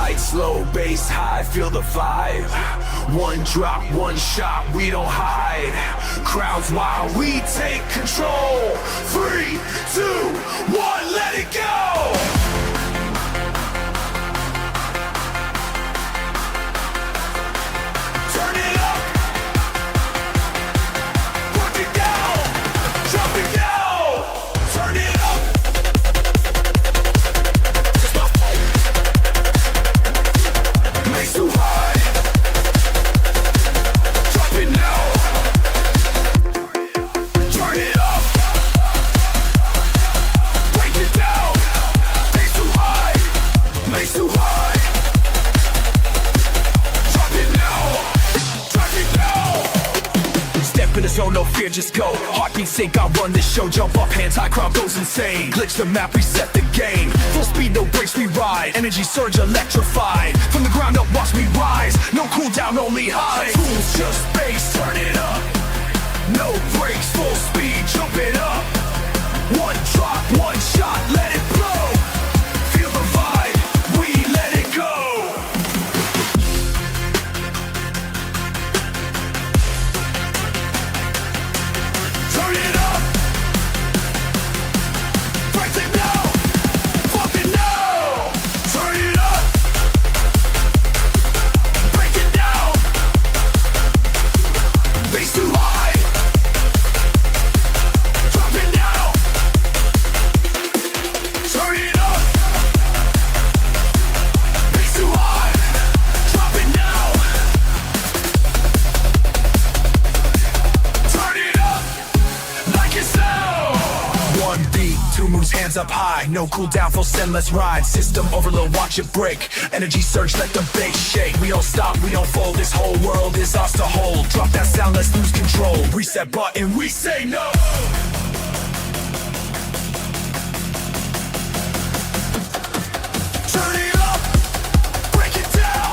Light, slow, bass, high, feel the vibe. One drop, one shot, we don't hide. Crowds wild, we take control. 3, 2, 1, let it go! No fear, just go. Heartbeat sync, I run this show. Jump up, hands high, crowd goes insane. Glitch the map, reset the game. Full speed, no brakes, we ride. Energy surge, electrified. From the ground up, watch me rise. No cooldown, only high. Fools, just bass, turn it up. No brakes, full speed, jump it up. One drop, one shot, let it blow. Feel the vibe, we let it go. Turn it up. Break it now. Fuck it now. Turn it up. Break it down. Bass too high. Drop it now. Turn it up. Bass too high. Drop it now. Turn it up. Like it's so. One beat, two moves, hands up high. No cooldown, full send, let's ride. System overload, watch it break. Energy surge, let the bass shake. We don't stop, we don't fold. This whole world is ours to hold. Drop that sound, let's lose control. Reset button, we say no. Turn it up. Break it down.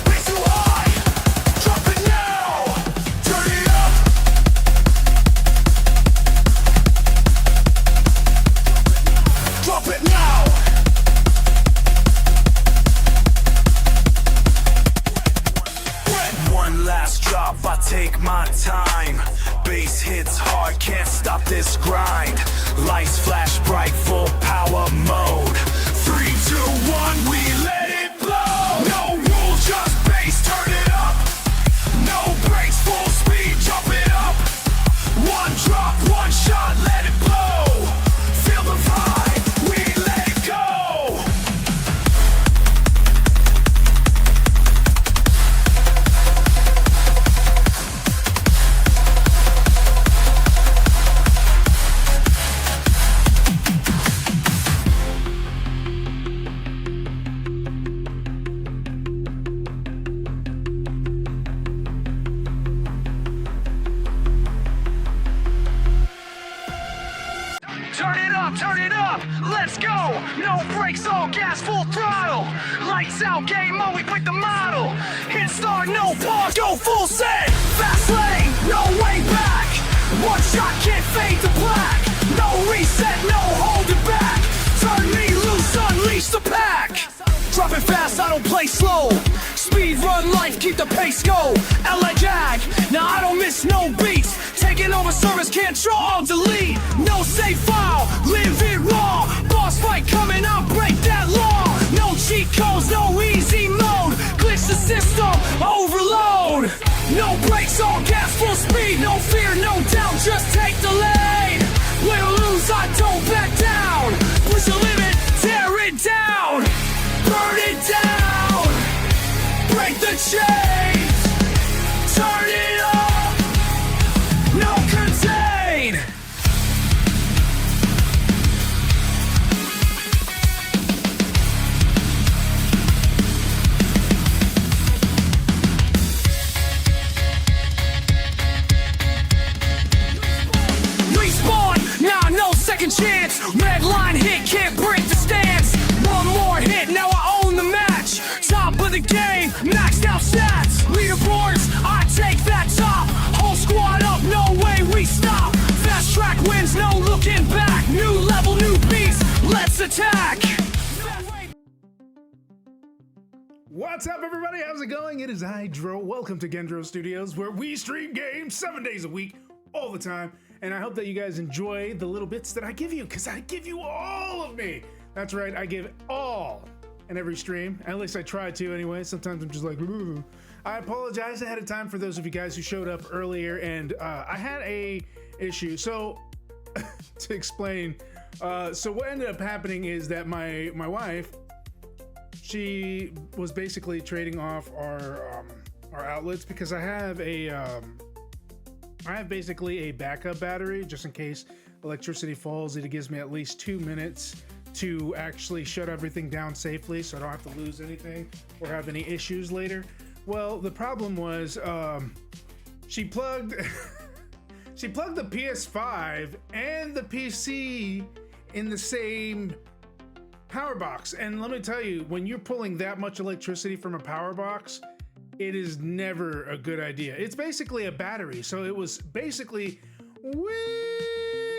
Bass too high. Drop it now. Turn it up. Drop it now. One last drop, I take my time. Bass hits hard, can't stop this grind. Lights flash bright, full power mode. 3, 2, 1, we let it blow. No rules, just bass, turn it up. No brakes, full speed, jump it up. One drop, one shot, let it blow. Feel the vibe, we let it go. Turn it up, let's go. No brakes, all gas, full throttle. Lights out, game on, we break the model. Hit start, no pause, go full set. Fast lane, no way back. One shot can't fade to black. No reset, no holding back. Turn me loose, unleash the pack. Drop it fast, I don't play slow. Speed, run, life, keep the pace go. LA Jag, now I don't miss no beats. Taking over service, control, delete. No save file, live it raw. Boss fight coming, I'll break that law. No cheat codes, no easy mode. Glitch the system, overload. No brakes, all gas, full speed. No fear, no doubt, just take the lead. Win or lose, I don't back down. Push the limit, tear it down. Burn it down. Break the chains. Turn it up. No contain. Respawn, nah, no second chance. Red line hit, can't break the stance. One more hit, now I own the match. Top of the game, maxed out stats. Leaderboards, I take that top. Whole squad up, no way we stop. Fast track wins, no looking back. New level, new beast, let's attack. What's up, everybody? How's it going? It is Gen-Dro. Welcome to Gen-Dro Studios, where we stream games 7 days a week, all the time. And I hope that you guys enjoy the little bits that I give you, because I give you all of me. That's right, I give all in every stream. At least I try to anyway. Sometimes I'm just like, ooh. I apologize ahead of time for those of you guys who showed up earlier, and I had a issue. So, to explain, so what ended up happening is that my wife, she was basically trading off our outlets because I have basically a backup battery just in case electricity falls. It gives me at least 2 minutes to actually shut everything down safely, so I don't have to lose anything or have any issues later. Well, the problem was she plugged she plugged the PS5 and the PC in the same power box, and let me tell you, when you're pulling that much electricity from a power box, it is never a good idea. It's basically a battery, so it was basically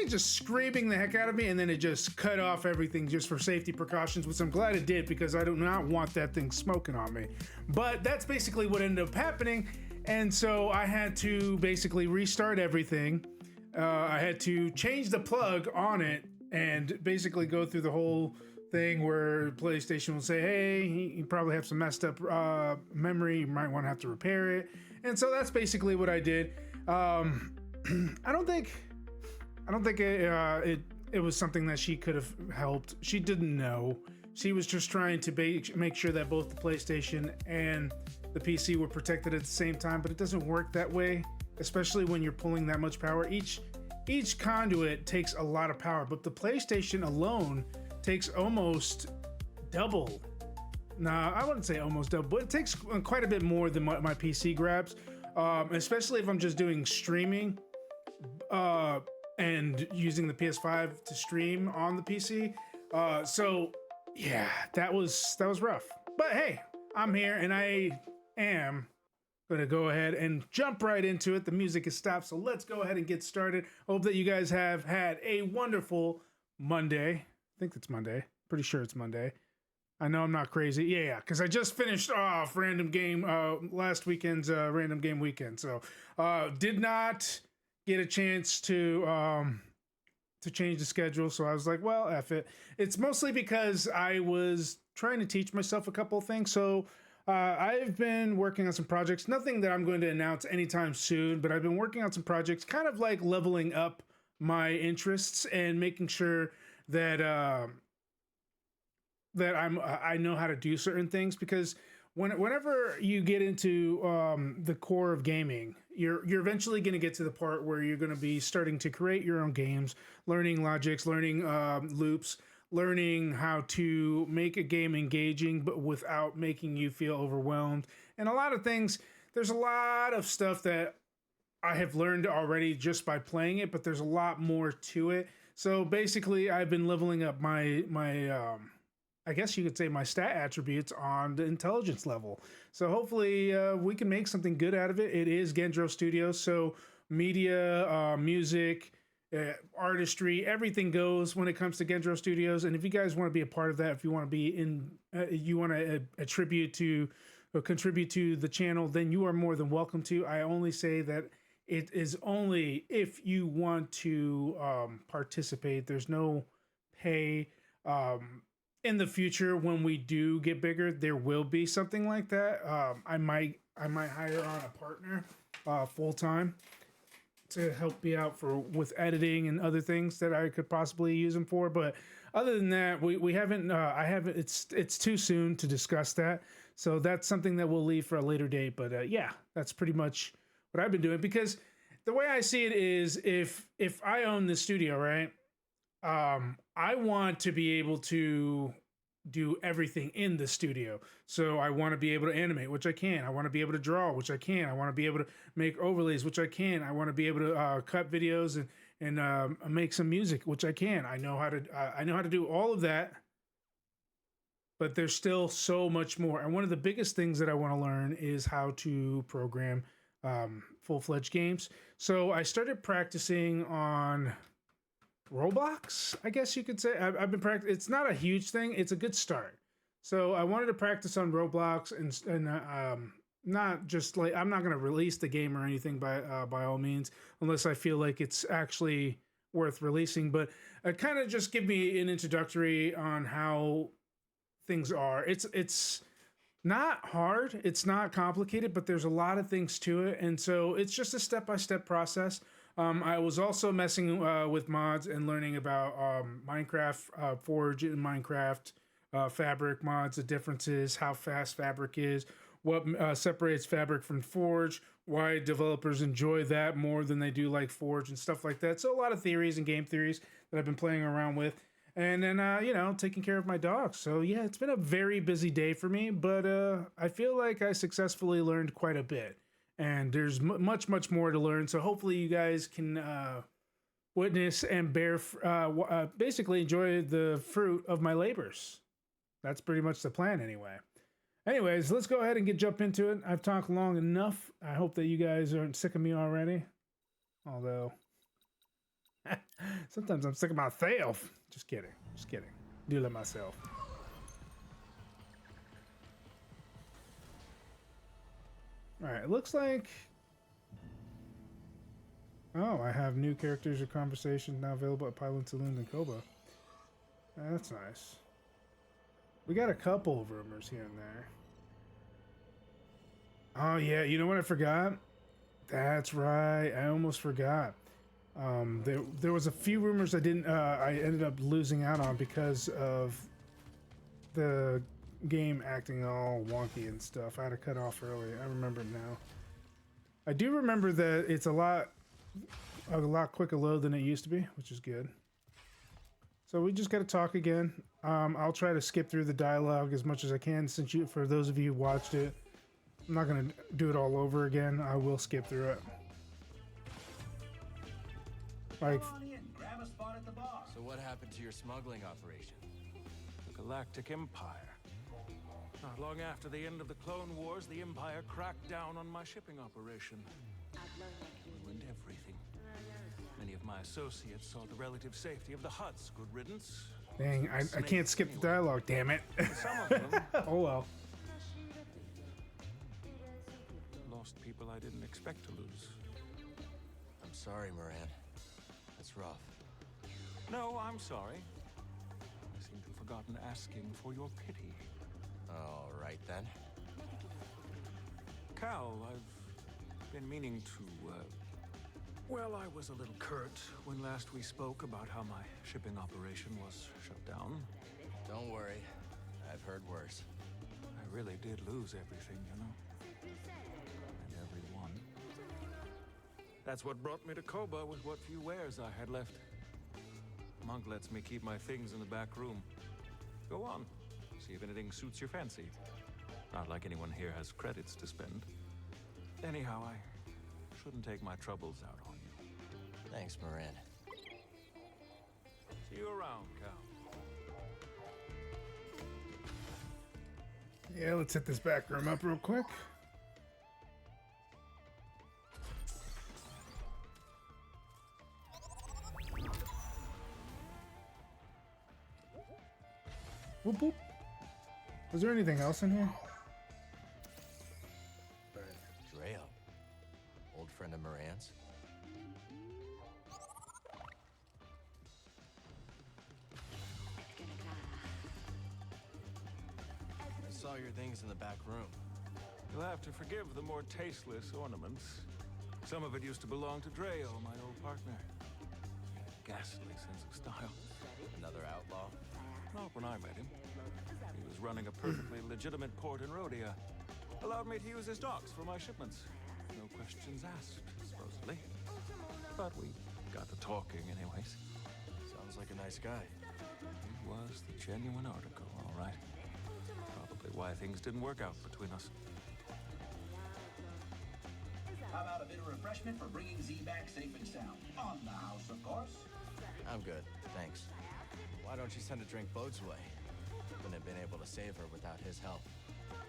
just screaming the heck out of me, and then it just cut off everything just for safety precautions, which I'm glad it did because I do not want that thing smoking on me. But that's basically what ended up happening, and so I had to basically restart everything. I had to change the plug on it and basically go through the whole thing where PlayStation will say, hey, you probably have some messed up memory, you might want to have to repair it. And so that's basically what I did. I don't think it was something that she could have helped. She didn't know. She was just trying to make sure that both the PlayStation and the PC were protected at the same time, but it doesn't work that way, especially when you're pulling that much power. Each conduit takes a lot of power, but the PlayStation alone takes almost double. Nah, I wouldn't say almost double, but it takes quite a bit more than what my PC grabs, especially if I'm just doing streaming and using the PS5 to stream on the PC. So yeah, that was rough. But hey, I'm here and I am gonna go ahead and jump right into it. The music is stopped, so let's go ahead and get started. Hope that you guys have had a wonderful Monday. I think it's Monday. Pretty sure it's Monday. I know I'm not crazy. Yeah, because I just finished off random game last weekend's random game weekend. So did not get a chance to change the schedule. So I was like, well, F it. It's mostly because I was trying to teach myself a couple of things. So I've been working on some projects. Nothing that I'm going to announce anytime soon, but I've been working on some projects, kind of like leveling up my interests and making sure that I know how to do certain things, because whenever you get into the core of gaming, you're eventually going to get to the part where you're going to be starting to create your own games, learning logics, learning loops, learning how to make a game engaging but without making you feel overwhelmed. And a lot of things, there's a lot of stuff that I have learned already just by playing it, but there's a lot more to it. So basically, I've been leveling up my I guess you could say my stat attributes on the intelligence level. So hopefully we can make something good out of it. It is Gen-Dro Studios, so media, music, artistry, everything goes when it comes to Gen-Dro Studios. And if you guys want to be a part of that, if you want to be in, you want to attribute to or contribute to the channel, then you are more than welcome to. I only say that it is only if you want to participate. There's no pay. In the future, when we do get bigger, there will be something like that. I might hire on a partner full time to help me out with editing and other things that I could possibly use them for. But other than that, we haven't. I haven't. It's too soon to discuss that. So that's something that we'll leave for a later date. But yeah, that's pretty much what I've been doing, because the way I see it is, if I own the studio, right? I want to be able to do everything in the studio. So I want to be able to animate, which I can. I want to be able to draw, which I can. I want to be able to make overlays, which I can. I want to be able to cut videos and make some music, which I can. I know how to do all of that. But there's still so much more. And one of the biggest things that I want to learn is how to program full-fledged games. So I started practicing on Roblox, I guess you could say. I've been practicing. It's not a huge thing. It's a good start. So I wanted to practice on Roblox and not just like I'm not gonna release the game or anything by all means unless I feel like it's actually worth releasing. But kind of just give me an introductory on how things are. It's not hard, it's not complicated, but there's a lot of things to it, and so it's just a step-by-step process. I was also messing with mods and learning about Minecraft, Forge in Minecraft, Fabric mods, the differences, how fast Fabric is, what separates Fabric from Forge, why developers enjoy that more than they do like Forge and stuff like that. So a lot of theories and game theories that I've been playing around with. And then, taking care of my dog. So, yeah, it's been a very busy day for me, but I feel like I successfully learned quite a bit. And there's much, much more to learn. So, hopefully, you guys can witness and basically enjoy the fruit of my labors. That's pretty much the plan, anyway. Anyways, let's go ahead and jump into it. I've talked long enough. I hope that you guys aren't sick of me already. Although... sometimes I'm sick of myself. Just kidding. Just kidding. Do let myself. Alright, it looks like... oh, I have new characters or conversations now available at Pylon Saloon and Koba. That's nice. We got a couple of rumors here and there. Oh yeah, you know what I forgot? That's right. I almost forgot. There was a few rumors I ended up losing out on because of the game acting all wonky and stuff. I had to cut off early. I remember it now. I do remember that it's a lot quicker load than it used to be, which is good. So we just got to talk again. I'll try to skip through the dialogue as much as I can for those of you who watched it. I'm not going to do it all over again. I will skip through it. Like, grab a spot at the bar. So what happened to your smuggling operation? The Galactic Empire. Not long after the end of the Clone Wars, the Empire cracked down on my shipping operation. Ruined everything. Many of my associates saw the relative safety of the huts. Good riddance. dang, I can't skip the dialogue, damn it. Some of them Oh well. lost people I didn't expect to lose. I'm sorry, Moran. That's rough. No, I'm sorry. I seem to have forgotten asking for your pity. All right, then. Cal, I've been meaning to, well, I was a little curt when last we spoke about how my shipping operation was shut down. Don't worry. I've heard worse. I really did lose everything, you know? And everyone. That's what brought me to Koba with what few wares I had left. Monk lets me keep my things in the back room. Go on. See if anything suits your fancy. Not like anyone here has credits to spend. Anyhow, I shouldn't take my troubles out on you. Thanks, Moran. See you around, Cal. Yeah, let's hit this back room up real quick. Whoop whoop. Was there anything else in here? Dreo. Old friend of Moran's. I saw your things in the back room. You'll have to forgive the more tasteless ornaments. Some of it used to belong to Dreo, my old partner. He had a ghastly sense of style. Another outlaw. Not when I met him. He was running a perfectly legitimate port in Rhodia. Allowed me to use his docks for my shipments. No questions asked, supposedly. But we got to talking anyways. Sounds like a nice guy. He was the genuine article, all right. Probably why things didn't work out between us. How about a bit of refreshment for bringing Z back safe and sound? On the house, of course. I'm good, thanks. Why don't you send a drink Bode's way? Wouldn't have been able to save her without his help.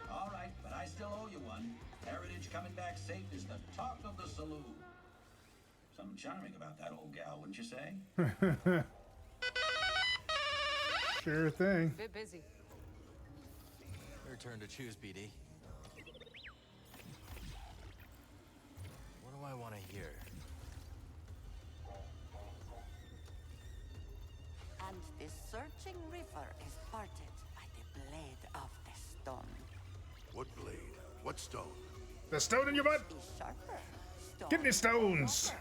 All right, but I still owe you one. Heritage coming back safe is the talk of the saloon. Something charming about that old gal, wouldn't you say? Sure thing. Bit busy. Your turn to choose, BD. What do I want to hear? And the surging river is parted by the blade of the stone. What blade? What stone? The stone in your butt. The sharper stone. Give me stones.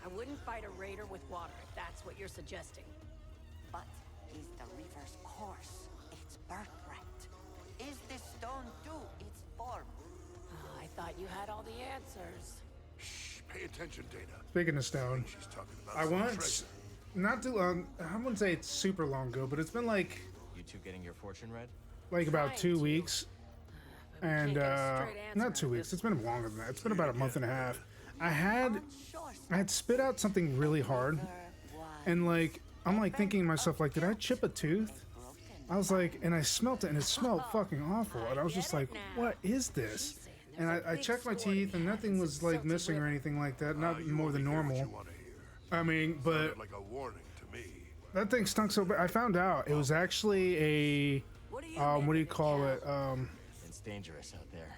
I wouldn't fight a raider with water if that's what you're suggesting. But is the river's course its birthright? Is the stone too its form? I thought you had all the answers. Shh, pay attention, Dana. Speaking of stone, She's talking about I some once, treasure. not too long, I wouldn't say it's super long ago, but it's been like You two getting your fortune read? about 2 weeks. But we And can't get a straight answer not 2 out of weeks. this. It's been longer than that. It's been about a month and a half. I On shores had spit out something really hard, wide, and like I'm like thinking to myself, like, did I chip a tooth? broken I was like, and I smelt it, and it smelled fucking awful. And I was just like, what is this? And I checked my teeth, and nothing was like missing or anything like that. Not You more than only hear what normal. you wanna hear. I mean, but Sounded like a warning to me. that thing stunk so bad. I found out it was actually a What do you what do you make of call it, it? It's dangerous out there.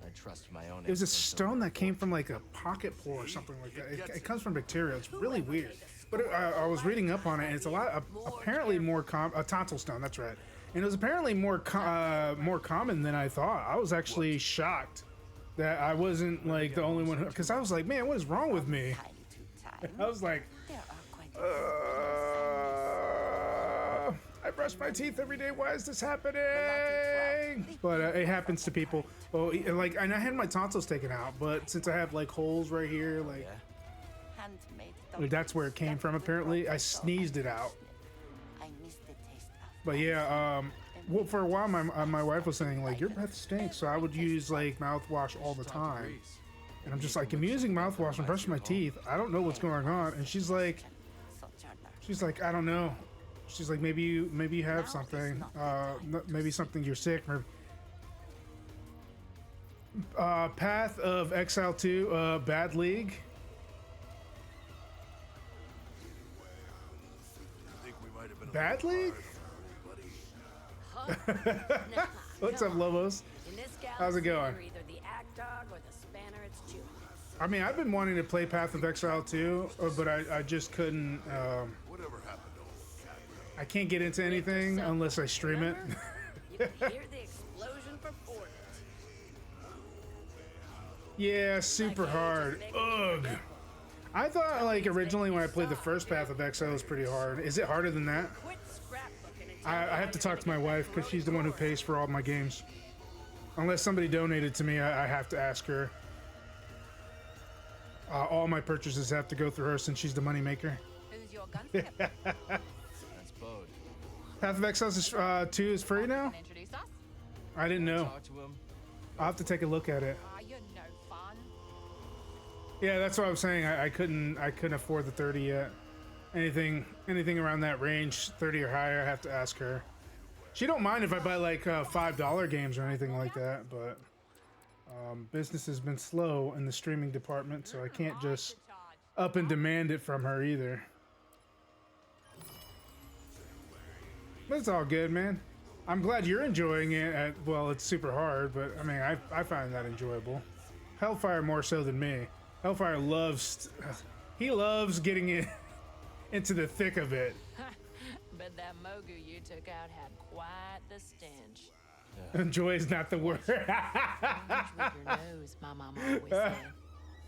I trust my own. It was a instincts stone over that came from like a pocket pore or something like that. It comes from bacteria. It's really weird. But I was reading up on it, and it's a lot. Apparently more a tonsil stone. That's right. And it was apparently more common than I thought. I was actually shocked that I wasn't like the only one, because I was like, man, what is wrong with me? time to time. I was like, There are quite a few I brush my teeth every day. Why is this happening? But it happens to people. Well, like, and I had my tonsils taken out, but since I have like holes right here, like handmade that's where it came from. Apparently, I sneezed it out. I miss the taste of But yeah, well, for a while, my wife was saying like, your breath stinks, so I would use like mouthwash all the time. And I'm just like, I'm using mouthwash and brushing my teeth. I don't know what's going on. And she's like, I don't know. She's like, maybe you have something. Maybe something you're sick. Or Path of Exile 2, Bad League. I think we might have been a Bad little League? hard for everybody. What's up, Lobos? In this How's it galaxy, going? you're either the act dog or the spanner it's chewing. I mean, I've been wanting to play Path of Exile 2, but I just couldn't. Whatever happened to old cat? I can't get into anything unless I stream it. Remember? You can hear the explosion from Fort. Yeah, super hard. Ugh. I thought like originally when I played the first Path of Exile it was pretty hard. Is it harder than that? Quit scrapbooking and tell I me have how to you're talk to gonna my get wife because she's the one who promoted. pays for all my games. Unless somebody donated to me, I have to ask her. All my purchases have to go through her since she's the moneymaker. Who's your gunsmith? That's Bode. Path of Exile 2 is free now? Can introduce us? I didn't know. Talk to him. I'll have to take a look at it. Ah, you're no fun. Yeah, that's what I'm saying. I couldn't afford the 30 yet. Anything around that range, 30 or higher, I have to ask her. She don't mind if I buy like $5 games or anything like that, but business has been slow in the streaming department, so I can't just up and demand it from her either. But it's all good, man. I'm glad you're enjoying it. Well, it's super hard, but I mean, I find that enjoyable. Hellfire more so than me. Hellfire loves, he loves getting into the thick of it. But that Mogu you took out had quite the stench. Enjoy is not the word. With your nose, my mama always said.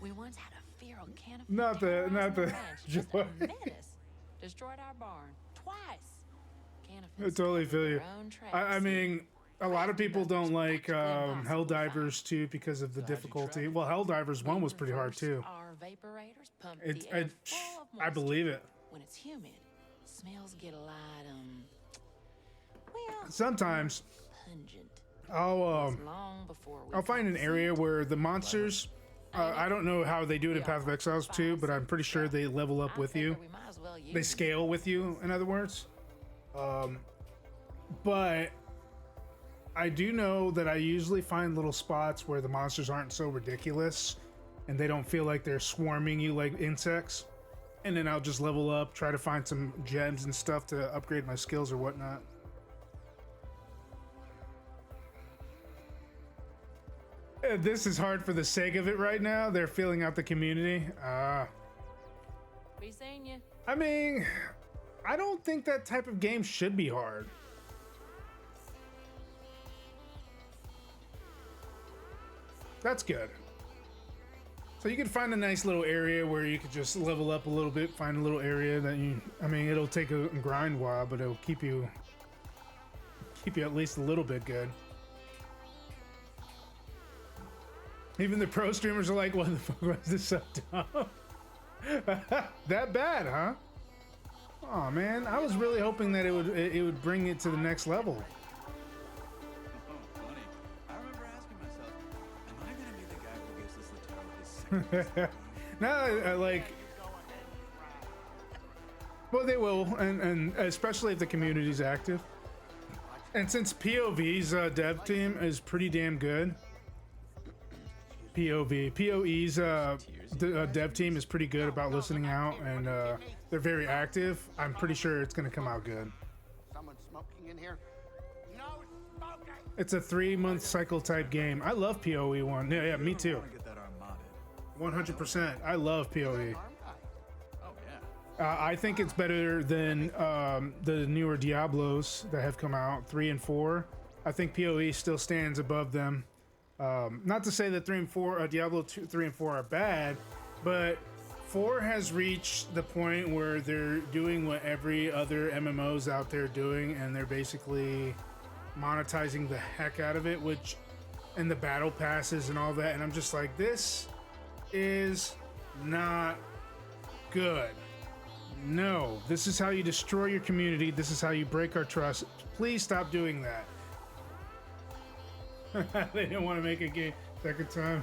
We once had a feral can of Not the- not the just joy. a menace. Destroyed our barn twice. I totally feel you. Their own tracks. I mean, a lot of people don't like Helldivers 2 because of the difficulty. Well, Helldivers 1 was pretty hard too. Our vaporators pump It's, the air it, full of I believe it. When it's humid, smells get a lot well, Sometimes pungent. I'll Long before we I'll find an area where the monsters. I don't know how they do it in Path of Exiles 2, but I'm pretty sure they level up with you. We might as well use They scale with you, in other words. But I do know that I usually find little spots where the monsters aren't so ridiculous and they don't feel like they're swarming you like insects. And then I'll just level up, try to find some gems and stuff to upgrade my skills or whatnot. This is hard for the sake of it right now. They're feeling out the community. We seen you. I mean, I don't think that type of game should be hard. That's good. So you can find a nice little area where you could just level up a little bit, find a little area that you, I mean, it'll take a grind while, but it'll keep you at least a little bit good. Even the pro streamers are like, what the fuck was this so dumb? That bad, huh? Oh man, I was really hoping that it would bring it to the next level. Oh, funny. I remember asking myself, am I gonna be the guy who gives this the title? No, like, well, they will, and especially if the community's active. And since POV's dev team is pretty damn good, POE's dev team is pretty good about listening out, and they're very active. I'm pretty sure it's gonna come out good. Someone smoking in here? No smoking! It's a 3-month cycle type game. I love POE 1. Yeah, me too. Get that arm modded. 100%. I love POE. Oh yeah. I think it's better than the newer Diablos that have come out, 3 and 4. I think POE still stands above them. Not to say that 3 and 4, Diablo 2, 3 and 4 are bad, but 4 has reached the point where they're doing what every other MMO's out there doing, and they're basically monetizing the heck out of it, which, and the battle passes and all that, and I'm just like, this is not good. No, this is how you destroy your community. This is how you break our trust. Please stop doing that. They didn't want to make a game second time.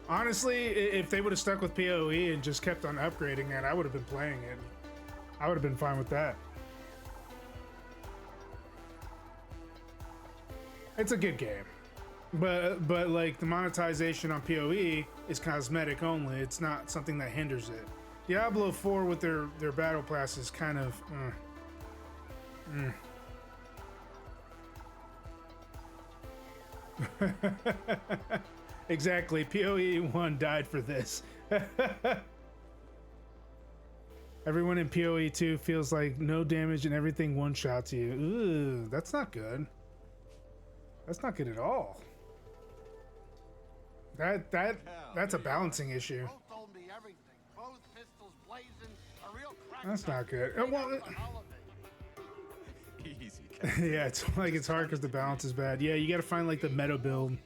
Honestly, if they would have stuck with PoE and just kept on upgrading it, I would have been playing it. I would have been fine with that. It's a good game, but like the monetization on PoE is cosmetic only. It's not something that hinders it. Diablo 4 with their battle pass is kind of. Exactly. PoE 1 died for this. Everyone in PoE 2 feels like no damage and everything one-shots you. Ooh, that's not good. That's not good at all. That's a balancing issue. Both told me everything. Both pistols blazing. A real crack. That's not good. Well, Easy. yeah, it's like it's hard because the balance is bad. Yeah, you got to find like the meta build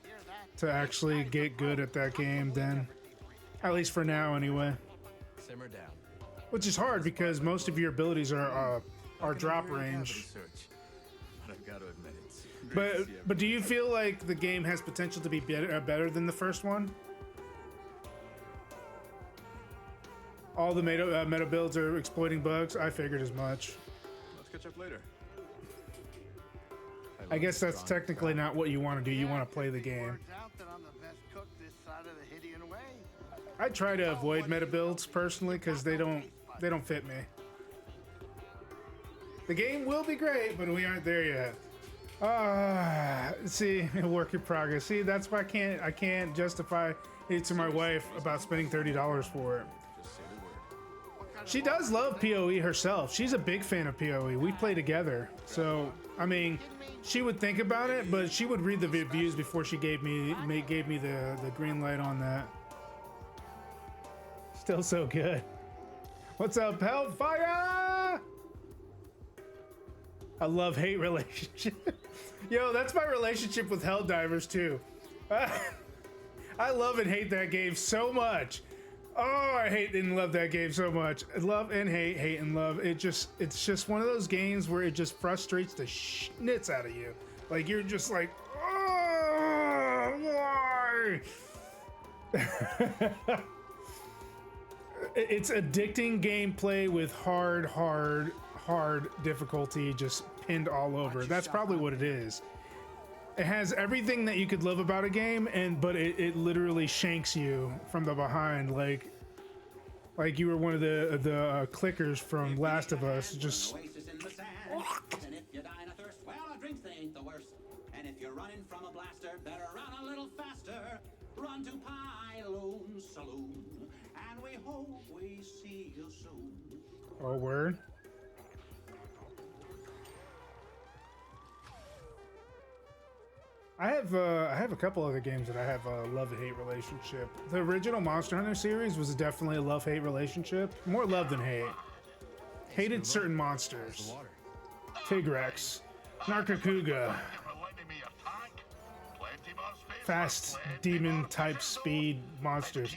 to actually get good at that game. Then, at least for now, anyway. Simmer down. Which is hard because most of your abilities are drop range. But I've got to admit it's great to see But do you feel like the game has potential to be better than the first one? All the meta builds are exploiting bugs. I figured as much. Let's catch up later. I guess that's technically not what you want to do. You want to play the game. I try to avoid meta builds personally because they don't fit me. The game will be great, but we aren't there yet. See, a work in progress. See, that's why I can't justify it to my wife about spending $30 for it. Just say the word. She does love PoE herself. She's a big fan of PoE. We play together. So, I mean, she would think about it, but she would read the reviews before she gave me the green light on that. Still so good. What's up, Hellfire? A love-hate relationship. Yo, that's my relationship with Helldivers too. I love and hate that game so much. Oh, I hate and love that game so much. Love and hate and love. It's just one of those games where it just frustrates the schnitz out of you. Like you're just like, oh, why? It's addicting gameplay with hard difficulty just pinned all over. That's probably what it is. It has everything that you could love about a game, but it literally shanks you from the behind, like you were one of the clickers from Last of Us. Just If you're running from a blaster, better run a little faster. Run to Pyloon Saloon, and we hope we see you soon. Oh, word. I have a couple other games that I have a love-hate relationship. The original Monster Hunter series was definitely a love-hate relationship. More love than hate. Hated certain monsters. Tigrex, Narcocuga, fast demon type speed monsters.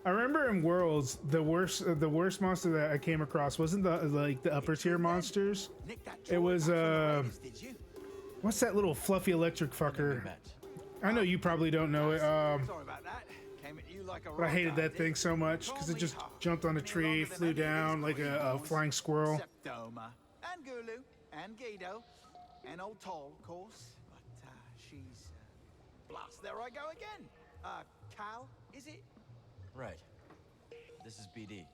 I remember in Worlds, the worst monster that I came across wasn't the upper tier monsters. It was what's that little fluffy electric fucker? I know you probably don't know it. Sorry about that. Came at you like a But I hated that thing so much because it just jumped on a tree, flew down like a flying squirrel. Septoma, and Gulu, and Guido, and old Toll, of course. But she's blast. There I go again. Cal, is it? Right. This is BD.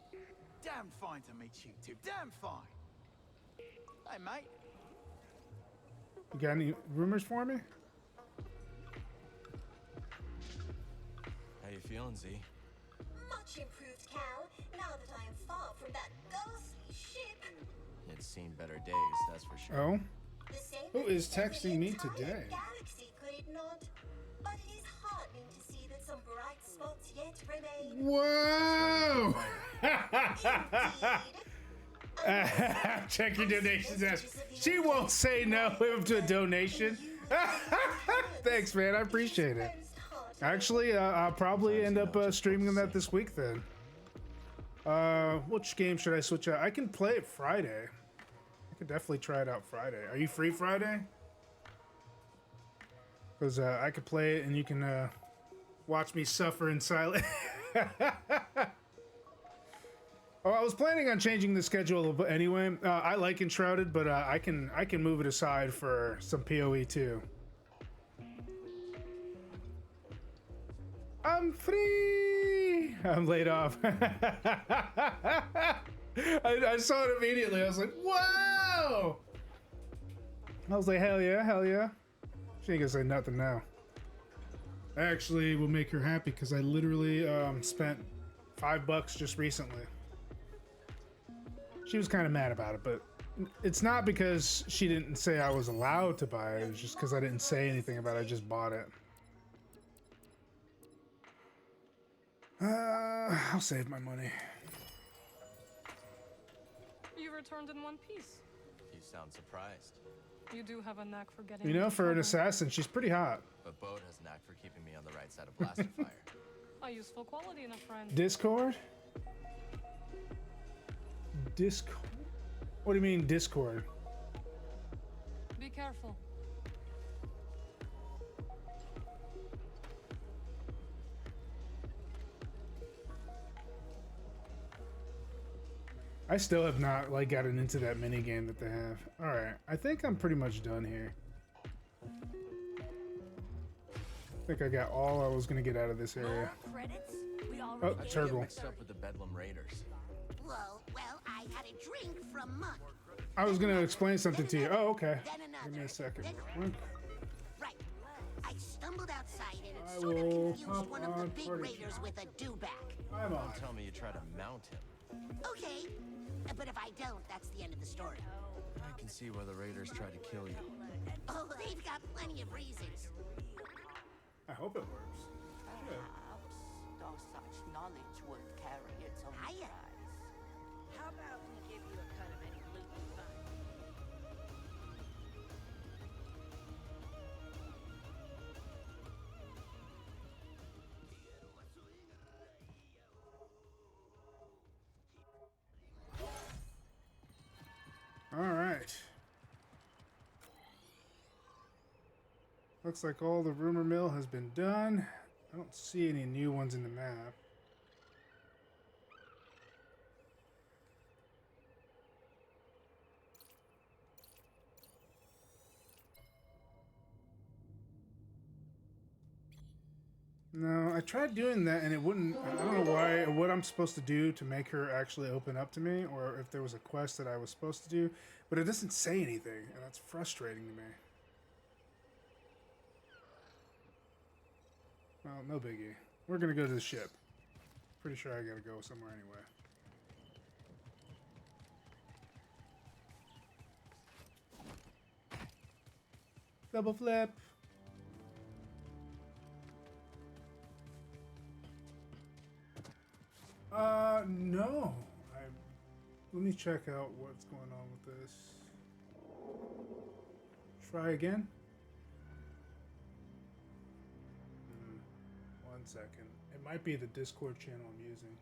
Damn fine to meet you two. Damn fine. Hey, mate. You got any rumors for me? How you feeling, Z? Much improved, Cal, now that I am far from that ghastly ship. It's seen better days, that's for sure. Oh? The same Who is for the texting me entire today? Galaxy, could it not? But it is heartening to see that some bright spots yet remain. Whoa! Indeed. Check your donations. She won't say no to a donation. Thanks, man. I appreciate it. Actually, I'll probably end up streaming that this week then. Which game should I switch out? I can play it Friday. I could definitely try it out Friday. Are you free Friday? Because I could play it and you can watch me suffer in silence. Oh, I was planning on changing the schedule anyway. I like Enshrouded, but I can move it aside for some PoE too. I'm free. I'm laid off. I saw it immediately. I was like, "Whoa!" I was like, "Hell yeah, hell yeah!" She ain't gonna say nothing now. Actually, will make her happy because I literally spent $5 just recently. She was kind of mad about it, but it's not because she didn't say I was allowed to buy it. It was just because I didn't say anything about it. I just bought it. I'll save my money. You returned in one piece. You sound surprised. You do have a knack for getting. You know, into for an trouble. assassin, she's pretty hot. But Bode has a knack for keeping me on the right side of blaster fire. A useful quality in a friend. Discord? Discord? What do you mean, Discord? Be careful. I still have not like gotten into that mini game that they have. All right, I think I'm pretty much done here. I think I got all I was gonna get out of this area. Credits? We Oh, already Turgle. Mixed up with the Bedlam Raiders. Well, I had a drink from Muck. I was gonna explain something to you. Oh, okay. Give me a second. Right. I stumbled outside and I it sort of will confused pop one of the on big party raiders with a dewback. I'm on. Don't tell me you try to mount him. Okay, but if I don't, that's the end of the story. I can see why the Raiders try to kill you. Oh, they've got plenty of reasons. I hope it works. Perhaps, though such knowledge would carry its own price. How about we give you a cut of any loot you find? All right. Looks like all the rumor mill has been done. I don't see any new ones in the map. No, I tried doing that and it wouldn't. I don't know why, or what I'm supposed to do to make her actually open up to me, or if there was a quest that I was supposed to do, but it doesn't say anything, and that's frustrating to me. Well, no biggie. We're gonna go to the ship. Pretty sure I gotta go somewhere anyway. Double flip. No. Let me check out what's going on with this. Try again. 1 second. It might be the Discord channel I'm using.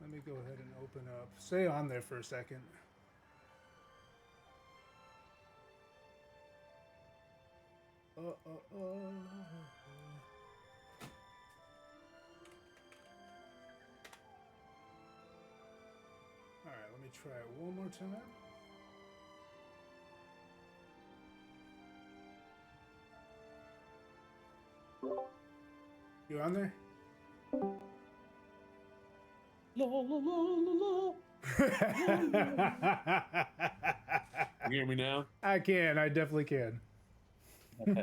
Let me go ahead and open up. Stay on there for a second. Alright, let me try it one more time. You on there? You hear me now? I can. I definitely can. All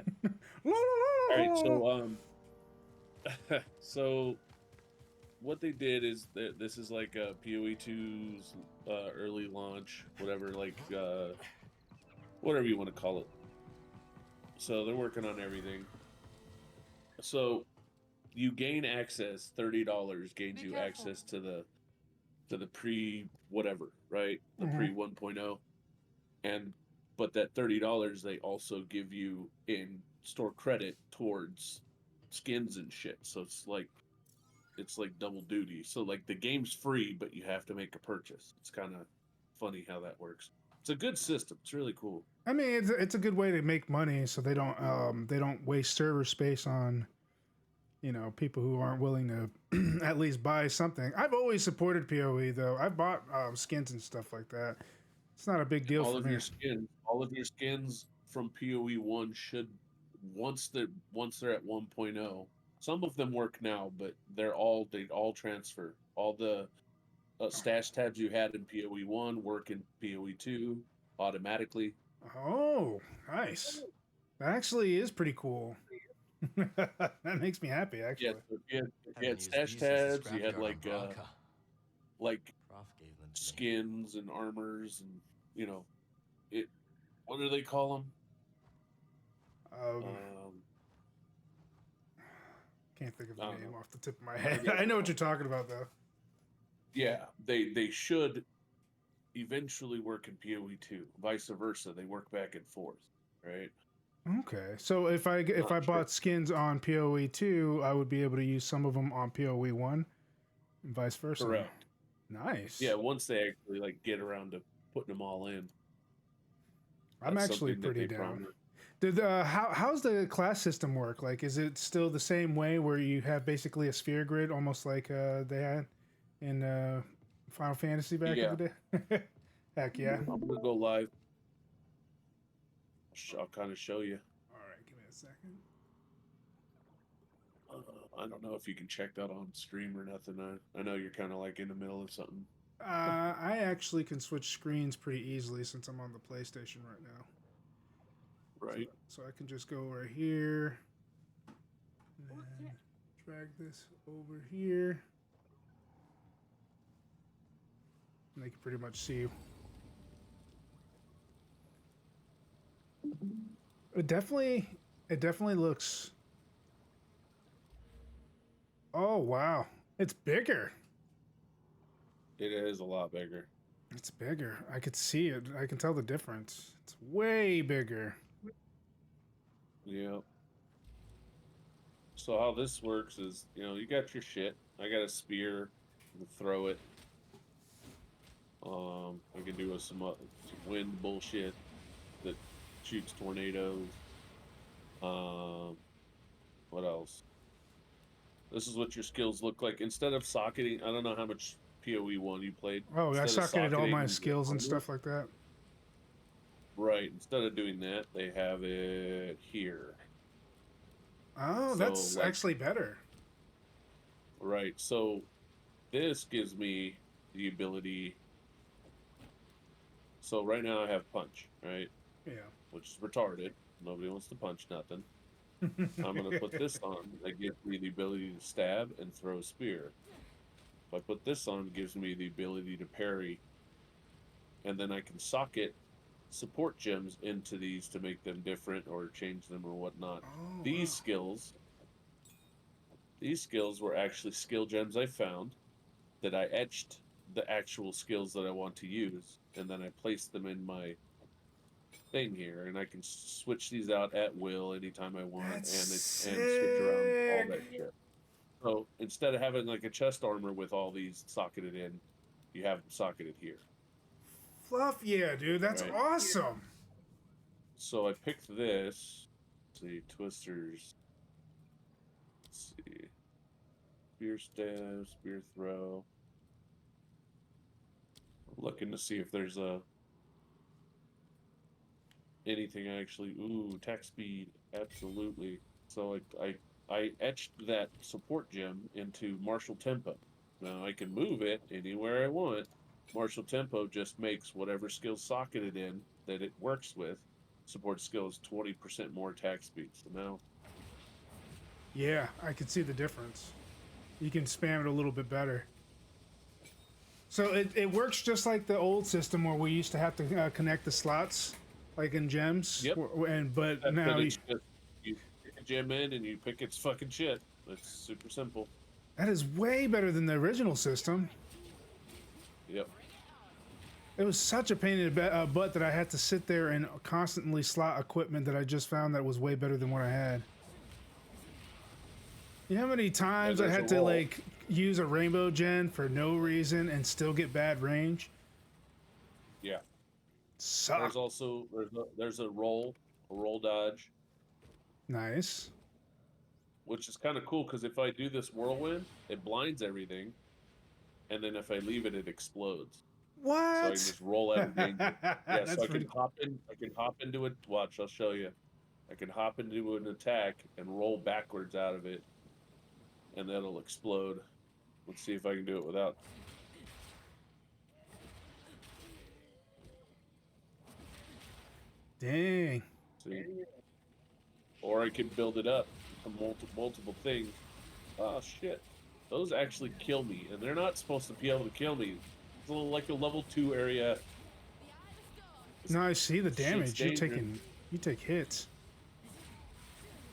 right, so so what they did is that this is like PoE 2's early launch, whatever, like whatever you want to call it. So they're working on everything. So you gain access. $30 gains you access to the pre whatever, right? The pre 1.0, and but that $30 they also give you in store credit towards skins and shit. So it's like double duty. So like the game's free, but you have to make a purchase. It's kind of funny how that works. It's a good system. It's really cool. I mean, it's a good way to make money, so they don't waste server space on, you know, people who aren't willing to at least buy something. I've always supported PoE though. I've bought skins and stuff like that. It's not a big deal for me. All of your skins from PoE 1 should once they're at 1.0. Some of them work now, but they all transfer. All the stash tabs you had in PoE 1 work in PoE 2 automatically. Oh, nice. That actually is pretty cool. That makes me happy, actually. Yeah, you had stash tabs, you had like skins and armors, and you know, what do they call them? Can't think of the name off the tip of my head. I know what you're talking about, though. Yeah, they should eventually work in PoE 2. Vice versa, they work back and forth, right? Okay, so if I bought skins on PoE 2, I would be able to use some of them on PoE 1, and vice versa. Correct. Nice. Yeah, once they actually like get around to putting them all in. I'm actually pretty down. How's the class system work? Like, is it still the same way where you have basically a sphere grid, almost like they had in Final Fantasy back in the day? Heck yeah. I'm gonna go live. I'll kind of show you. All right, give me a second. I don't know if you can check that on stream or nothing. I know you're kind of like in the middle of something. I actually can switch screens pretty easily since I'm on the PlayStation right now. Right. So I can just go right here. And then drag this over here. And they can pretty much see you. It definitely looks. Oh wow, it's bigger. It is a lot bigger. It's bigger. I could see it. I can tell the difference. It's way bigger. Yeah. So how this works is, you know, you got your shit. I got a spear. You can throw it. I can do some wind bullshit that shoots tornadoes. What else? This is what your skills look like. Instead of socketing, I don't know how much PoE 1 you played. Oh, I socketed all my skills and stuff like that. Right. Instead of doing that, they have it here. Oh, so that's like, actually better. Right. So this gives me the ability. So right now I have punch, right? Yeah. Which is retarded. Nobody wants to punch nothing. I'm gonna put this on. That gives me the ability to stab and throw a spear. If I put this on, it gives me the ability to parry. And then I can socket support gems into these to make them different or change them or whatnot. Oh, These wow. skills were actually skill gems I found that I etched the actual skills that I want to use, and then I placed them in my thing here, and I can switch these out at will anytime I want, That's and switch around all sick. that shit. So instead of having like a chest armor with all these socketed in, you have them socketed here. Fluff, yeah, dude. That's Right. awesome. So I picked this. Let's see, twisters. Let's see. Spear stab, spear throw. I'm looking to see if there's anything actually. Ooh, attack speed, absolutely. So I etched that support gem into martial tempo. Now I can move it anywhere I want. Martial tempo just makes whatever skill socketed in that it works with. Support skills 20% more attack speed. So now, Yeah, I can see the difference. You can spam it a little bit better. So it works just like the old system where we used to have to connect the slots, like in gems. Yep. But now it's just, you pick a gem in and you pick its fucking shit. It's super simple. that is way better than the original system. Yep. It was such a pain in the butt that I had to sit there and constantly slot equipment that I just found that was way better than what I had. You know how many times I had to like use a rainbow gen for no reason and still get bad range? Yeah. Suck. There's also there's a roll dodge, Nice. which is kind of cool because if I do this whirlwind, it blinds everything, and then if I leave it, it explodes. What? So I can just roll out of danger. Yeah, That's so I pretty- can hop in. I can hop into it. Watch, I'll show you. I can hop into an attack and roll backwards out of it, and that'll explode. Let's see if I can do it without. Dang. See? Or I could build it up to multiple things. Oh shit! Those actually kill me, and they're not supposed to be able to kill me. It's a little like a level 2 area. No, I see the Shit's damage. dangerous. You take hits.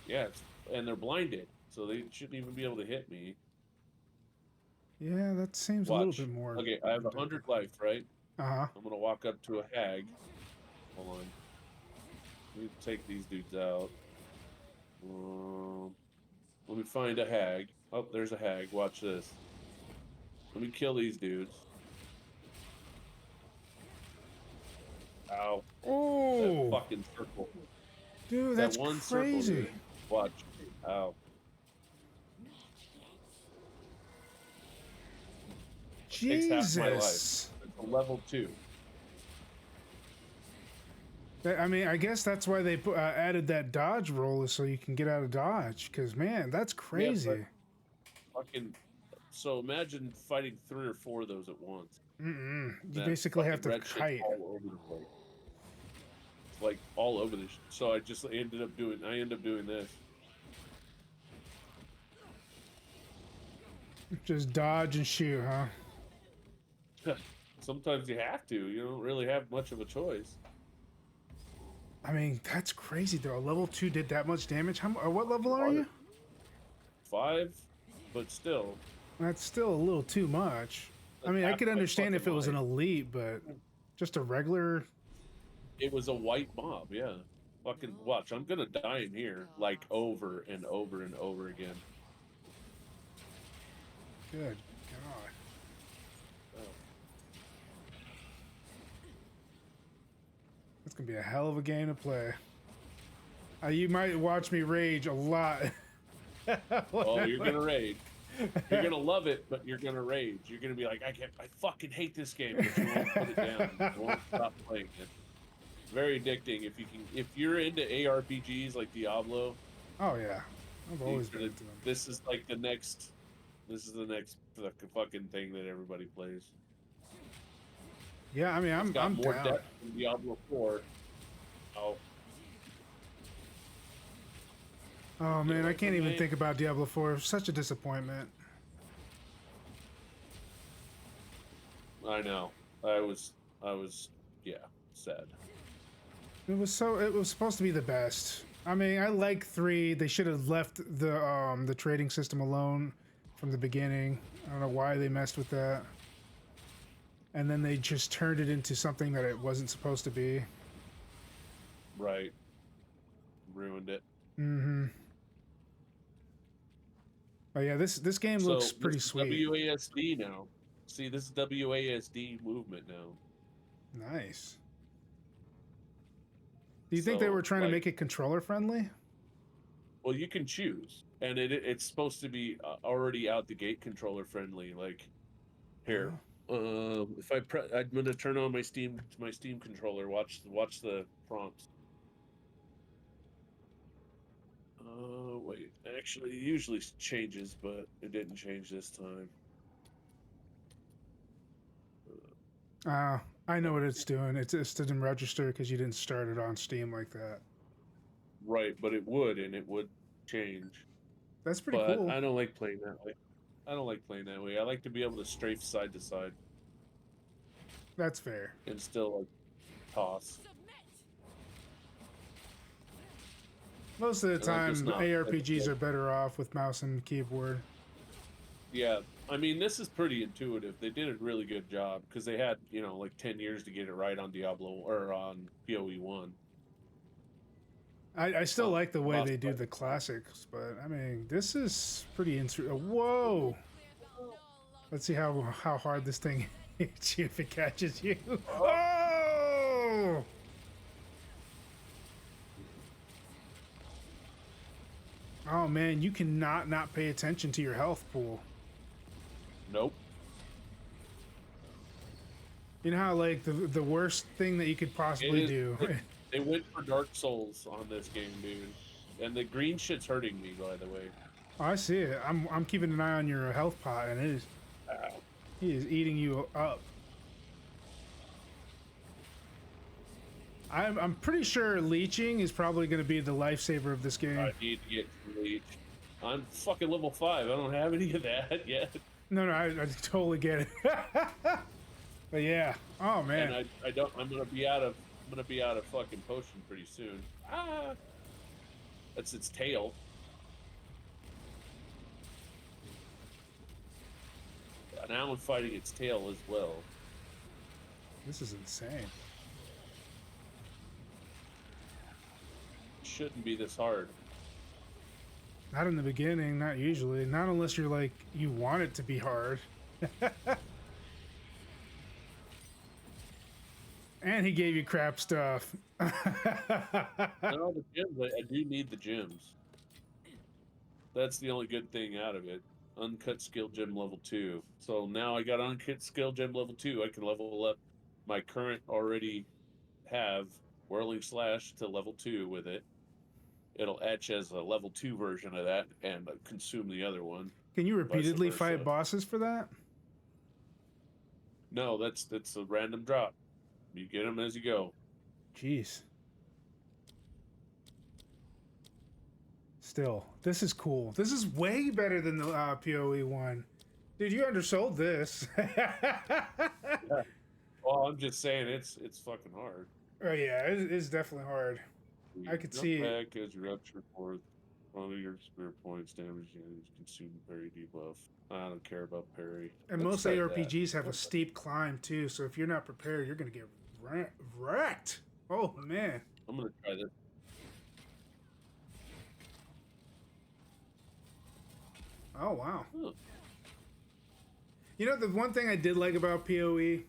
Yeah, and they're blinded, so they shouldn't even be able to hit me. Yeah, that seems a Watch. little bit more. Okay, I have 100 life, right? Uh-huh. I'm gonna walk up to a hag. Hold on. Let me take these dudes out. Let me find a hag. Oh, there's a hag. Watch this. Let me kill these dudes. Ow. Oh. That fucking circle. Dude, That that's one circle, crazy. dude. Watch. Ow. Takes half my life. Jesus. It's a level 2. I mean, I guess that's why they added that dodge roll is so you can get out of dodge. Because, man, that's crazy. Yeah, fucking. So imagine fighting 3 or 4 of those at once. You That basically have to fucking red shit's kite. all over the place. It's like all over the. So I just ended up doing. I end up doing this. Just dodge and shoot, huh? Sometimes you have to. You don't really have much of a choice. I mean, that's crazy, though. Level 2 did that much damage. What level are you? 5, but still. That's still a little too much. I mean, I could understand if it was an elite, but just a regular. It was a white mob, yeah. Fucking watch. I'm gonna die in here like over and over and over again. Good God. It's gonna be a hell of a game to play. You might watch me rage a lot. Oh, you're gonna rage. You're gonna love it, but you're gonna rage. You're gonna be like, I fucking hate this game, but you won't put it down. You won't stop playing it. Very addicting. If you're into ARPGs like Diablo. Oh yeah, I've always been into them. This is like the next. This is the next fucking thing that everybody plays. Yeah, I mean, It's got I'm more down. depth than Diablo 4. Oh. Oh man, I can't even think about Diablo 4. Such a disappointment. I know. I was, yeah, sad. It was supposed to be the best. I mean, I like 3. They should have left the trading system alone from the beginning. I don't know why they messed with that. And then they just turned it into something that it wasn't supposed to be. Right. Ruined it. Mm-hmm. Oh yeah, this game looks pretty this is sweet. WASD now. See, this is WASD movement now. Nice. Do you think they were trying to make it controller friendly? Well, you can choose, and it's supposed to be already out the gate controller friendly. Like, here, if I'm gonna turn on my Steam controller. Watch the prompts. Wait, actually, it usually changes, but it didn't change this time. I know what it's doing. It just didn't register because you didn't start it on Steam like that. Right, but it would, and it would change. That's pretty but cool. I don't like playing that way. I don't like playing that way. I like to be able to strafe side to side. That's fair. And still like toss. Most of the time, ARPGs are better off with mouse and keyboard. Yeah, I mean, this is pretty intuitive. They did a really good job because they had, like 10 years to get it right on Diablo or on PoE 1. I still like the way they do the classics, but I mean, this is pretty interesting. Whoa! Let's see how hard this thing hits you if it catches you. Oh! Oh man, you cannot not pay attention to your health pool. Nope. You know how like the worst thing that you could possibly do. They went for Dark Souls on this game, dude. And the green shit's hurting me, by the way. Oh, I see it. I'm keeping an eye on your health pot, and it is he is eating you up. I'm pretty sure leeching is probably going to be the lifesaver of this game. I need to get some leech. I'm fucking level 5. I don't have any of that yet. No, I totally get it. But yeah. Oh man. And I don't. I'm gonna be out of fucking potion pretty soon. Ah. That's its tail. Now I'm fighting its tail as well. This is insane. Shouldn't be this hard. Not in the beginning, not usually. Not unless you're like, you want it to be hard. And he gave you crap stuff. No, the gems, I do need the gems. That's the only good thing out of it. Uncut skill gem level 2. So now I got uncut skill gem level 2. I can level up my current already have whirling slash to level 2 with it. It'll etch as a level 2 version of that and consume the other one. Can you repeatedly fight bosses for that? No, that's a random drop. You get them as you go. Jeez. Still, this is cool. This is way better than the PoE one. Dude, you undersold this. Yeah. Well, I'm just saying it's fucking hard. Oh yeah, it's definitely hard. I could see it. Back as your rupture forth. One of your spirit points damage and consume parry debuff. I don't care about parry. And most ARPGs have a steep climb too, so if you're not prepared, you're gonna get wrecked. Oh man. I'm gonna try this. Oh wow. Huh. You know, the one thing I did like about PoE,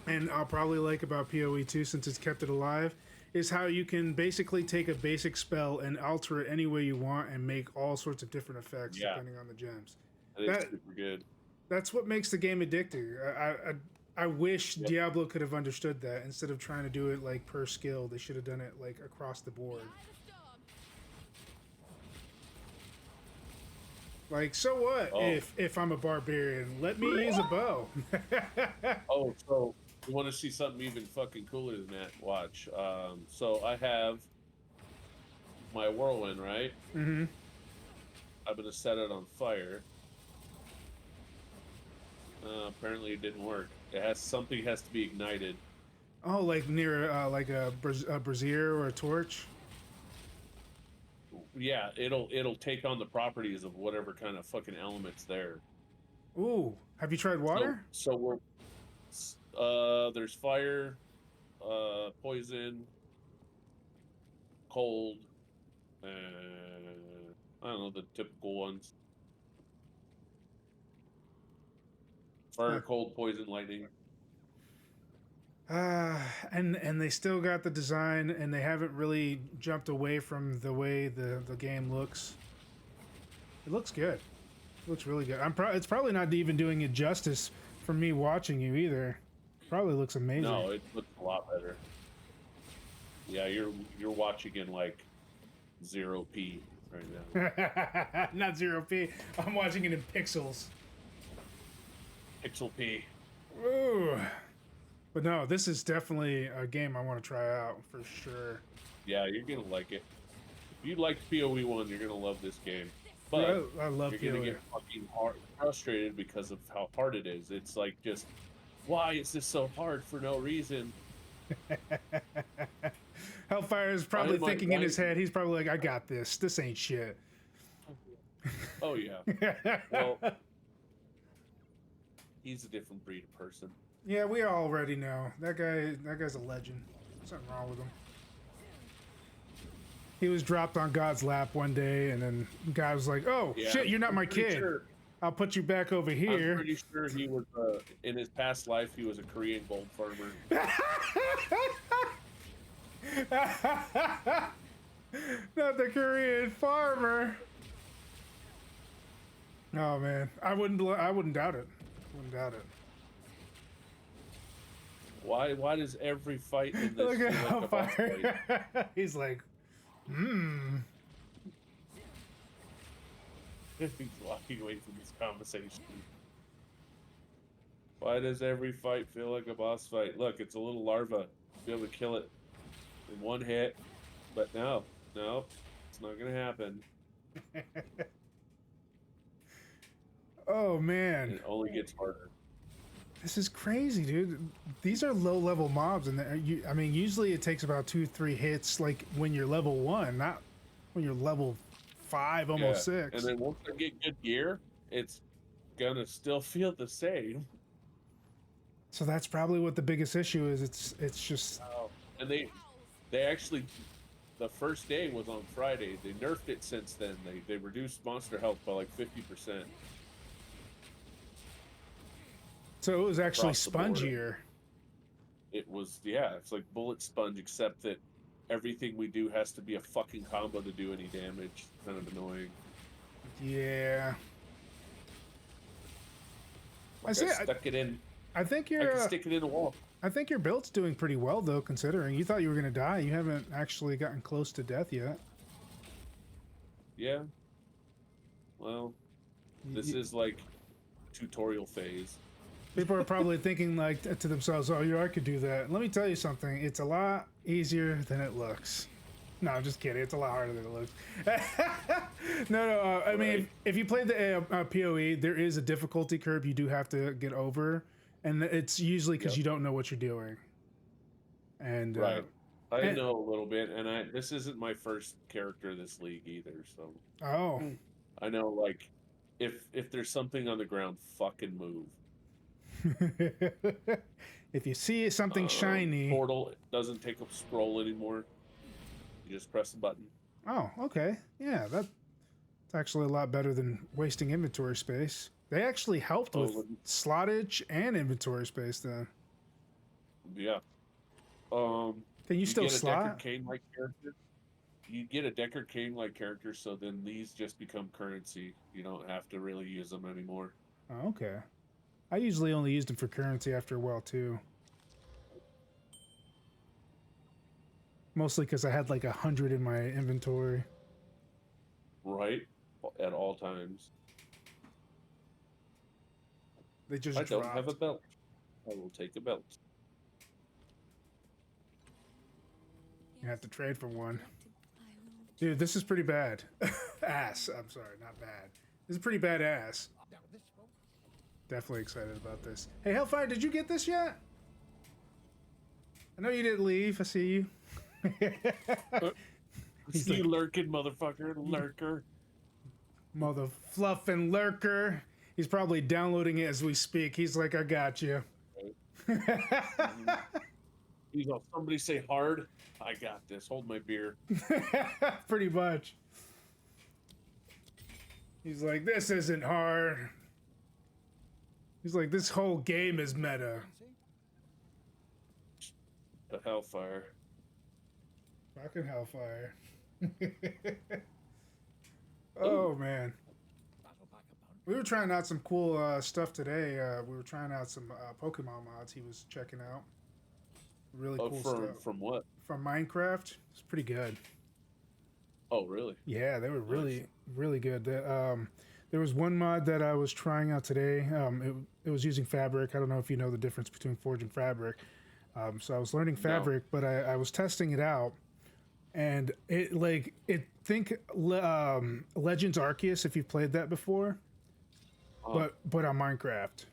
and I'll probably like about PoE too, since it's kept it alive, is how you can basically take a basic spell and alter it any way you want and make all sorts of different effects depending on the gems. That is super good. That's what makes the game addicting. I wish Diablo could have understood that. Instead of trying to do it like per skill, they should have done it like across the board. Like, so what if I'm a barbarian? Let me use a bow. Oh, so you want to see something even fucking cooler than that? Watch. So I have my whirlwind, right? Mm-hmm. I'm gonna set it on fire. Apparently it didn't work. Something has to be ignited. Oh, like near like a brazier or a torch. Yeah, it'll take on the properties of whatever kind of fucking element's there. Ooh, have you tried water? So there's fire, poison, cold, and I don't know the typical ones. Fire, cold, poison, lightning. And they still got the design, and they haven't really jumped away from the way the game looks. It looks good. It looks really good. It's probably not even doing it justice for me watching you either. Probably looks amazing. No, it looks a lot better. Yeah, you're watching in like 0p right now. Not 0p. I'm watching it in pixels. Pixel P. Ooh. But no, this is definitely a game I want to try out for sure. Yeah, you're gonna like it. If you liked PoE 1, you're gonna love this game. But I love you're gonna PoE. get fucking frustrated because of how hard it is. It's like just, why is this so hard for no reason? Hellfire is probably thinking in his head, he's probably like, I got this. This ain't shit. Oh yeah. Well, he's a different breed of person. Yeah, we already know. That guy's a legend. Something wrong with him. He was dropped on God's lap one day, and then God was like, "Oh shit, you're not my kid. Sure. I'll put you back over here." I'm pretty sure he was in his past life he was a Korean gold farmer. Not the Korean farmer. Oh man, I wouldn't doubt it. Wouldn't doubt it. Why does every fight in this Look at feel like a boss Hellfire. fight? He's like, He's walking away from this conversation. Why does every fight feel like a boss fight? Look, it's a little larva. Be able to kill it in one hit, but no, it's not gonna happen. oh man, It only gets harder. this is crazy, dude. These are low-level mobs, and I mean, usually it takes about 2-3 hits, like when you're level 1, not when you're level 5, almost 6. And then once I get good gear, it's gonna still feel the same. So that's probably what the biggest issue is. It's just. And they actually, the first day was on Friday. They nerfed it since then. They reduced monster health by like 50%. So it was actually Across the board. spongier. It was, yeah, it's like bullet sponge, except that everything we do has to be a fucking combo to do any damage. Kind of annoying. Yeah. Like stuck it in. I think I you're. can stick it in the wall. I think your build's doing pretty well though, considering you thought you were gonna die. You haven't actually gotten close to death yet. Yeah. Well, this is like tutorial phase. People are probably thinking like to themselves, "Oh, yeah, I could do that." Let me tell you something. It's a lot easier than it looks. No, I'm just kidding. It's a lot harder than it looks. No. I mean, if you play the PoE, there is a difficulty curve you do have to get over, and it's usually because you don't know what you're doing. And right, I know a little bit, and this isn't my first character this league either. So I know, like, if there's something on the ground, fucking move. If you see something shiny, portal doesn't take a scroll anymore. You just press the button. Oh, okay. Yeah, that's actually a lot better than wasting inventory space. They actually helped with slottage and inventory space then. Yeah. Can you still get slot? A Deckard Cain-like character. You get a Deckard Cain-like character, so then these just become currency. You don't have to really use them anymore. Oh, okay. I usually only used them for currency after a while too. Mostly because I had like 100 in my inventory. Right, at all times. They just I don't dropped. have a belt. I will take a belt. You have to trade for one. Dude, this is pretty bad. ass. I'm sorry, not bad. This is pretty badass. Definitely excited about this. Hey, Hellfire, did you get this yet? I know you didn't leave. I see you. He's See you like, lurking, motherfucker, lurker. mother fluff and lurker. He's probably downloading it as we speak. He's like, I got you. He's all, somebody say hard. I got this. Hold my beer. Pretty much. He's like, this isn't hard. He's like, this whole game is meta. The Hellfire. Fucking Hellfire. Oh, man. We were trying out some cool stuff today. We were trying out some Pokemon mods he was checking out. Really cool stuff. From what? From Minecraft. It's pretty good. Oh, really? Yeah, they were really, really good. There was one mod that I was trying out today. It was using Fabric. I don't know if you know the difference between Forge and Fabric. So I was learning Fabric, but I was testing it out. And think Legends Arceus, if you've played that before, but on Minecraft,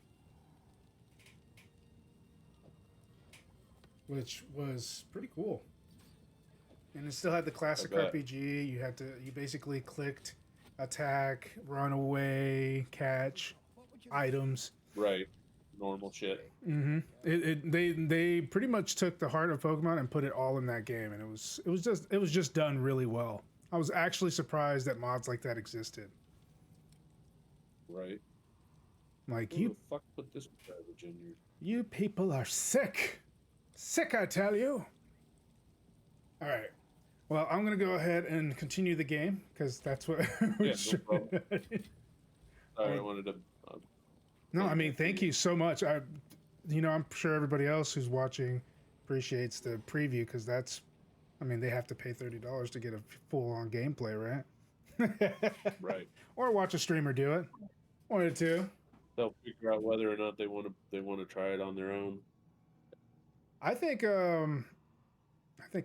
which was pretty cool. And it still had the classic RPG. You basically clicked attack, run away, catch, items. Right, normal shit. Mm-hmm. They pretty much took the heart of Pokemon and put it all in that game, and it was just done really well. I was actually surprised that mods like that existed. Right. Like, who the fuck put this garbage in here? You people are sick. Sick, I tell you. All right. Well, I'm going to go ahead and continue the game, because that's what no problem. I wanted to... no, I mean, thank you so much. I'm sure everybody else who's watching appreciates the preview, because they have to pay $30 to get a full-on gameplay, right? Right. Or watch a streamer do it. One or two. They'll figure out whether or not they want to try it on their own. I think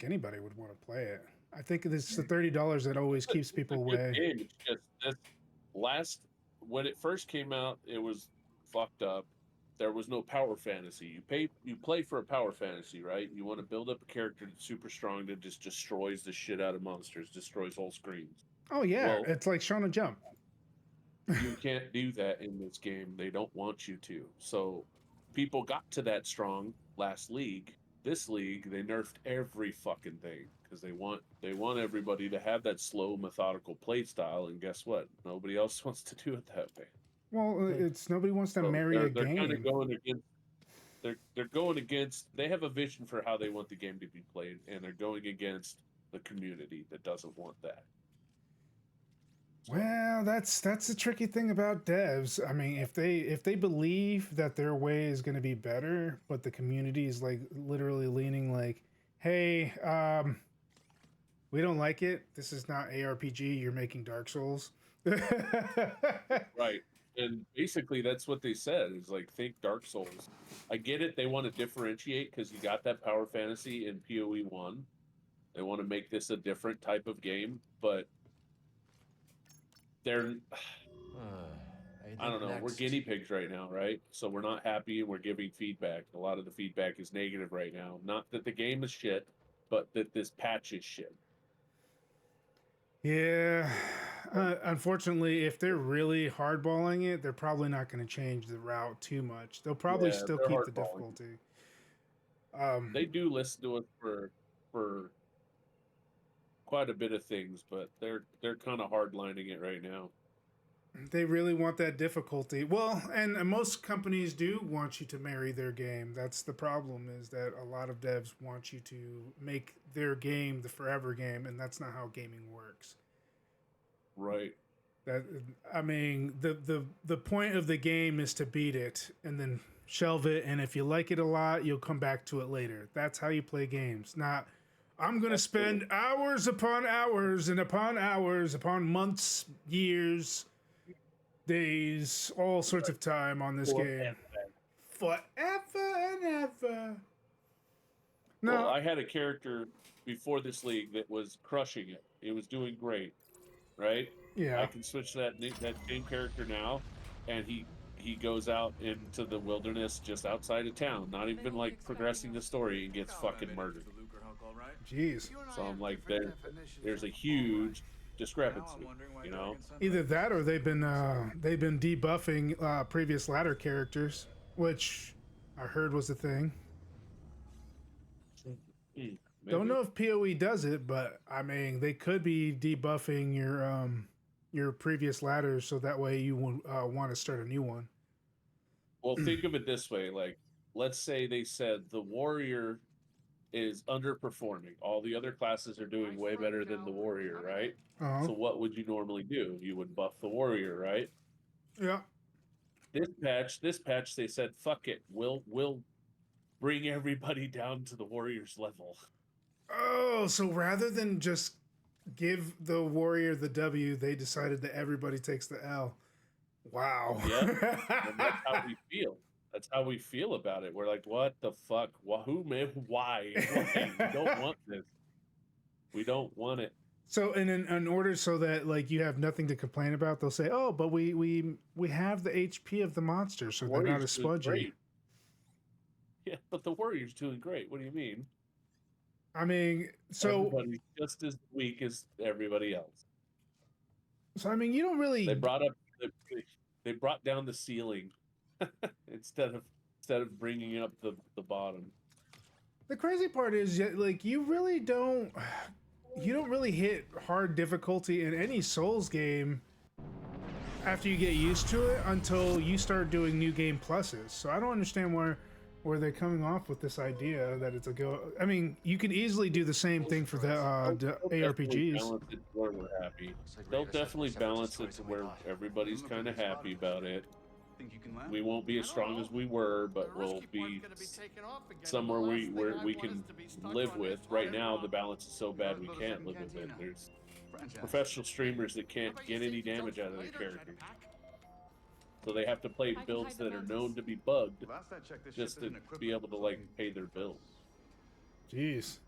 anybody would want to play it. I think it's the $30 that always keeps people away. It's just when it first came out, it was fucked up. There was no power fantasy. You play for a power fantasy, right? You want to build up a character that's super strong that just destroys the shit out of monsters, destroys whole screens. Oh yeah, it's like Shonen Jump. You can't do that in this game. They don't want you to. So people got to that strong last league. This league, they nerfed every fucking thing because they want everybody to have that slow, methodical play style. And guess what? Nobody else wants to do it that way. Well, it's nobody wants to marry a they're game. Kind of going against. They're going against. They have a vision for how they want the game to be played, and they're going against the community that doesn't want that. Well, that's the tricky thing about devs. I mean, if they believe that their way is going to be better, but the community is like literally leaning like, hey, we don't like it. This is not ARPG. You're making Dark Souls. Right. And basically that's what they said. Is like, think Dark Souls. I get it. They want to differentiate because you got that power fantasy in PoE 1. They want to make this a different type of game, but they're I don't know. We're guinea pigs right now, right? So we're not happy and we're giving feedback. A lot of the feedback is negative right now. Not that the game is shit, but that this patch is shit. Yeah. Unfortunately, if they're really hardballing it, they're probably not going to change the route too much. They'll probably still keep the difficulty. They do listen to us for quite a bit of things, but they're kind of hardlining it right now. They really want that difficulty. Well, and most companies do want you to marry their game. That's the problem, is that a lot of devs want you to make their game the forever game, and that's not how gaming works. Right. The point of the game is to beat it and then shelve it, and if you like it a lot, you'll come back to it later. That's how you play games. Not, I'm going to spend hours upon hours and upon hours upon months, years, days, all sorts of time on this game. Forever and ever. No. Well, I had a character before this league that was crushing it. It was doing great, right? Yeah. I can switch that same character now, and he goes out into the wilderness just outside of town, not even like progressing the story, and gets fucking murdered. Jeez. So I'm like, there's a huge discrepancy, you know? Either that or they've been debuffing previous ladder characters, which I heard was a thing. Don't know if PoE does it, but I mean they could be debuffing your previous ladders so that way you won't want to start a new one. Well, think of it this way: like, let's say they said the warrior is underperforming. All the other classes are doing way better than the warrior, right? Uh-huh. So what would you normally do? You would buff the warrior, right? Yeah. This patch, they said, "Fuck it, we'll bring everybody down to the warrior's level." Oh, so rather than just give the warrior the W, they decided that everybody takes the L. Wow. Yeah, and that's how we feel. That's how we feel about it. We're like, what the fuck? Who made? Why? Why? We don't want this. We don't want it. So, and in order so that like you have nothing to complain about, they'll say, "Oh, but we have the HP of the monster, so they're not as spongy." Yeah, but the warrior's doing great. What do you mean? I mean, so everybody's just as weak as everybody else. So I mean, you don't really. They brought down the ceiling instead of bringing up the bottom. The crazy part is, like, you don't really hit hard difficulty in any Souls game after you get used to it until you start doing new game pluses. So I don't understand where they're coming off with this idea that it's a go. I mean, you can easily do the same thing for the ARPGs. Balance it where we're happy. They'll definitely balance it to where everybody's kind of happy about it. We won't be as strong as we were, but we'll be somewhere where we can live with. Right now, the balance is so bad we can't live with it. There's professional streamers that can't get any damage out of their characters. So they have to play builds that are known to be bugged just to be able to, like, pay their bills. Jeez.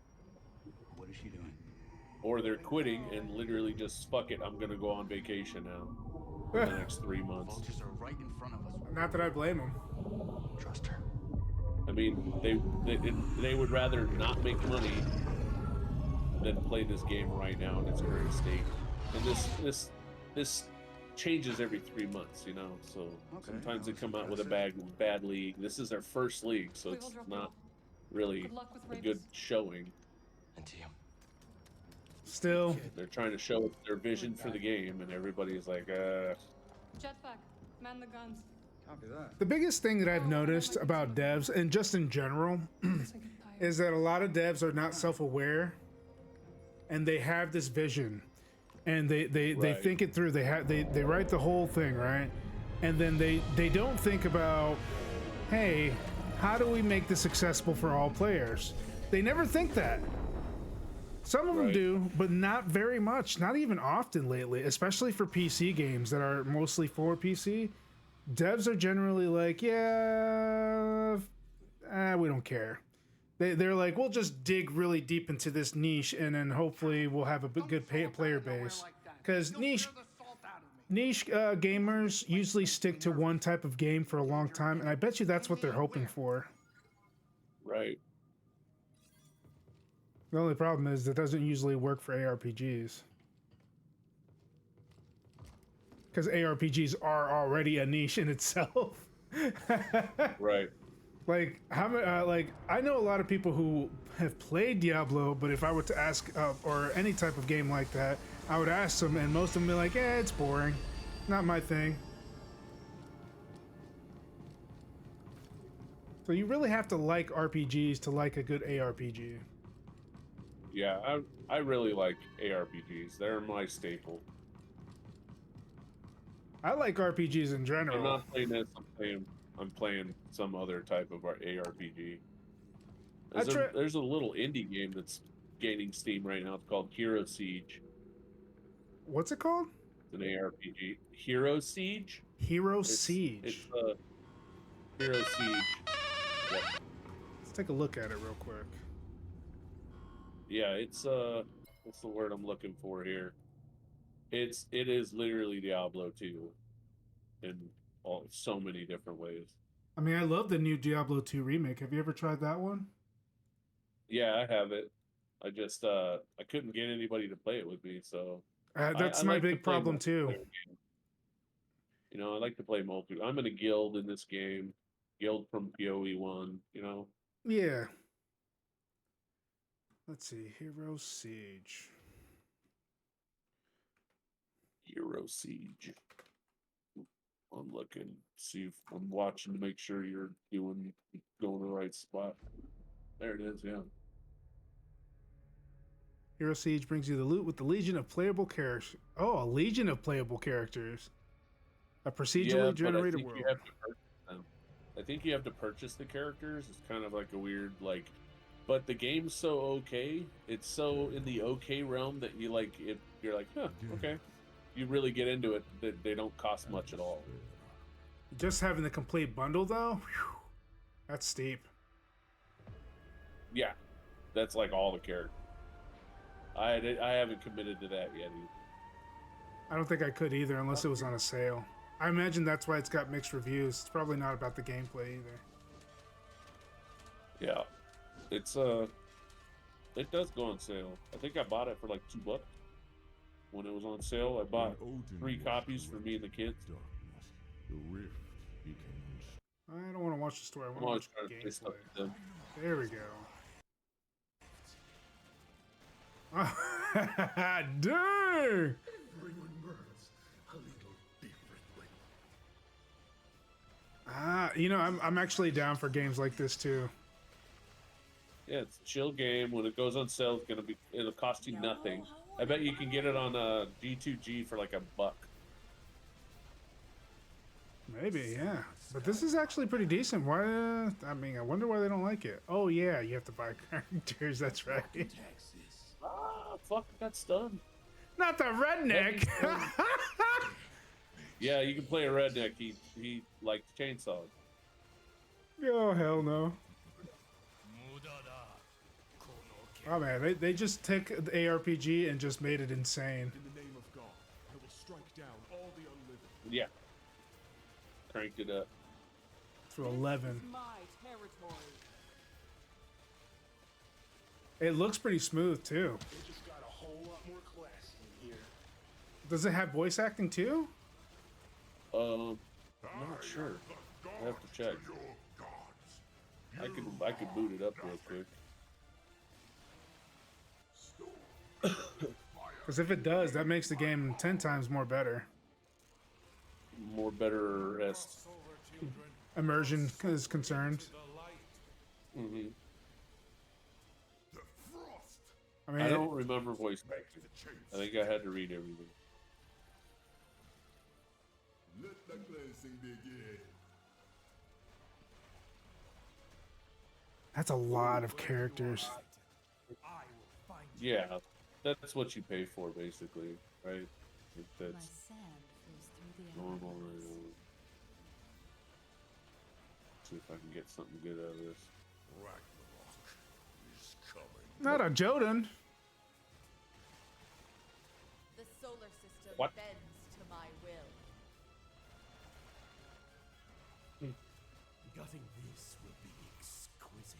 What is she doing? Or they're quitting and literally just, fuck it, I'm gonna go on vacation now for the next 3 months. Vultures are right in front of us. Not that I blame them. Trust her. I mean, they would rather not make money than play this game right now in its current state. And this changes every 3 months, you know. So sometimes they come out with a bad league. This is our first league, so it's not really a good showing. And to you. Still, they're trying to show their vision for the game, and everybody's like, Jetpack, man the guns. Copy that. The biggest thing that I've noticed about devs, and just in general, is that a lot of devs are not self-aware, and they have this vision, and they think it through. They write the whole thing, right? And then they don't think about, hey, how do we make this accessible for all players? They never think that. Some of them do, but not very much. Not even often lately, especially for PC games that are mostly for PC. Devs are generally like, yeah, we don't care. They're like, we'll just dig really deep into this niche, and then hopefully we'll have a good player base. Because niche gamers usually stick to one type of game for a long time, and I bet you that's what they're hoping for. Right. The only problem is it doesn't usually work for ARPGs. Because ARPGs are already a niche in itself. Right. Like I know a lot of people who have played Diablo, but if I were to ask or any type of game like that, I would ask them, and most of them be like, "Yeah, it's boring, not my thing." So you really have to like RPGs to like a good ARPG. Yeah, I really like ARPGs. They're my staple. I like RPGs in general. I'm not playing this. I'm playing some other type of ARPG. There's a little indie game that's gaining steam right now. It's called Hero Siege. What's it called? It's an ARPG. Hero Siege. Hero Siege. It's Hero Siege. Yep. Let's take a look at it real quick. Yeah, it's what's the word I'm looking for here? It is literally Diablo 2 in so many different ways. I mean, I love the new Diablo 2 remake. Have you ever tried that one? Yeah, I have it. I just I couldn't get anybody to play it with me, so I That's my like to big play problem too. multiplayer games. You know, I like to play multi. I'm in a guild in this game, guild from PoE 1. You know, Yeah. Let's see, Hero Siege. Hero Siege. I'm looking, see if I'm watching to make sure you're going the right spot. There it is. Yeah. Hero Siege brings you the loot with the legion of playable characters. Oh, a legion of playable characters. A procedurally Yeah, but I generated think world. you have to purchase them. I think you have to purchase the characters. It's kind of like a weird like, but the game's so okay. It's so in the okay realm that you like it. You're like, huh, okay. You really get into it. That they don't cost much at all. Just having the complete bundle though, whew, that's steep. Yeah, that's like all the characters. I haven't committed to that yet either. I don't think I could either unless it was on a sale. I imagine that's why it's got mixed reviews. It's probably not about the gameplay either. Yeah, it's it does go on sale. I think I bought it for like $2 when it was on sale. I bought 3 copies for me and the kids. I don't want to watch the story. I want to watch the gameplay. There we go. Dang! You know, I'm actually down for games like this too. Yeah, it's a chill game. When it goes on sale, it'll cost you nothing. I bet you can get it on G2G for like $1. Maybe, yeah. But this is actually pretty decent. Why? I mean, I wonder why they don't like it. Oh yeah, you have to buy characters. That's right. Ah, fuck! I got stunned. Not the redneck. Yeah, you can play a redneck. He likes chainsaws. Oh hell no. Oh man, they just took the ARPG and just made it insane. In the name of God, I will strike down all the unliving. Yeah. Cranked it up. To 11. My territory. It looks pretty smooth too. It just got a whole lot more class in here. Does it have voice acting too? I'm not sure. I have to check. I could boot it up real quick. Because if it does, that makes the game 10 times more better. More better as Immersion is concerned. Mm-hmm. I mean, I don't remember voice acting. I think I had to read everything. Let the cleansing begin. That's a lot of characters. Yeah, that's what you pay for, basically, right? That's normal. See if I can get something good out of this. Not a Joden. The solar system What? bends to my will. Gutting this will be exquisite.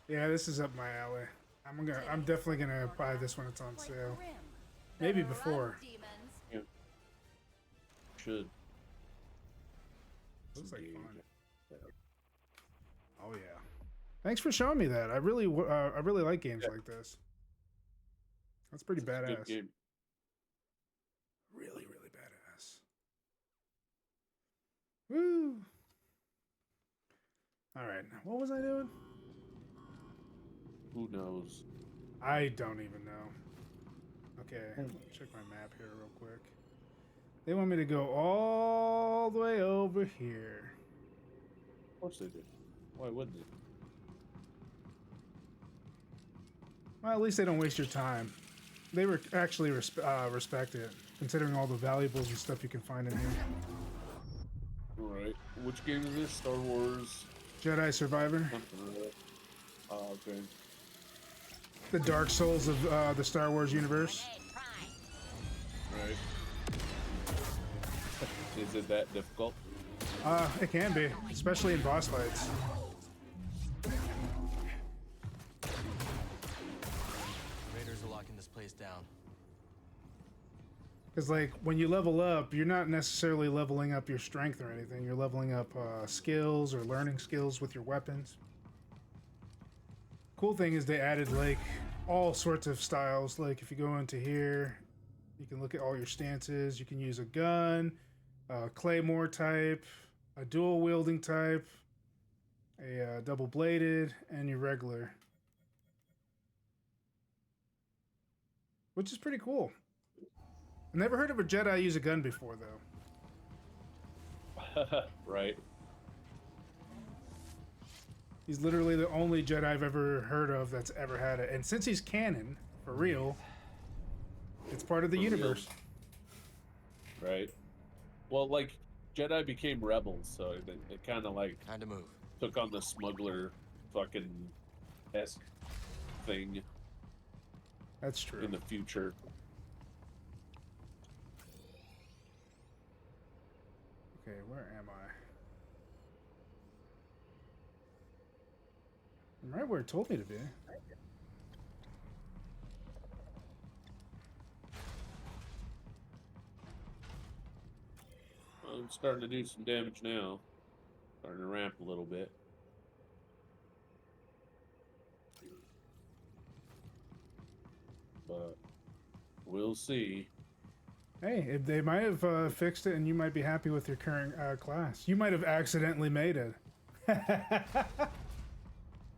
Yeah, this is up my alley. I'm definitely gonna buy this when it's on sale. Maybe before. Yeah. Should. Looks like fun. Oh yeah. Thanks for showing me that. I really like games like this. That's pretty It's a badass. good game. Really badass. Woo! All right, what was I doing? Who knows? I don't even know. Okay, let me check my map here real quick. They want me to go all the way over here. Of course they did. Why wouldn't they? Well, at least they don't waste your time. They actually respect it, considering all the valuables and stuff you can find in here. Alright. Which game is this? Star Wars? Jedi Survivor. Something like that. Oh, okay. the Dark Souls of the Star Wars universe. Right. Is it that difficult? It can be, especially in boss fights. Raiders are locking this place down. Because, like, when you level up, you're not necessarily leveling up your strength or anything. You're leveling up skills or learning skills with your weapons. Cool thing is they added, like, all sorts of styles. Like, if you go into here, you can look at all your stances. You can use a gun, a claymore type, a dual wielding type, a double bladed, and your regular. Which is pretty cool. I never heard of a Jedi use a gun before, though. Right. He's literally the only Jedi I've ever heard of that's ever had it. And since he's canon, for real, it's part of the universe. Right. Well, like, Jedi became rebels, so it kind of like move. Took on the smuggler fucking esque thing. That's true. In the future. Okay, where am I? I'm right where it told me to be. I'm starting to do some damage now. Starting to ramp a little bit. But we'll see. Hey, they might have fixed it and you might be happy with your current class. You might have accidentally made it.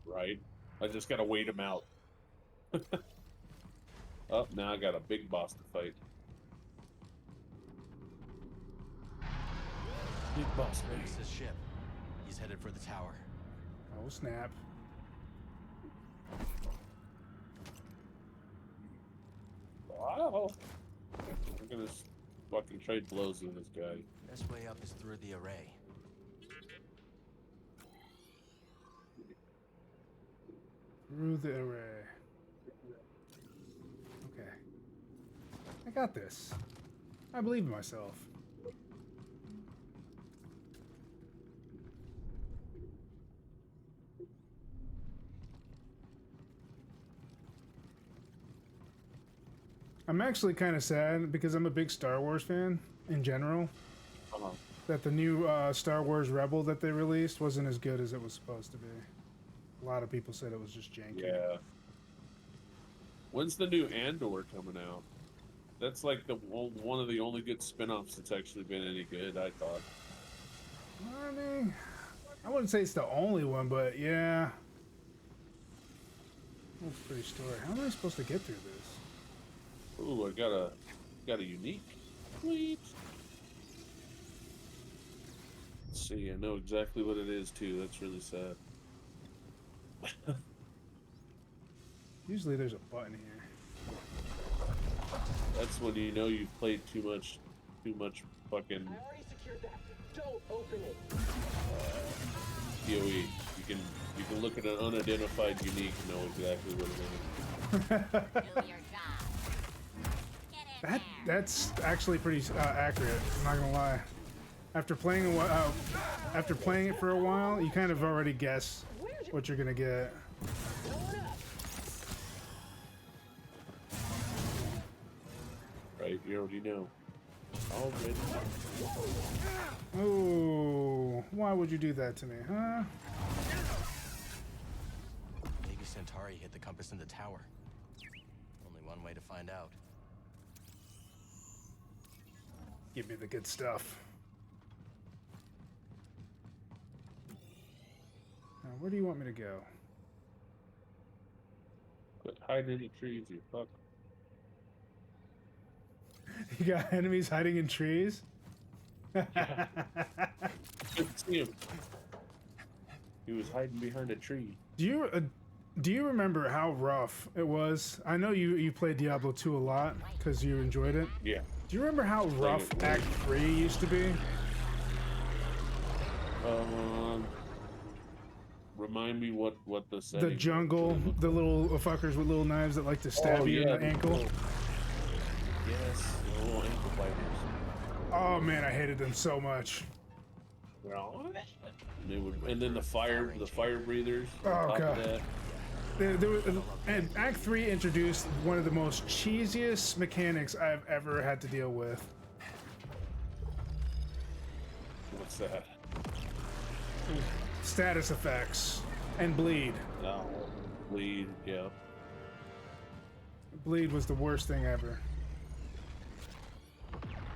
Right? I just gotta wait him out. Oh, now I got a big boss to fight. Big boss, man. It's his ship. He's headed for the tower. Oh, snap. Wow. I'm gonna fucking trade blows with this guy. Best way up is through the array. Through the array. Okay. I got this. I believe in myself. I'm actually kind of sad because I'm a big Star Wars fan in general. That the new Star Wars Rebel that they released wasn't as good as it was supposed to be. A lot of people said it was just janky. Yeah. When's the new Andor coming out? That's like the one of the only good spin-offs that's actually been any good, I thought. I mean, I wouldn't say it's the only one, but yeah. That's a pretty story. How am I supposed to get through this? Ooh, I got a unique. Sweet. Let's see, I know exactly what it is too. That's really sad. Usually there's a button here. That's when you know you've played too much fucking I already secured that. Don't open it. PoE. You can look at an unidentified unique and know exactly what it is. That's actually pretty accurate. I'm not gonna lie. After playing it for a while, you kind of already guess what you're gonna get. Right, you already know. Already. Oh, why would you do that to me, huh? Maybe Centauri hit the compass in the tower. Only one way to find out. Give me the good stuff. Now, where do you want me to go? Quit hiding in the trees, you fuck. You got enemies hiding in trees? Couldn't see him. He was hiding behind a tree. Do you remember how rough it was? I know you played Diablo 2 a lot because you enjoyed it. Yeah. Do you remember how rough Act 3 used to be? Remind me what the The setting jungle, the little fuckers with little knives that like to stab you in the ankle. Yes, the little ankle biters. Oh man, I hated them so much. And then the fire breathers. Oh on top god. of that. And Act 3 introduced one of the most cheesiest mechanics I've ever had to deal with. What's that? Status effects and bleed. No, bleed. Yeah. Bleed was the worst thing ever.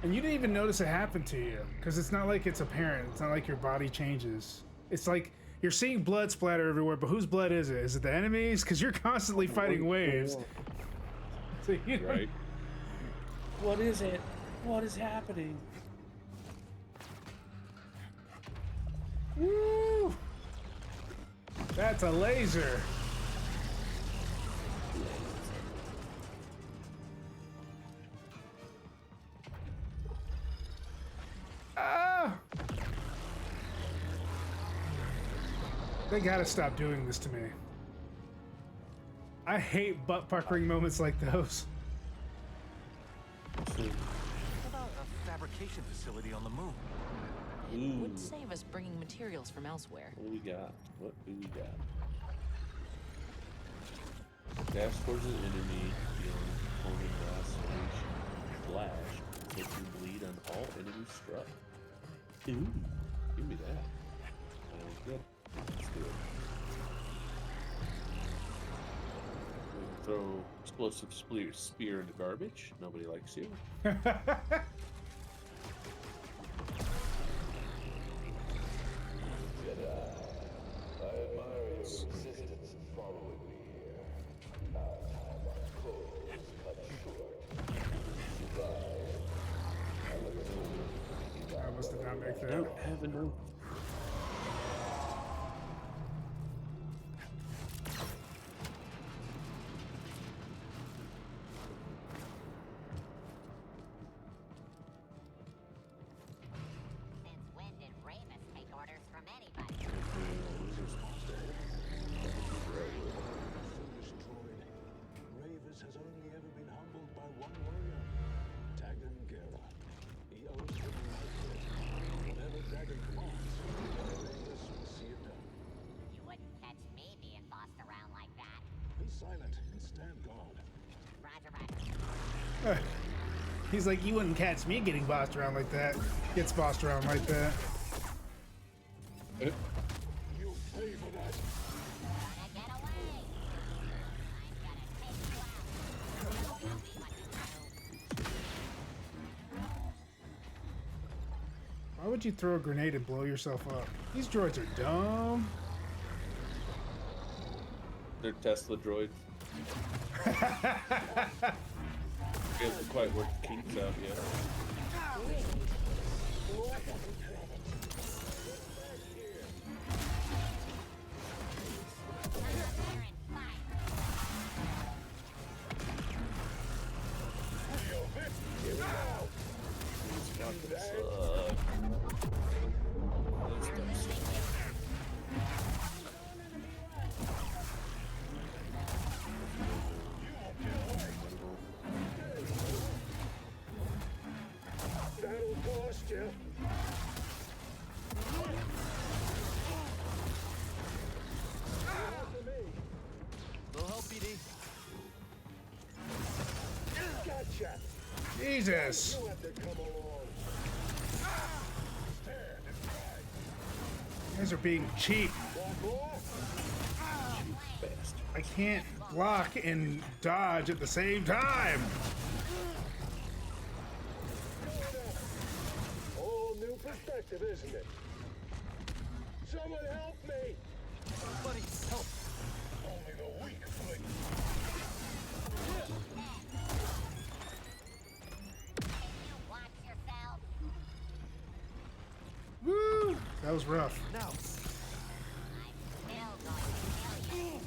And you didn't even notice it happened to you, because it's not like it's apparent. It's not like your body changes. It's like you're seeing blood splatter everywhere, but whose blood is it? Is it the enemies? Because you're constantly fighting waves. So you don't... Right. What is it? What is happening? Woo! That's a laser. Ah! They gotta stop doing this to me. I hate butt puckering moments like those. What about a fabrication facility on the moon? It would save us bringing materials from elsewhere. What do we got? What do we got? Dash towards an enemy, dealing homing laceration, flash, inflicting bleed on all enemies struck. Ooh, give me that. Sounds good. Let's do it. We can throw explosive spear into garbage. Nobody likes you. I must have not make that. Don't have enough. Since when did Ramus take orders from anybody? Ravis has only ever been humbled by one warrior, Dagon Gera. He owes him a life. Whatever Dagon commands, Ravis will see it done. You wouldn't catch me being bossed around like that. Be silent and stand guard. Roger, roger. He's like, you wouldn't catch me getting bossed around like that. Gets bossed around like that. You'll pay for that. Gonna get away. I'm gonna take you out. Tell me what to do. Why would you throw a grenade and blow yourself up? These droids are dumb. They're Tesla droids. They haven't quite worked the kinks out yet. These fucking suck. Those don't suck. That'll cost you. Little help, BD. Gotcha. Jesus. You have to come along. You guys are being cheap. I can't block and dodge at the same time. Whole new perspective, isn't it? Someone help me! Buddy, help! Only the weak flee. Watch yourself. Woo! That was rough. Now! I'm still going to kill you.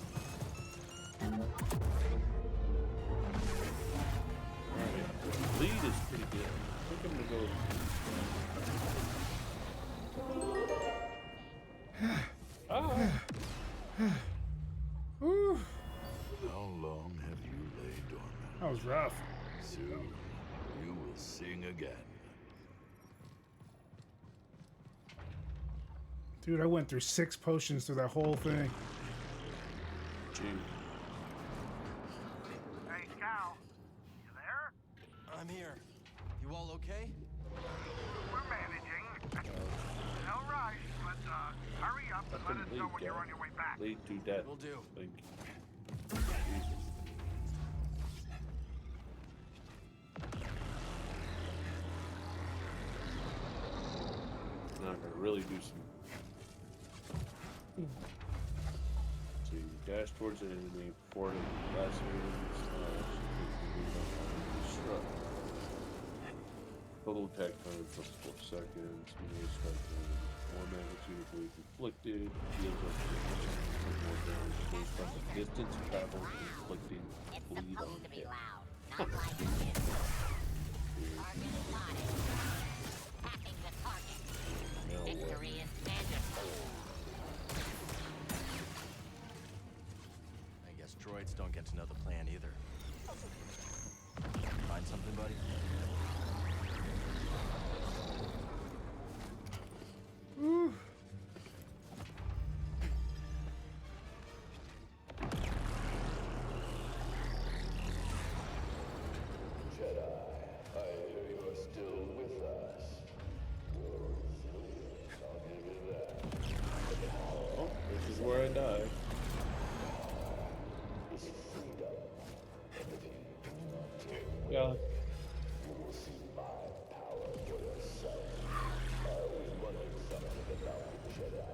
Lead is pretty good. I think I'm gonna go. Whew, How long have you laid dormant? that was rough. Soon, you will sing again. Dude, I went through 6 potions through that whole thing. Gee. Hey, Cal. You there? I'm here. You all okay? We're managing. No rush, but hurry up and let us know when you're on your way back. Lead to death. Will do. Thank you. Now I'm gonna really do some. So you dash towards an enemy, forward and last total attack time plus 4 seconds, melee strike time, more magnitude of bleed inflicted, heals up to more damage based on the distance traveled inflicting bleed on hit. Victory is mandatory. I guess droids don't get to know the plan either. Find something, buddy? Whew. Jedi, I hear you're still with us. You're resilient, I'll give you that. Oh, this is where I die. Is freedom. And if you do not take Yeah. you will see my power for yourself. I always wondered something about the Jedi.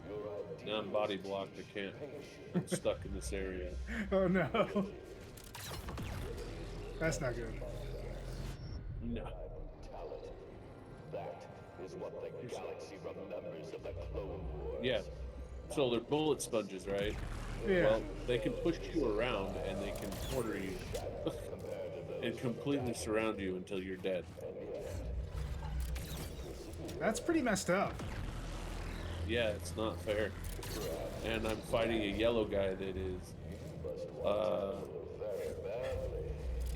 Your ideas Now I'm body blocked. I can't. I'm stuck in this area. Oh no. That's not good. No. brutality. That is what the galaxy remembers of the Clone Wars. Yeah. So they're bullet sponges, right? Yeah. Well, they can push you around and they can corner you and completely surround you until you're dead. That's pretty messed up. Yeah, it's not fair. And I'm fighting a yellow guy that is,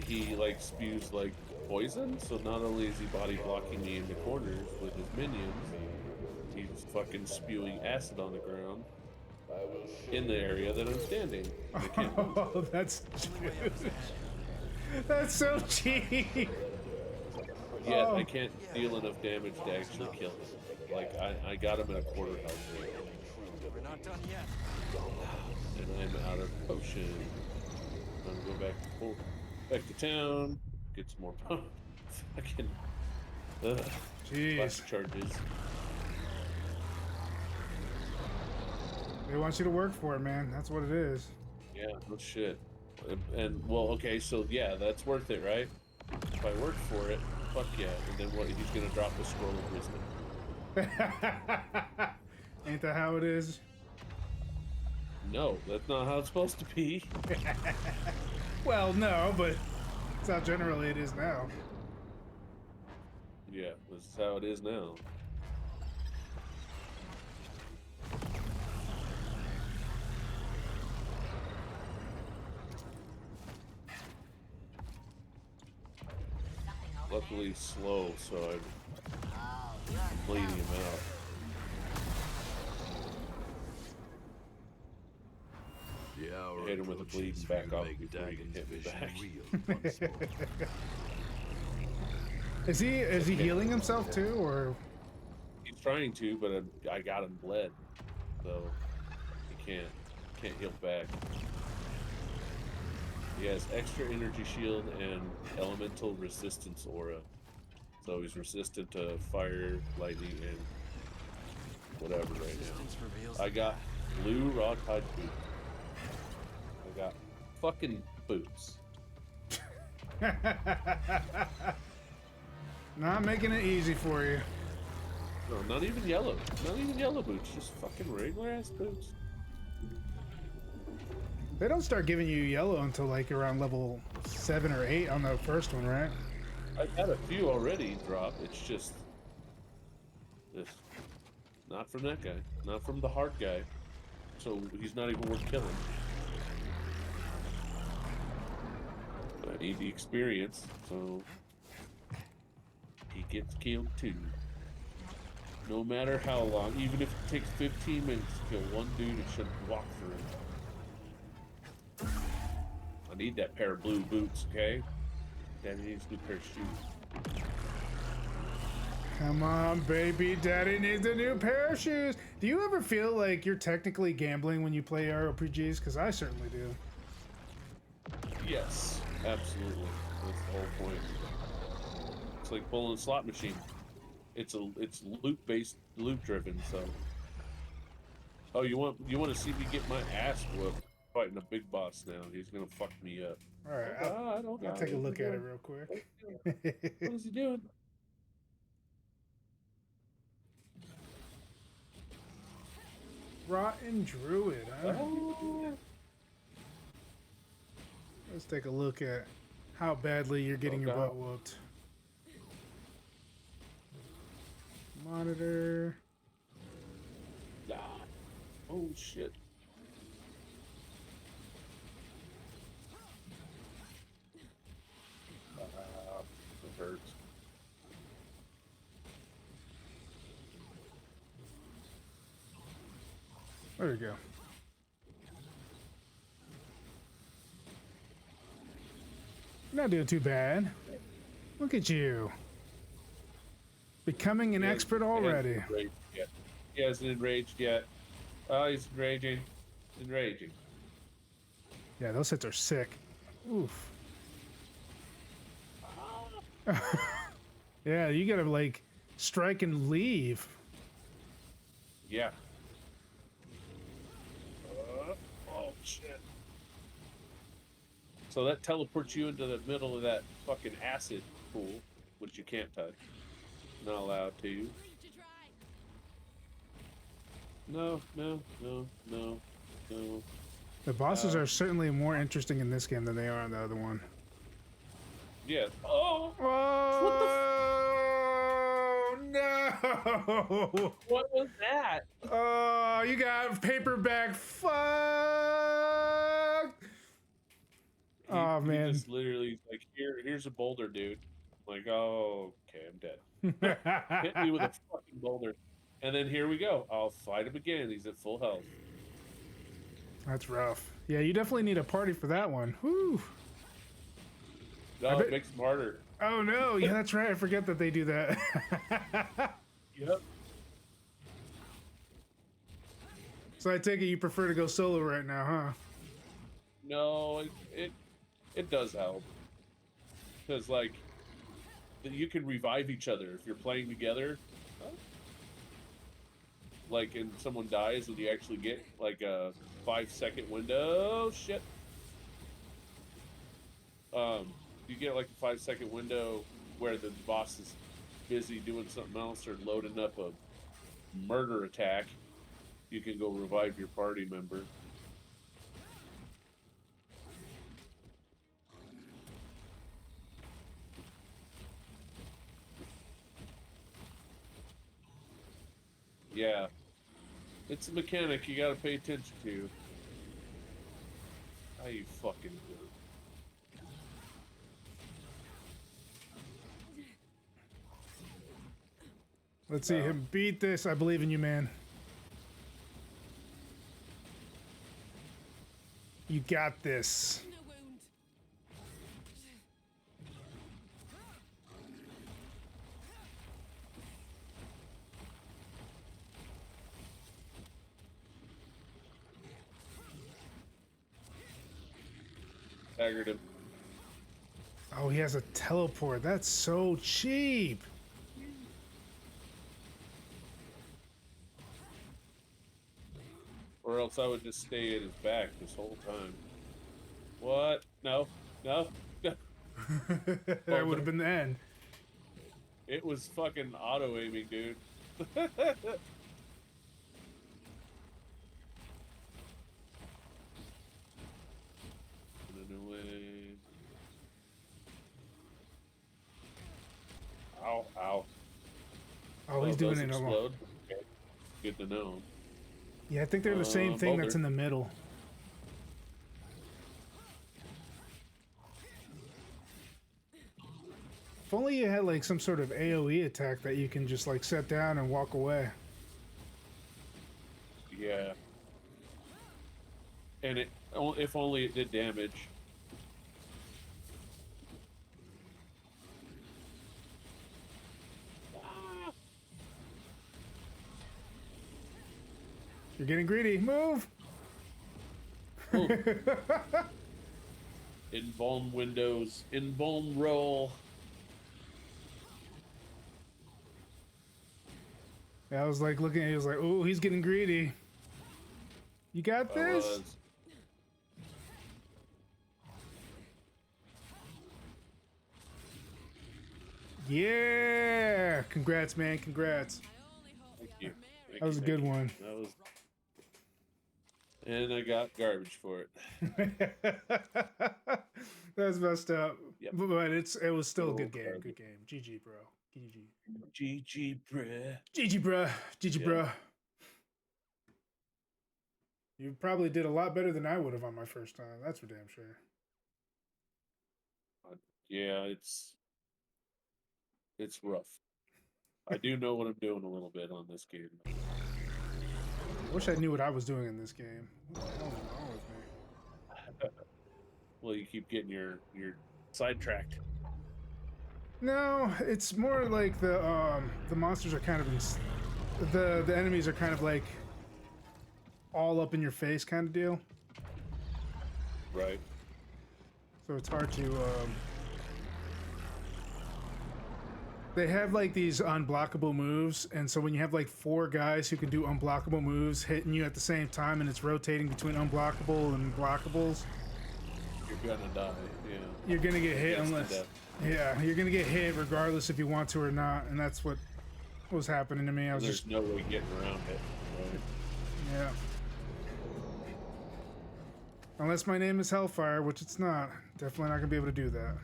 he like spews like poison, so not only is he body blocking me in the corners with his minions, he's fucking spewing acid on the ground in the area that I'm standing. I can't move. Oh, that's that's so cheap. Yeah, Oh. I can't deal enough damage to actually kill him. Like, I got him at a quarter health rate. We're not done yet. And I'm out of potion. I'm gonna go back to town, get some more fucking Jeez. flash charges. They want you to work for it, man. That's what it is. Yeah, no shit. And well, okay, so yeah, that's worth it, right? If I work for it, fuck yeah. And then what? He's gonna drop a scroll of wisdom. Ain't that how it is? No, that's not how it's supposed to be. Well, no, but that's how generally it is now. Yeah, this is how it is now. Luckily slow, so I'm bleeding him out. The hour Hit him with a approaches bleed for back you to off make before he can Dagon's hit me vision back. real once more. Is he healing himself too, or? He's trying to, but I got him bled, so he can't heal back. He has extra energy shield and elemental resistance aura, so he's resistant to fire, lightning, and whatever right now. I got blue raw tide boots. I got fucking boots. Not making it easy for you. No, not even yellow. Not even yellow boots. Just fucking regular ass boots. They don't start giving you yellow until like around level 7 or 8 on the first one, right? I've had a few already drop. It's just not from that guy. Not from the hard guy. so he's not even worth killing. But I need the experience, so he gets killed too. No matter how long, even if it takes 15 minutes to kill one dude, it should walk through. I need that pair of blue boots, okay? Daddy needs a new pair of shoes. Come on, baby. Daddy needs a new pair of shoes. Do you ever feel like you're technically gambling when you play RPGs? Because I certainly do. Yes, absolutely. That's the whole point. It's like pulling a slot machine. It's loot based, loot driven. So, oh, you want to see me get my ass whooped fighting a big boss now? He's gonna fuck me up. All right, Oh God, I'll take a what's look he at it doing? real quick. What is he doing? Rotten Druid, huh? Oh. Let's take a look at how badly you're getting your butt whooped. Monitor. Ah. Oh shit. It hurts. There we go. You're not doing too bad. Look at you. Becoming an expert already. He hasn't enraged yet. Oh, he's enraging. Enraging. Yeah, those hits are sick. Oof. Yeah, you gotta like strike and leave. Yeah. Oh shit. So that teleports you into the middle of that fucking acid pool, which you can't touch. Not allowed to. No. The bosses are certainly more interesting in this game than they are in the other one. Yeah. Oh! No! What was that? Oh, you got paperback fucked! Oh, man. He just literally like, here's a boulder, dude. I'm like, oh, okay, I'm dead. Hit me with a fucking boulder. And then here we go. I'll fight him again. He's at full health. That's rough. Yeah, you definitely need a party for that one. Whew. No, it makes him harder. Oh, no. Yeah, that's right. I forget that they do that. Yep. So I take it you prefer to go solo right now, huh? No, it does help. Because, like, you can revive each other if you're playing together. Like, and someone dies and you actually get, like, a 5-second window. Shit. You get, like, a 5-second window where the boss is busy doing something else or loading up a murder attack. You can go revive your party member. Yeah. It's a mechanic you gotta pay attention to. How you fucking do it? Let's see him beat this. I believe in you, man. You got this. Staggered him. Oh, he has a teleport. That's so cheap. Or else I would just stay at his back this whole time. What? No. No. That would have been the end. It was fucking auto-aiming, dude. Ow, ow. Oh, he's doing it no no more. explode? Okay. Good to know. Yeah, I think they're the same thing that's Boulder. in the middle. If only you had like some sort of AoE attack that you can just like set down and walk away. Yeah. And if only it did damage. You're getting greedy. Move! Invuln windows. Invuln roll. I was like looking at it, he was like, oh, he's getting greedy. You got this? Yeah! Congrats, man. Congrats. Thank you. That was a good one. That was... And I got garbage for it. That's messed up. Yep. But it was still a Oh, good game. garbage. Good game. GG, bro. GG. GG, bruh. GG, bruh. GG, Yeah. bruh. You probably did a lot better than I would have on my first time. That's for damn sure. Yeah, it's rough. I do know what I'm doing a little bit on this game. I wish I knew what I was doing in this game. What the hell is wrong with me? Well, you keep getting your sidetracked. No, it's more like the monsters are kind of the enemies are kind of like all up in your face kind of deal. Right. So it's hard to they have like these unblockable moves, and so when you have like 4 guys who can do unblockable moves hitting you at the same time and it's rotating between unblockable and blockables, You're gonna die, yeah. you're gonna get hit Instant unless death. yeah, you're gonna get hit regardless if you want to or not, and that's what was happening to me. I was There's just no way getting around it, right? yeah. Unless my name is Hellfire, which it's not. Definitely not gonna be able to do that.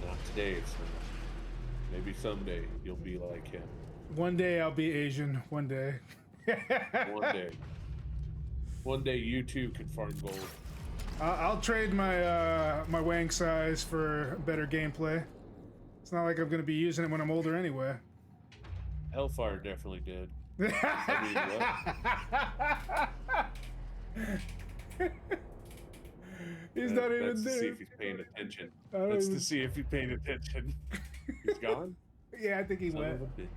Not today, it's not. Maybe someday you'll be like him. One day I'll be Asian. One day. One day. One day you too can farm gold. I'll trade my my wang size for better gameplay. It's not like I'm gonna be using it when I'm older anyway. Hellfire definitely did. I He's not even that's to see there. if he's paying attention. I That's don't to see if he's paying attention. He's gone? Yeah, I think he Son went. of a bitch.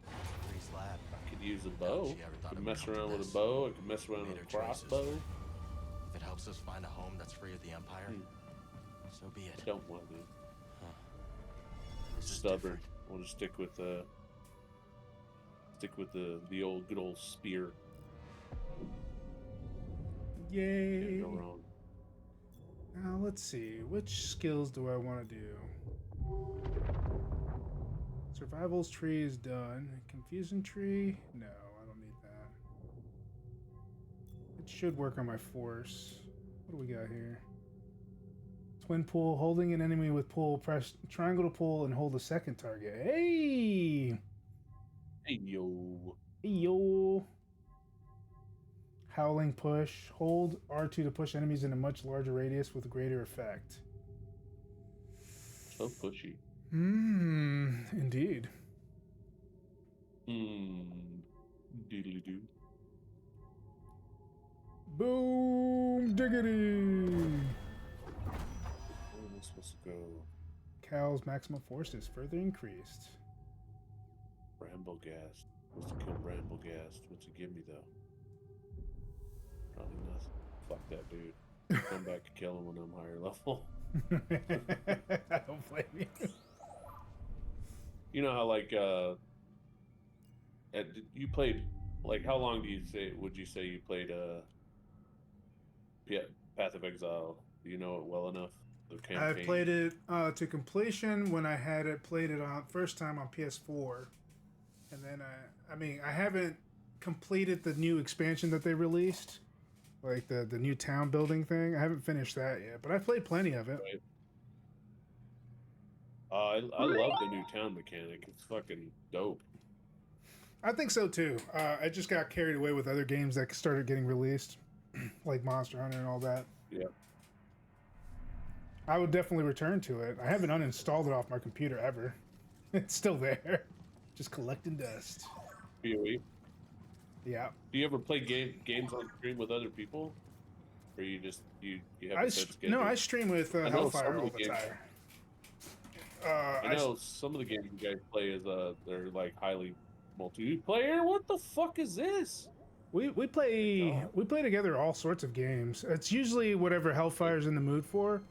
Free slab. I could use a bow. I could mess around with a bow. I could mess around with a crossbow. If it helps us find a home that's free of the Empire, so be it. I don't want to. This is Stubborn. I want to stick with the old good old spear. Yay. Can't go wrong. Now let's see. Which skills do I want to do? Survival's tree is done. Confusion tree? No, I don't need that. It should work on my force. What do we got here? Twin pull, holding an enemy with pull, press triangle to pull and hold a second target. Hey! Hey yo. Hey yo. Howling push. Hold R2 to push enemies in a much larger radius with greater effect. So pushy. Indeed. Doodly doo. Boom diggity. Where am I supposed to go? Cal's maximum force is further increased. Bramblegast. What's to kill Bramblegast? What's it give me though? Probably nothing. Fuck that dude. Come back and kill him when I'm higher level. I don't blame you. You know how like you played like how long would you say you played Path of Exile? Do you know it well enough? The I campaign? played it to completion when I had it played it on first time on PS4, and then I haven't completed the new expansion that they released, like the new town building thing. I haven't finished that yet, but I played plenty of it. Right. I love the new town mechanic. It's fucking dope. I think so too. I just got carried away with other games that started getting released, like Monster Hunter and all that. Yeah. I would definitely return to it. I haven't uninstalled it off my computer ever. It's still there, just collecting dust. PoE. Yeah. Do you ever play games on stream with other people, or you just you have a set schedule? No, I stream with Hellfire all the time. I know some of the games you guys play is they're like highly multiplayer. What the fuck is this? We play together all sorts of games. It's usually whatever Hellfire's in the mood for.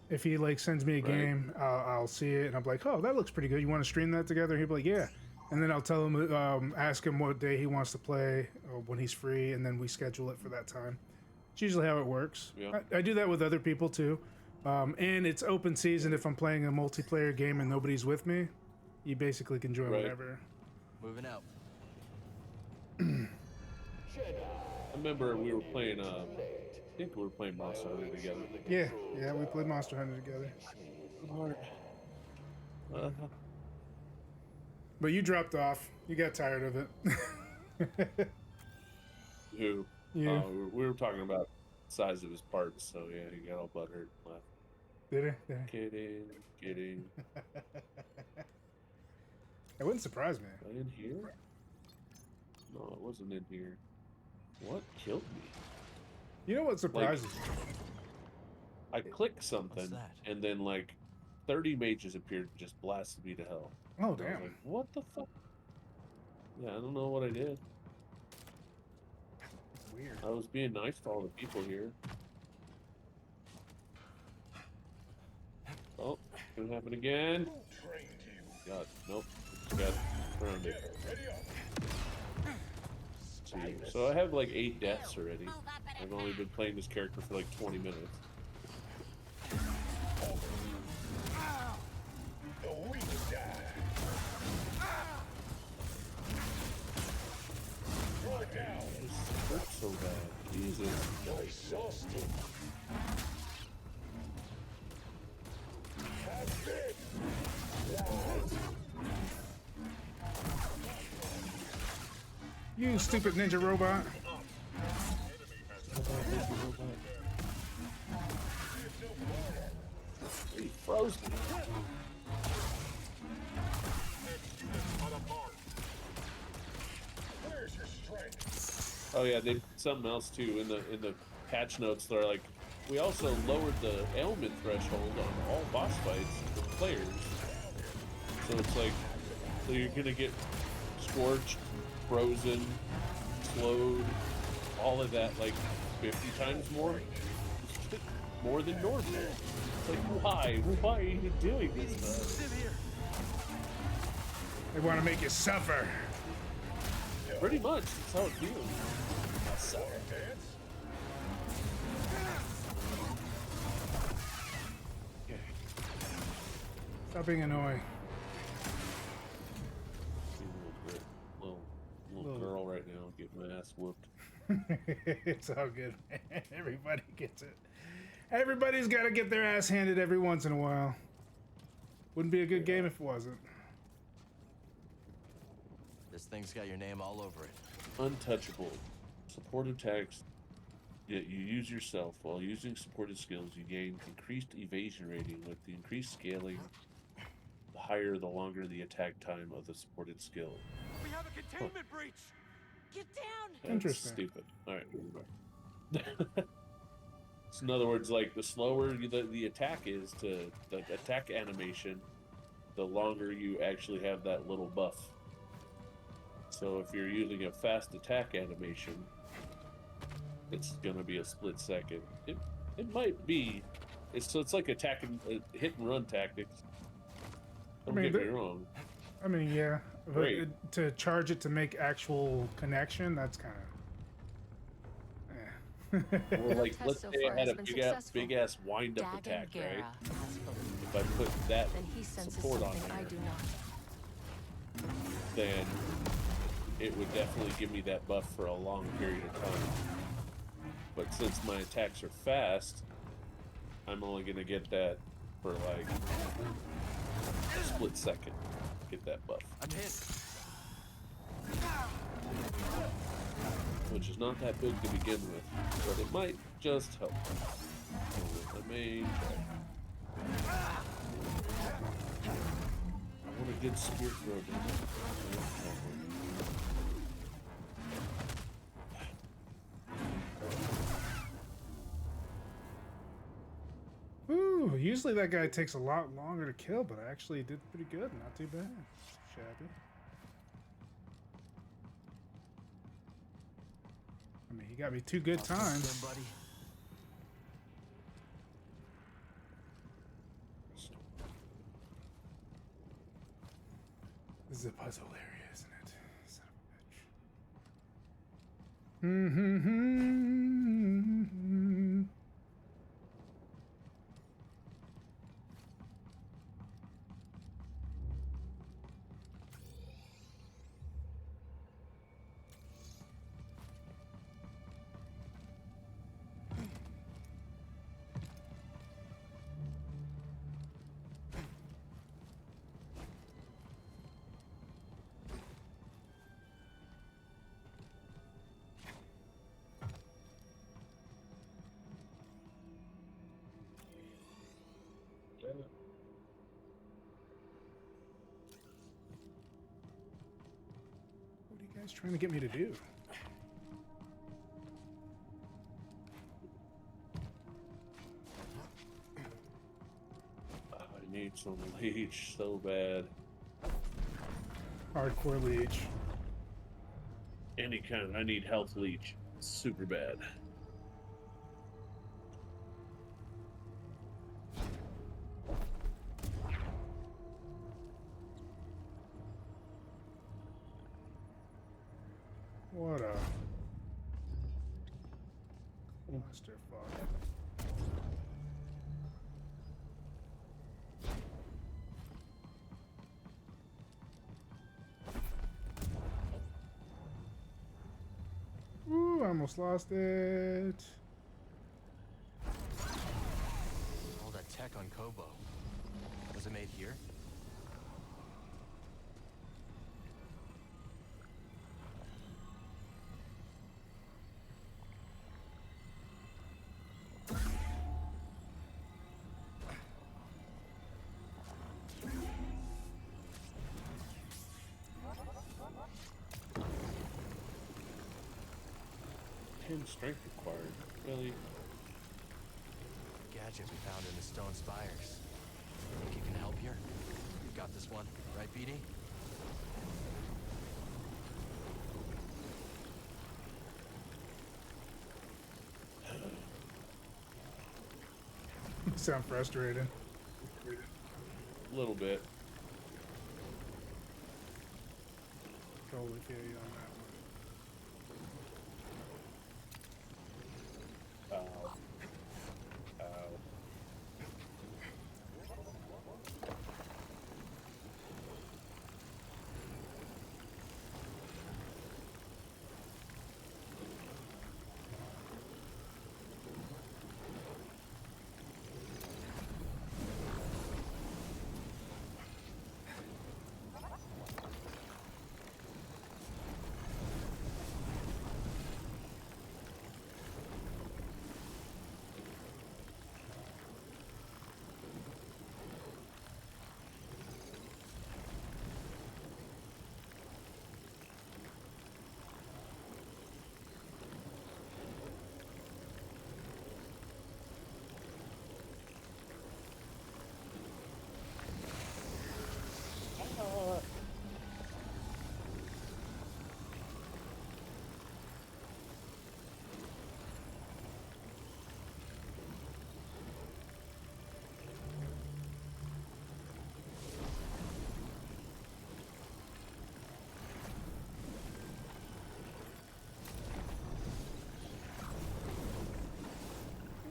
If he like sends me a game, I'll see it and I'm like, oh, that looks pretty good. You want to stream that together? He'll be like, yeah. And then I'll tell him, ask him what day he wants to play, or when he's free, and then we schedule it for that time. It's usually how it works. Yeah. I do that with other people too. And it's open season if I'm playing a multiplayer game and nobody's with me. You basically can join whenever. Moving out. I remember we were playing. I think we were playing Monster Hunter together. Yeah, we played Monster Hunter together. But you dropped off. You got tired of it. Who? You. We were talking about the size of his parts, so yeah, he got all butthurt and left. Did he? Kidding. It wouldn't surprise me. In here? No, it wasn't in here. What killed me? You know what surprises me? I clicked something, and then like 30 mages appeared and just blasted me to hell. Oh, And I was damn. like, what the fuck? Yeah, I don't know what I did. Weird. I was being nice to all the people here. Oh, gonna happen again. God, nope. Got surrounded. So I have like 8 deaths already. I've only been playing this character for like 20 minutes. This hurts so bad. Jesus. You stupid ninja robot. He froze me. Oh yeah, they did something else too in the patch notes. They're like, we also lowered the ailment threshold on all boss fights for players. So it's like, so you're gonna get scorched, frozen, slowed, all of that like 50 times more, more than normal. It's like, why are you doing this? They want to make you suffer. Pretty much, that's how it feels. Stop being annoying. Little girl right now getting my ass whooped. It's all good, man. Everybody gets it. Everybody's got to get their ass handed every once in a while. Wouldn't be a good game if it wasn't. This thing's got your name all over it. Untouchable. Support attacks. Yeah, you use yourself. While using supported skills, you gain increased evasion rating. With the increased scaling, the higher the longer the attack time of the supported skill. We have a containment breach! Get down! That's Interesting. Stupid. Alright, so in other words, like, the slower the attack is to the attack animation, the longer you actually have that little buff. So if you're using a fast attack animation, it's gonna be a split second. It might be. It's like attacking, hit and run tactics. Don't get me wrong. I mean, yeah. But Great. to charge it to make actual connection, that's kind of. Well, like, let's say I had a big ass wind up attack, right? If I put that support on there, then it would definitely give me that buff for a long period of time. But since my attacks are fast, I'm only going to get that for like a split second. Get that buff. I'm hit. Which is not that big to begin with, but it might just help. So with the main try. I want a good spear throw, damn it. Ooh, usually that guy takes a lot longer to kill, but I actually did pretty good. Not too bad. Shabby. I mean, he got me 2 good times. Buddy. This is a puzzle area, isn't it? Son of a bitch. What are you guys trying to get me to do? I need some leech so bad. Hardcore leech. Any kind. I need health leech. Super bad. What a clusterfuck. Ooh, I almost lost it. All that tech on Kobo. Was it made here? Strength required. Really? Gadget we found in the stone spires. Think you can help here? You got this one, right, BD? You sound frustrated. A little bit. Totally feel you on that one.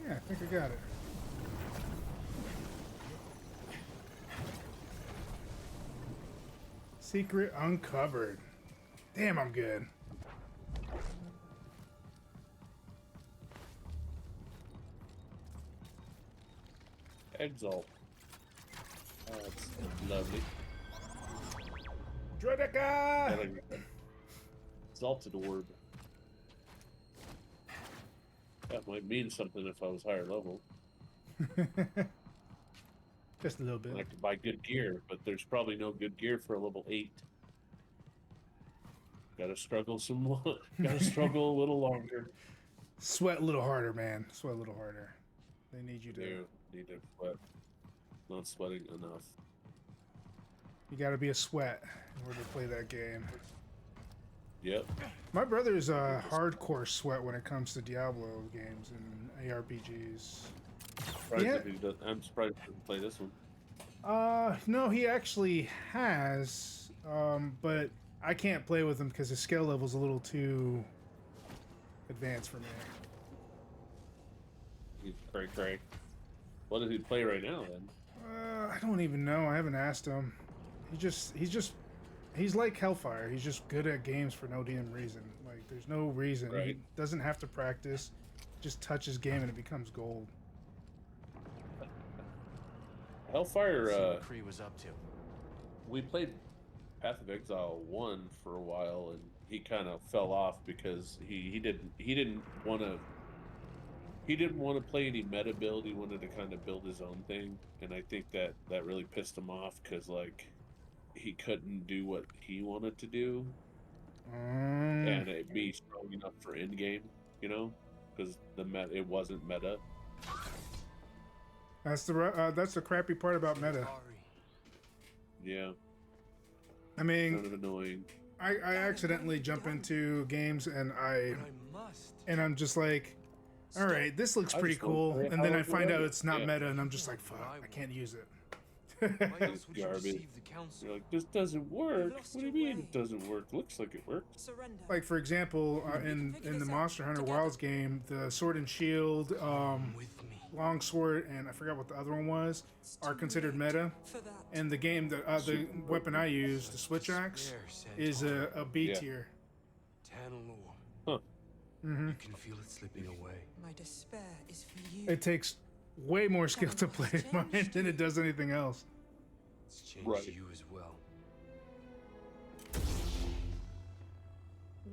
Yeah, I think I got it. Secret uncovered. Damn, I'm good. Exalt. That's lovely. Dredeka! Exalted orb. That might mean something if I was higher level. Just a little bit. I could buy good gear, but there's probably no good gear for a level 8. Gotta struggle some more. Gotta struggle a little longer. Sweat a little harder, man. Sweat a little harder. They need you to. Need to sweat. Not sweating enough. You gotta be a sweat in order to play that game. Yep. My brother's a hardcore sweat when it comes to Diablo games and ARPGs. I'm surprised he doesn't play this one. No, he actually has, but I can't play with him because his skill level's a little too advanced for me. He's cray. What does he play right now then? I don't even know. I haven't asked him. He's like Hellfire. He's just good at games for no damn reason. Like, there's no reason. Right. He doesn't have to practice. Just touches game and it becomes gold. Hellfire. See what Cree was up to. We played Path of Exile 1 for a while, and he kind of fell off because he didn't want to play any meta build. He wanted to kind of build his own thing, and I think that really pissed him off because like he couldn't do what he wanted to do, and it be strong enough for end game, you know, because it wasn't meta. That's the crappy part about meta. Yeah. I mean, kind of annoying. I accidentally jump into games and I'm just like, all right, this looks pretty cool, and then I find out it's not meta, and I'm just like, fuck, I can't use it. It's garbage. You're like, this doesn't work. What do you mean it doesn't work? Looks like it works. Like, for example, in the Monster Hunter Wilds game, the Sword and Shield, Longsword, and I forgot what the other one was, are considered meta. And the game, the weapon I use, the Switch Axe, is a B tier. Huh. You can feel it slipping away. My despair is for you. It takes way more skill to play mine than it does anything else. It's changed you as well.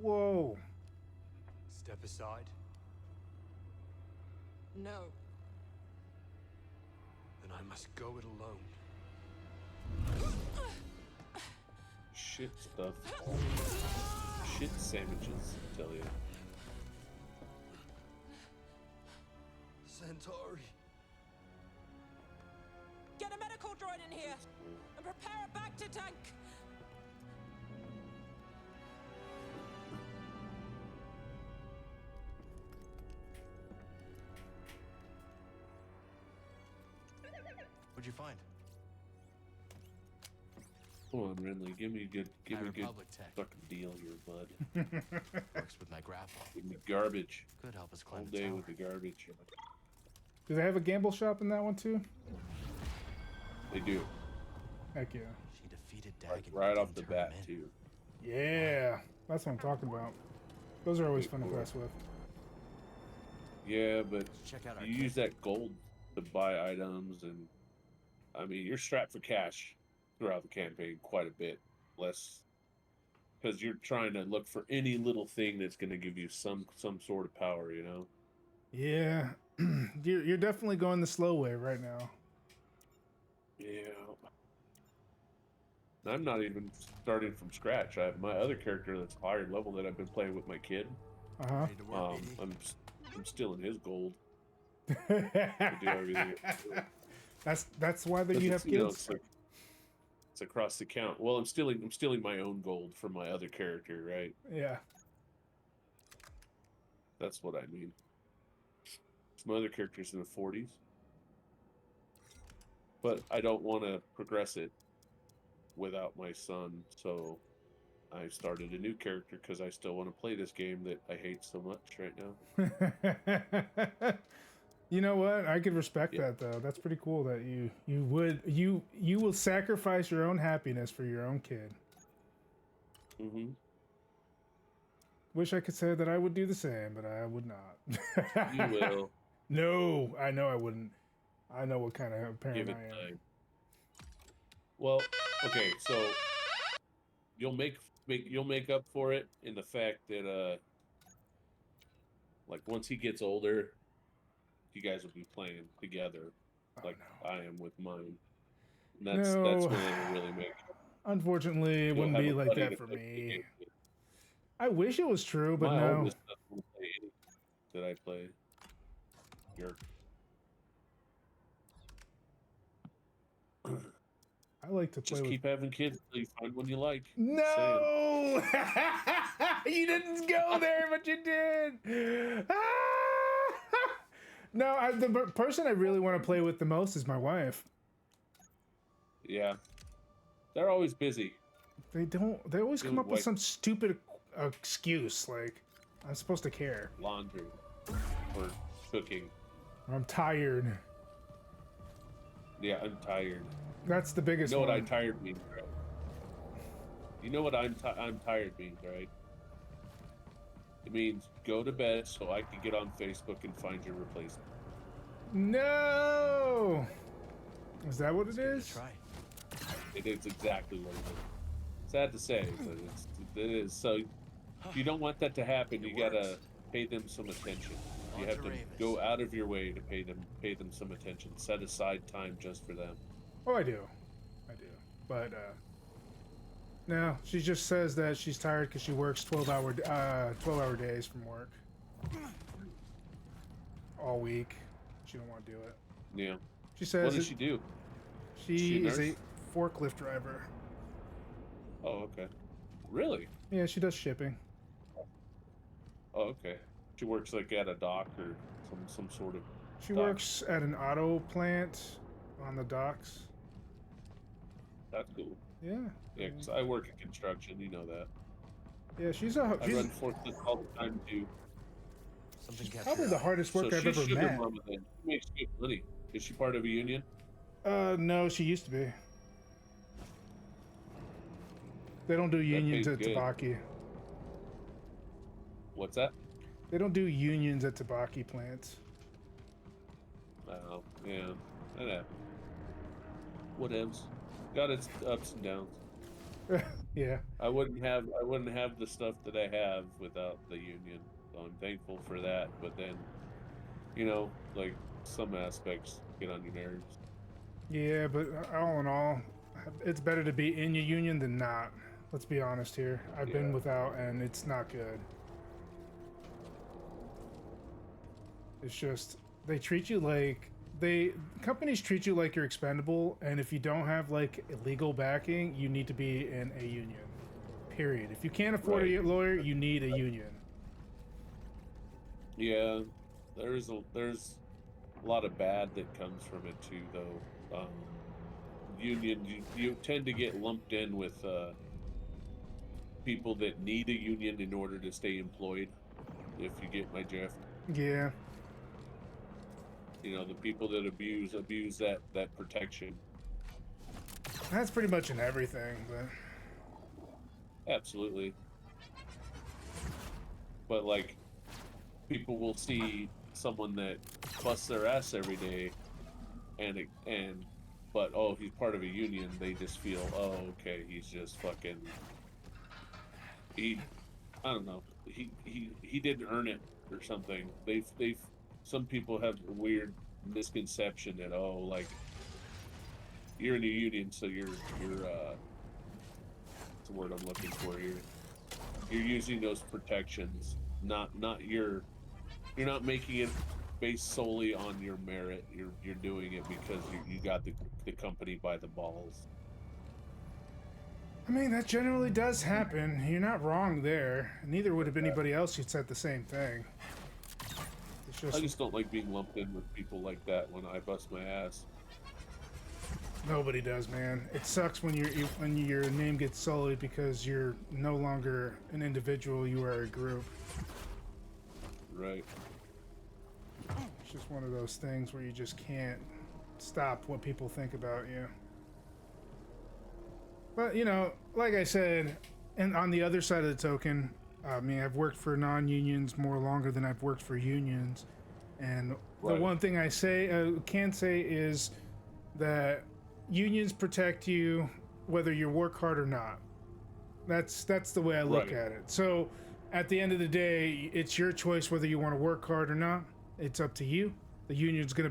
Whoa. Step aside. No. Then I must go it alone. Shit stuff. Shit sandwiches, I tell you. Centauri. Get a medical droid in here and prepare a back to tank. What'd you find? Come on, Renly, give me a good fucking deal here, bud. Works with my grapple. Give me garbage. Could help us All climb the day tower. with the garbage. Do they have a gamble shop in that one too? They do. Heck yeah. She defeated Like, Dagon. right off the bat, too. Yeah, that's what I'm talking about. Those are always fun to mess with. Yeah, but Check out our you use that gold to buy items, and I mean, you're strapped for cash throughout the campaign quite a bit. Less because you're trying to look for any little thing that's going to give you some sort of power, you know? Yeah, you're definitely going the slow way right now. Yeah. I'm not even starting from scratch. I have my other character that's higher level that I've been playing with my kid. I'm stealing his gold. To do everything. That's why you have You know, kids. it's across the count. Well, I'm stealing my own gold from my other character, right? Yeah. That's what I mean. My other character's in the 40s. But I don't want to progress it without my son, so I started a new character because I still want to play this game that I hate so much right now. You know what? I could respect that though. That's pretty cool that you will sacrifice your own happiness for your own kid. Mm-hmm. Wish I could say that I would do the same, but I would not. You will. No, I know I wouldn't. I know what kind of parent Give it I am. time. Well, okay, so you'll make up for it in the fact that like once he gets older, you guys will be playing together, like I am with mine. And that's No, when it'll really make it. Unfortunately, it You'll wouldn't have be a like buddy that to for play the me. game with. I wish it was true, but My no. oldest doesn't play any that I play. Yerk. I like to play Just keep having kids until you find one you like. No! You didn't go there, but you did. No, the person I really want to play with the most is my wife. Yeah. They're always busy. They always come up with some stupid excuse, like, I'm supposed to care. Laundry. Or cooking. I'm tired. Yeah, I'm tired. That's the biggest You know one. what tired means, right? You know what I'm tired means, right? It means go to bed so I can get on Facebook and find your replacement. No! Is that what it is? Try. It is exactly what it is. Sad to say, but it is. So if you don't want that to happen, you gotta pay them some attention. You have to go out of your way to pay them some attention. Set aside time just for them. Oh, I do. But no, she just says that she's tired because she works 12-hour days from work all week. She don't want to do it. Yeah. She says. What does she do? She is a forklift driver. Oh, okay. Really? Yeah, she does shipping. Oh, okay. She works like at a dock or some sort of. She works at an auto plant on the docks. That's cool. Yeah. Yeah, because I work in construction. You know that. Yeah, she's I run forklifts all the time too. Something probably the hardest worker I've ever sugar met. mama then. She makes good money. Is she part of a union? No, she used to be. They don't do unions at pays good. Tabaki. What's that? They don't do unions at Tabaki plants. Oh, yeah. I know. Whatevs. Got its ups and downs. Yeah. I wouldn't have the stuff that I have without the union. So I'm thankful for that. But then, you know, like some aspects get on your nerves. Yeah, but all in all, it's better to be in your union than not. Let's be honest here. I've been without, and it's not good. It's just they treat you like companies treat you like you're expendable, and if you don't have like legal backing, you need to be in a union. Period. If you can't afford a lawyer, you need a union. Yeah, there's a lot of bad that comes from it too, though. Union, you tend to get lumped in with people that need a union in order to stay employed. If you get my drift. Yeah. You know, the people that abuse that protection. That's pretty much in everything, but Absolutely. But like, people will see someone that busts their ass every day, but oh, he's part of a union. They just feel, oh, okay, he's just fucking. I don't know. He didn't earn it or something. They've some people have a weird misconception that, oh, like, you're in a union, so you're what's the word I'm looking for here? You're using those protections, not you're not making it based solely on your merit. You're doing it because you got the company by the balls. I mean, that generally does happen. You're not wrong there. Neither would have anybody else who said the same thing. I just don't like being lumped in with people like that when I bust my ass. Nobody does, man. It sucks when your name gets sullied because you're no longer an individual. You are a group. Right. It's just one of those things where you just can't stop what people think about you. But, you know, like I said, and on the other side of the token, I mean, I've worked for non-unions more longer than I've worked for unions. And the one thing I can say is that unions protect you whether you work hard or not. That's the way I look at it. So at the end of the day, it's your choice whether you want to work hard or not. It's up to you. The union's gonna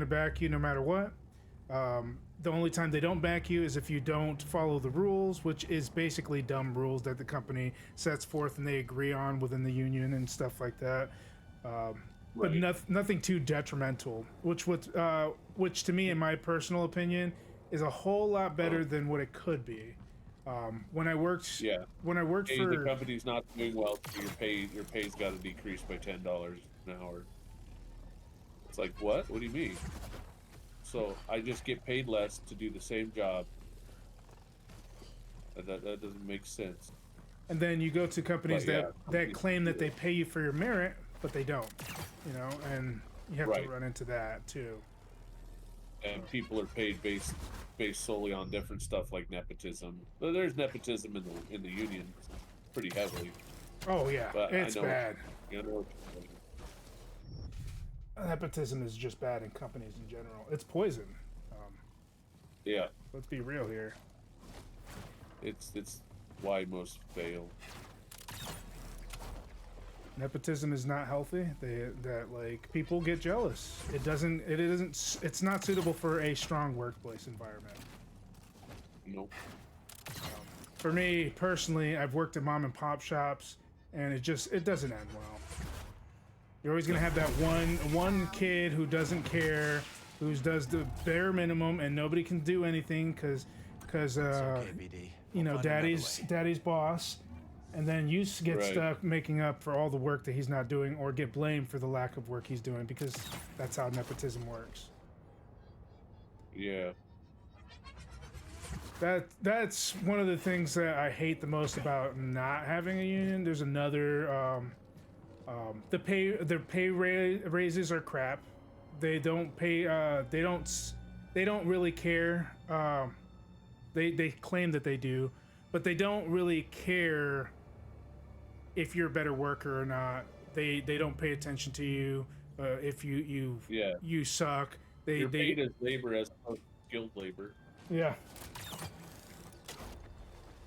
back you no matter what. The only time they don't back you is if you don't follow the rules, which is basically dumb rules that the company sets forth and they agree on within the union and stuff like that. But nothing too detrimental, which to me, in my personal opinion, is a whole lot better than what it could be. When I worked for the company's not doing well, so your pay's got to decrease by $10 an hour. It's like, what? What do you mean? So I just get paid less to do the same job. That doesn't make sense. And then you go to companies that claim that they pay you for your merit, but they don't. You know, and you have to run into that too. And people are paid based solely on different stuff like nepotism. But there's nepotism in the union pretty heavily. Oh yeah, but it's bad. You know, nepotism is just bad in companies in general. It's poison. Yeah. Let's be real here. It's why most fail. Nepotism is not healthy. Like people get jealous. It's not suitable for a strong workplace environment. Nope. For me personally, I've worked at mom and pop shops, and it doesn't end well. You're always gonna have that one kid who doesn't care, who does the bare minimum, and nobody can do anything because you know, daddy's boss. And then you get stuck making up for all the work that he's not doing, or get blamed for the lack of work he's doing, because that's how nepotism works. Yeah. That's one of the things that I hate the most about not having a union. There's another, their pay raises are crap. They don't pay. They don't really care. They claim that they do, but they don't really care if you're a better worker or not. They don't pay attention to you. If you suck. You're paid as labor as opposed to skilled labor. Yeah.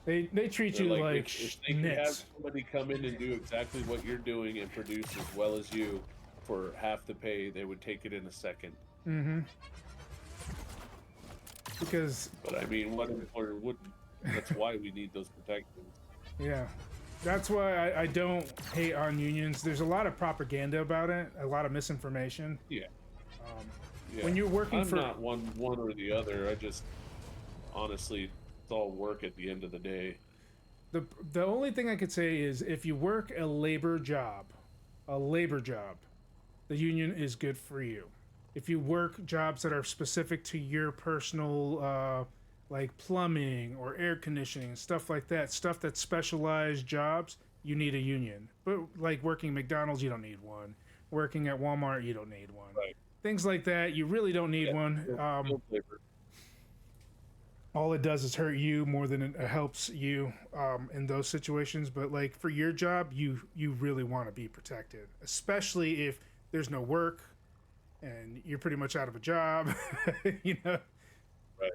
They treat you like if they can have somebody come in and do exactly what you're doing and produce as well as you for half the pay, they would take it in a second. Mm-hmm. But I mean, what employer wouldn't? That's why we need those protections. Yeah. That's why I don't hate on unions. There's a lot of propaganda about it, a lot of misinformation. Yeah. When you're working I'm not one or the other. I just honestly, it's all work at the end of the day. The only thing I could say is if you work a labor job, the union is good for you. If you work jobs that are specific to your personal, like plumbing or air conditioning and stuff like that, stuff that's specialized jobs, you need a union. But like working McDonald's, you don't need one. Working at Walmart, you don't need one. Right. Things like that, you really don't need one. All it does is hurt you more than it helps you in those situations. But like for your job, you really want to be protected, especially if there's no work and you're pretty much out of a job. You know. Right.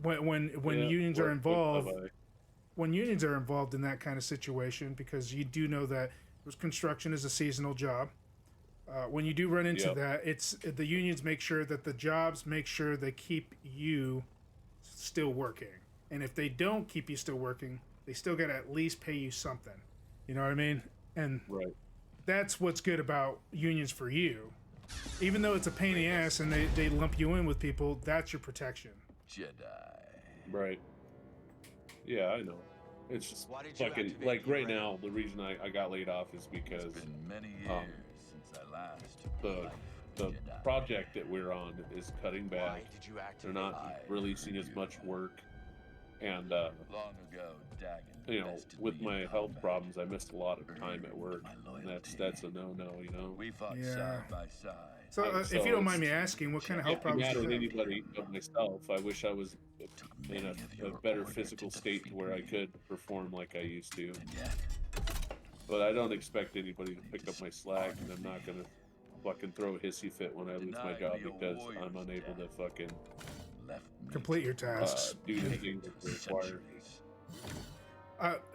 When unions are involved, in that kind of situation, because you do know that construction is a seasonal job. When you do run into that, it's the unions make sure that the jobs make sure they keep you still working, and if they don't keep you still working, they still got to at least pay you something. You know what I mean? And that's what's good about unions for you. Even though it's a pain in the ass and they lump you in with people, that's your protection. Jedi. Right. Yeah, I know. It's just fucking like right now. The reason I got laid off is because It's been many years since I last the project that we're on is cutting back. They're not releasing as much work, and long ago, Dagon. You know, with my health problems, I missed a lot of time at work. And that's a no-no. You know. We fought side by side. So, if you don't mind me asking, what kind of health problems do you have? Anybody but myself. I wish I was in a better physical state to where I could perform like I used to. But I don't expect anybody to pick up my slack, and I'm not gonna fucking throw a hissy fit when I lose my job because I'm unable to fucking left me complete to your tasks. do the things that they require. centuries.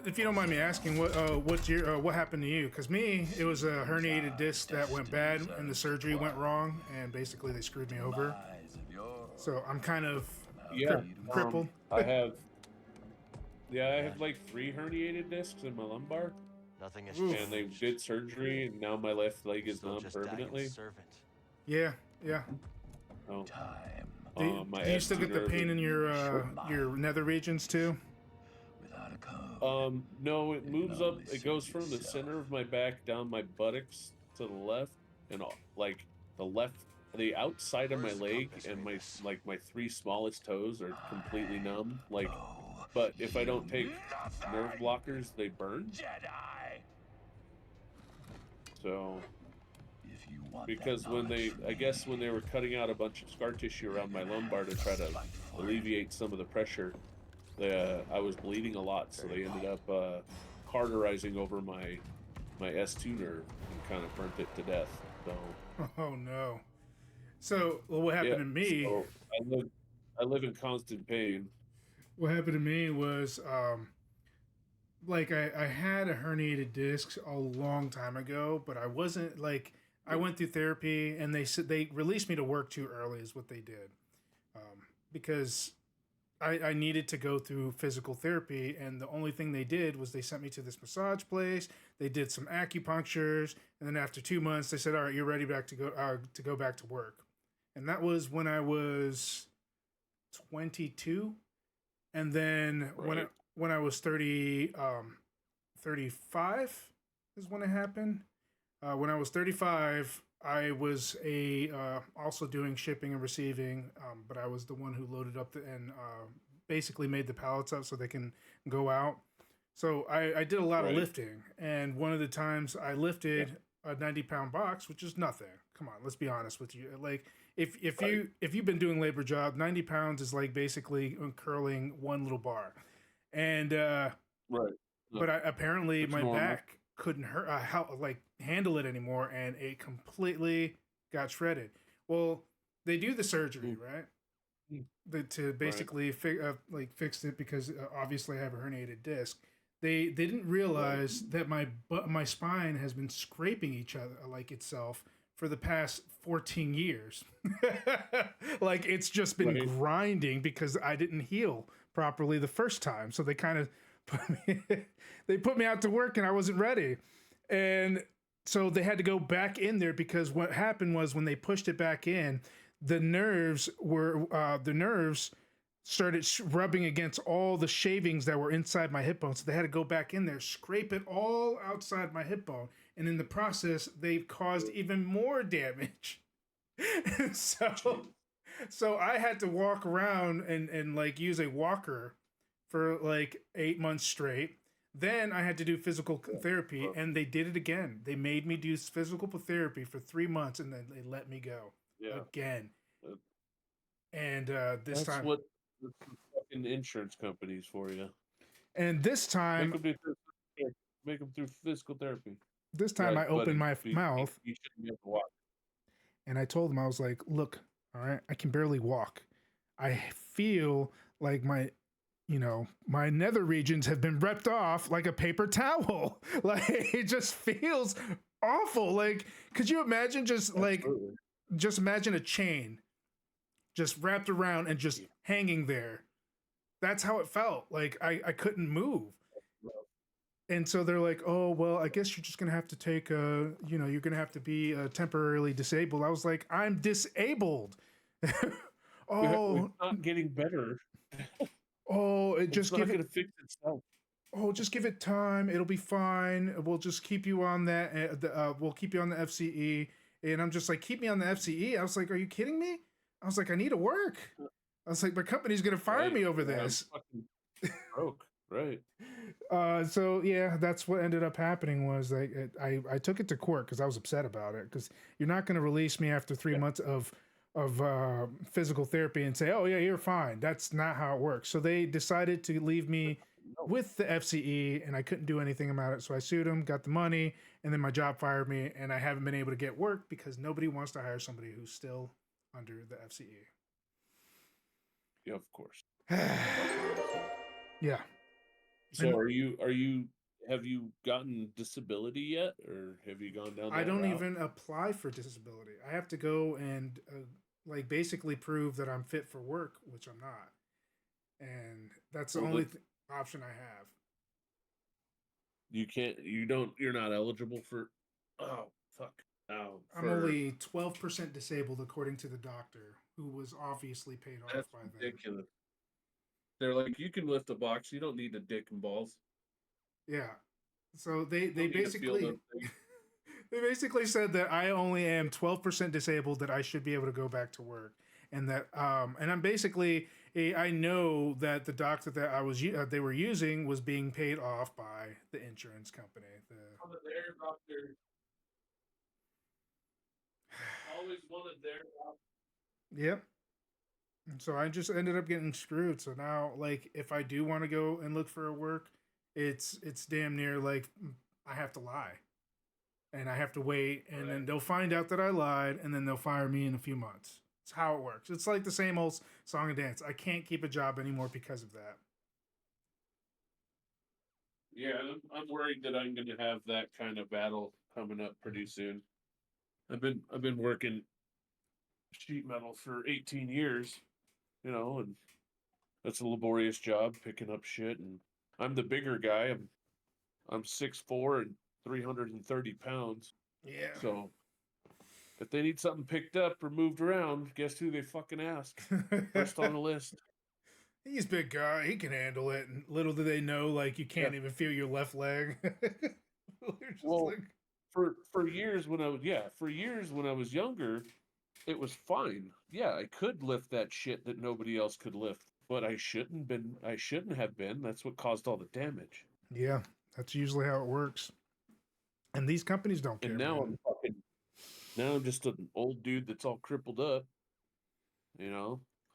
If you don't mind me asking, what happened to you? Because me, it was a herniated disc that went bad, and the surgery went wrong, and basically they screwed me over. So I'm kind of crippled. I have like 3 herniated discs in my lumbar. Nothing has And they did surgery, and now my left leg is numb permanently. Yeah, yeah. Oh. Do you still get the pain in your nether regions too? No, it moves up. It goes from the center of my back down my buttocks to the left, and like the outside of my leg and my 3 smallest toes are completely numb. Like, but if I don't take nerve blockers, they burn. Jedi. So, because when they were cutting out a bunch of scar tissue around my lumbar to try to alleviate some of the pressure, I was bleeding a lot, so they ended up cauterizing over my S2 nerve and kind of burnt it to death. So. Oh no! So what happened to me? So I live in constant pain. What happened to me was, like I had a herniated disc a long time ago, but I wasn't like I went through therapy, and they said they released me to work too early is what they did, because I needed to go through physical therapy, and the only thing they did was they sent me to this massage place. They did some acupunctures, and then after 2 months, they said, "All right, you're ready to go back to work." And that was when I was 22, and then when I was 35 is when it happened. When I was 35, I was also doing shipping and receiving, but I was the one who loaded up and basically made the pallets up so they can go out. So I did a lot of lifting, and one of the times I lifted a 90-pound box, which is nothing. Come on, let's be honest with you. Like if you've been doing labor job, 90 pounds is like basically curling one little bar, and but apparently my back couldn't handle it anymore, and it completely got shredded. Well, they do the surgery, right? To basically fix it, because obviously I have a herniated disc. They didn't realize that my spine has been scraping itself for the past 14 years. Like it's just been grinding because I didn't heal properly the first time. So they kind of put me out to work, and I wasn't ready. And so they had to go back in there, because what happened was when they pushed it back in, the nerves started rubbing against all the shavings that were inside my hip bone. So they had to go back in there, scrape it all outside my hip bone. And in the process, they've caused even more damage. So I had to walk around and like use a walker for like 8 months straight. Then I had to do physical therapy, and they did it again. They made me do physical therapy for 3 months, and then they let me go again. And this That's time, what the fucking insurance companies for you. And this time, make them through physical therapy. This time I opened my mouth, you shouldn't be able to walk. And I told them, I was like, "Look, all right, I can barely walk. I feel like my nether regions have been ripped off like a paper towel. Like it just feels awful. Like, could you imagine just imagine a chain just wrapped around and just hanging there? That's how it felt. Like I couldn't move. And so they're like, "Oh, well, I guess you're just going to have to take you're going to have to be temporarily disabled." I was like, "I'm disabled." It's not getting better. Just give it to fix itself. Just give it time. It'll be fine. We'll just keep you on that. We'll keep you on the FCE. And I'm just like, "Keep me on the FCE." I was like, "Are you kidding me?" I was like, "I need to work." I was like, "My company's going to fire me over this." I'm fucking broke. Right. So yeah, that's what ended up happening. Was I took it to court because I was upset about it, because you're not going to release me after 3 months of physical therapy and say, "Oh yeah, you're fine." That's not how it works. So they decided to leave me with the FCE, and I couldn't do anything about it. So I sued them, got the money, and then my job fired me, and I haven't been able to get work because nobody wants to hire somebody who's still under the FCE. Yeah, of course. Yeah. So are you have you gotten disability yet, or have you gone down that I don't route? even apply for disability. I have to go and like basically prove that I'm fit for work, which I'm not, and that's the Well, only option I have. you can't. You don't. You're not eligible for. Oh fuck! Oh, I'm for only 12% disabled according to the doctor, who was obviously paid off that's by them. ridiculous. They're like, you can lift a box. You don't need a dick and balls. Yeah. So they You don't need to feel basically those things. they basically said that I only am 12% disabled, that I should be able to go back to work, and that and I'm basically I know that the doctor that they were using was being paid off by the insurance company. Their doctor always wanted their doctor. Yep. And so I just ended up getting screwed. So now, like, if I do want to go and look for a work, it's damn near like I have to lie, and I have to wait, and then they'll find out that I lied, and then they'll fire me in a few months. It's how it works. It's like the same old song and dance. I can't keep a job anymore because of that. Yeah, I'm worried that I'm going to have that kind of battle coming up pretty soon. I've been working sheet metal for 18 years, and that's a laborious job picking up shit. And I'm the bigger guy. I'm 6'4" and 330 pounds. Yeah. So if they need something picked up or moved around, guess who they fucking ask? First on the list. He's a big guy. He can handle it. And little do they know, like, you can't even feel your left leg. Well, for years when I was younger, it was fine. Yeah, I could lift that shit that nobody else could lift, but I shouldn't have been. That's what caused all the damage. Yeah, that's usually how it works. And these companies don't care. And now I'm just an old dude that's all crippled up.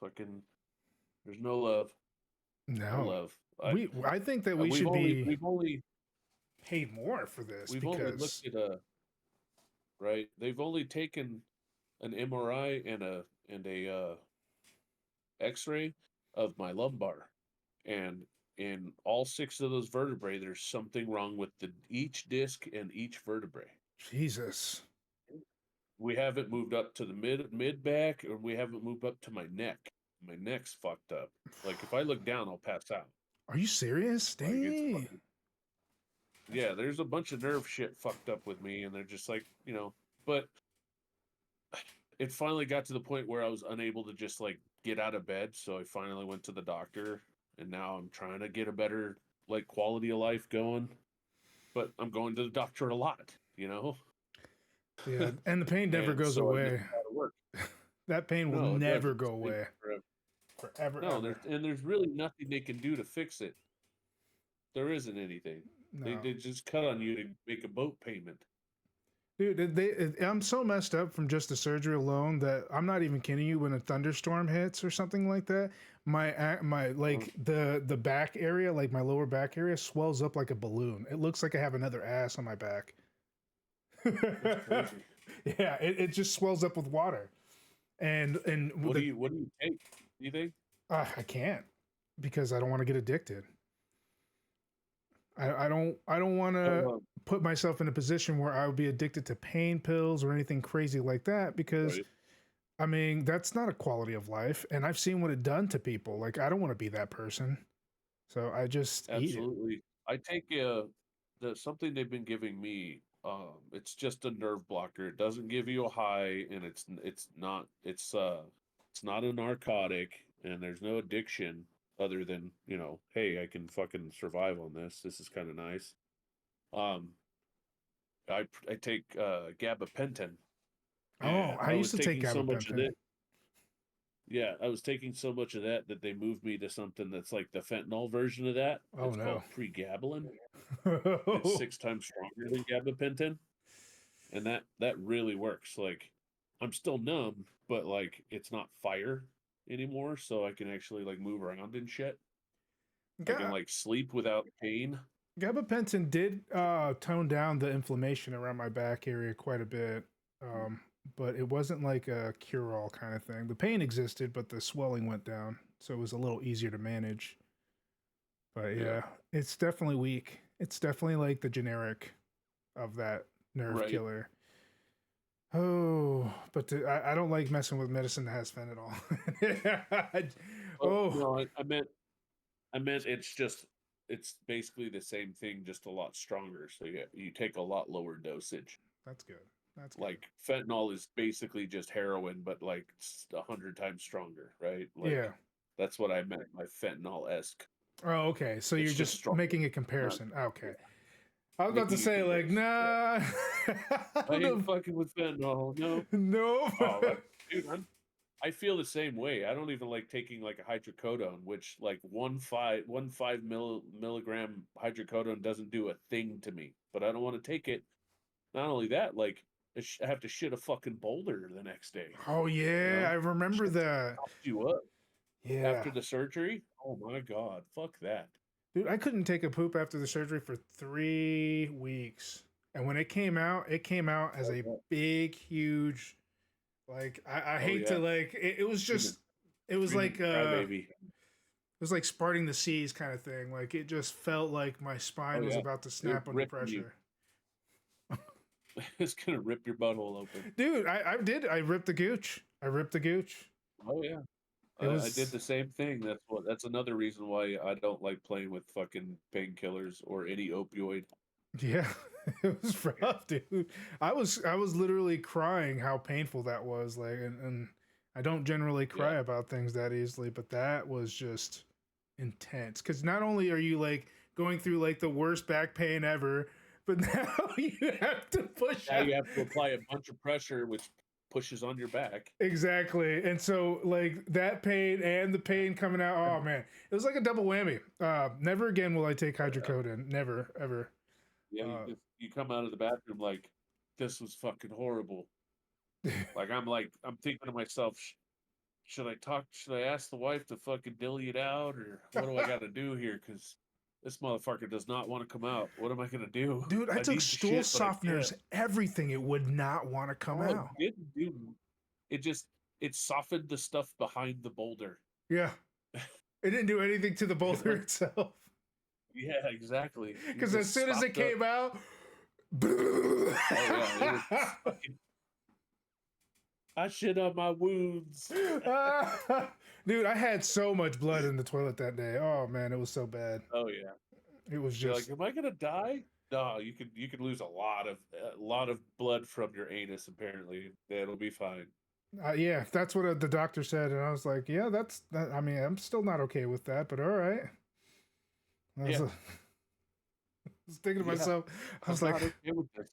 Fucking there's no love. No No. love. I think that we should be we've only paid more for this we've only because looked at right. They've only taken an MRI and a X-ray of my lumbar, and in all 6 of those vertebrae, there's something wrong with each disc and each vertebrae. Jesus. We haven't moved up to the mid back, or we haven't moved up to my neck. My neck's fucked up. Like if I look down, I'll pass out. Are you serious? Dang. Yeah, there's a bunch of nerve shit fucked up with me, and they're just like, but it finally got to the point where I was unable to just like get out of bed, so I finally went to the doctor, and now I'm trying to get a better like quality of life going. But I'm going to the doctor a lot. Yeah, and the pain never goes away. That pain will never go away. Forever. No, ever. there's really nothing they can do to fix it. There isn't anything. No. They just cut on you to make a boat payment. Dude, I'm so messed up from just the surgery alone that I'm not even kidding you. When a thunderstorm hits or something like that, my like the back area, like my lower back area, swells up like a balloon. It looks like I have another ass on my back. That's crazy. Yeah, it just swells up with water. And what do you take? Do you think? I can't, because I don't want to get addicted. I don't want to put myself in a position where I would be addicted to pain pills or anything crazy like that, because I mean, that's not a quality of life, and I've seen what it done to people. Like, I don't want to be that person. So I just Absolutely. eat it. I take something they've been giving me. It's just a nerve blocker. It doesn't give you a high, and it's not a narcotic, and there's no addiction other than, hey, I can fucking survive on this. This is kind of nice. I take gabapentin. Oh, I used to take gabapentin. Yeah, I was taking so much of that they moved me to something that's like the fentanyl version of that. Oh, it's no. called pregabalin. It's 6 times stronger than gabapentin, and that really works. Like, I'm still numb, but like it's not fire anymore, so I can actually like move around and shit. I can like sleep without pain. Gabapentin did tone down the inflammation around my back area quite a bit, but it wasn't like a cure-all kind of thing. The pain existed, but the swelling went down so it was a little easier to manage. But yeah, it's definitely weak. It's definitely like the generic of that nerve killer. Oh, but I don't like messing with medicine that has fentanyl. No, I meant it's basically the same thing, just a lot stronger. So you take a lot lower dosage. That's good. That's good. Like fentanyl is basically just heroin, but like 100 times stronger, right? Like, Yeah. That's what I meant by fentanyl-esque. Oh, okay. So you're just making a comparison. Okay. I was about to say, like, nah. I ain't fucking with fentanyl. No. No. Oh, dude, I feel the same way. I don't even like taking like a hydrocodone, which like 1.5 milligram hydrocodone doesn't do a thing to me. But I don't want to take it. Not only that, like I have to shit a fucking boulder the next day. Oh yeah, I remember that. You up? Yeah. After the surgery? Oh my god, fuck that. Dude, I couldn't take a poop after the surgery for 3 weeks. And when it came out as a big, huge, like I hate to like it was just it was like baby. It was like sparting the seas kind of thing. Like it just felt like my spine was about to snap under pressure. It's gonna rip your butthole open. Dude, I did. I ripped the gooch. Oh yeah. I did the same thing. That's another reason why I don't like playing with fucking painkillers or any opioid. Yeah, it was rough, dude. I was literally crying how painful that was. Like, and I don't generally cry about things that easily, but that was just intense. Because not only are you like going through like the worst back pain ever, but now you have to push. Now you have to apply a bunch of pressure, which pushes on your back. Exactly. And so like that pain and the pain coming out, oh man, it was like a double whammy. Never again will I take hydrocodone. Never, ever. Yeah, you come out of the bathroom like, this was fucking horrible. I'm thinking to myself, should I ask the wife to fucking dilly it out, or what do I got to do here? Because this motherfucker does not want to come out. What am I going to do? Dude, I took stool softeners, everything. It would not want to come out. It didn't do. It softened the stuff behind the boulder. Yeah. It didn't do anything to the boulder itself. Yeah, exactly. Because as soon as it came out, I shit on my wounds. Dude, I had so much blood in the toilet that day. Oh man, it was so bad. Oh yeah, it was You're just. like, am I gonna die? No, you could lose a lot of blood from your anus. Apparently, it'll be fine. Yeah, that's what the doctor said, and I was like, yeah, I mean, I'm still not okay with that, but all right. I was thinking to myself, I was like, okay with this.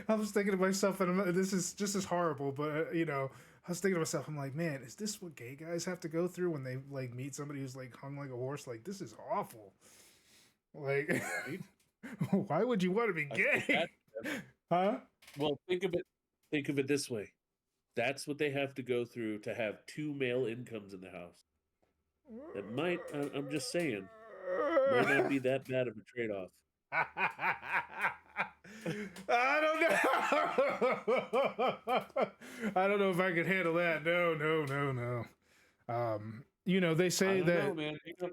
I was thinking to myself, and this is just as horrible, but you know, I was thinking to myself, I'm like, man, is this what gay guys have to go through when they like meet somebody who's like hung like a horse? Like, this is awful. Like, why would you want to be gay? Huh? Well, think of it this way. That's what they have to go through to have 2 male incomes in the house. It might, I'm just saying, might not be that bad of a trade-off. I don't know if I could handle that. No. You know, they say that. Know, man. You got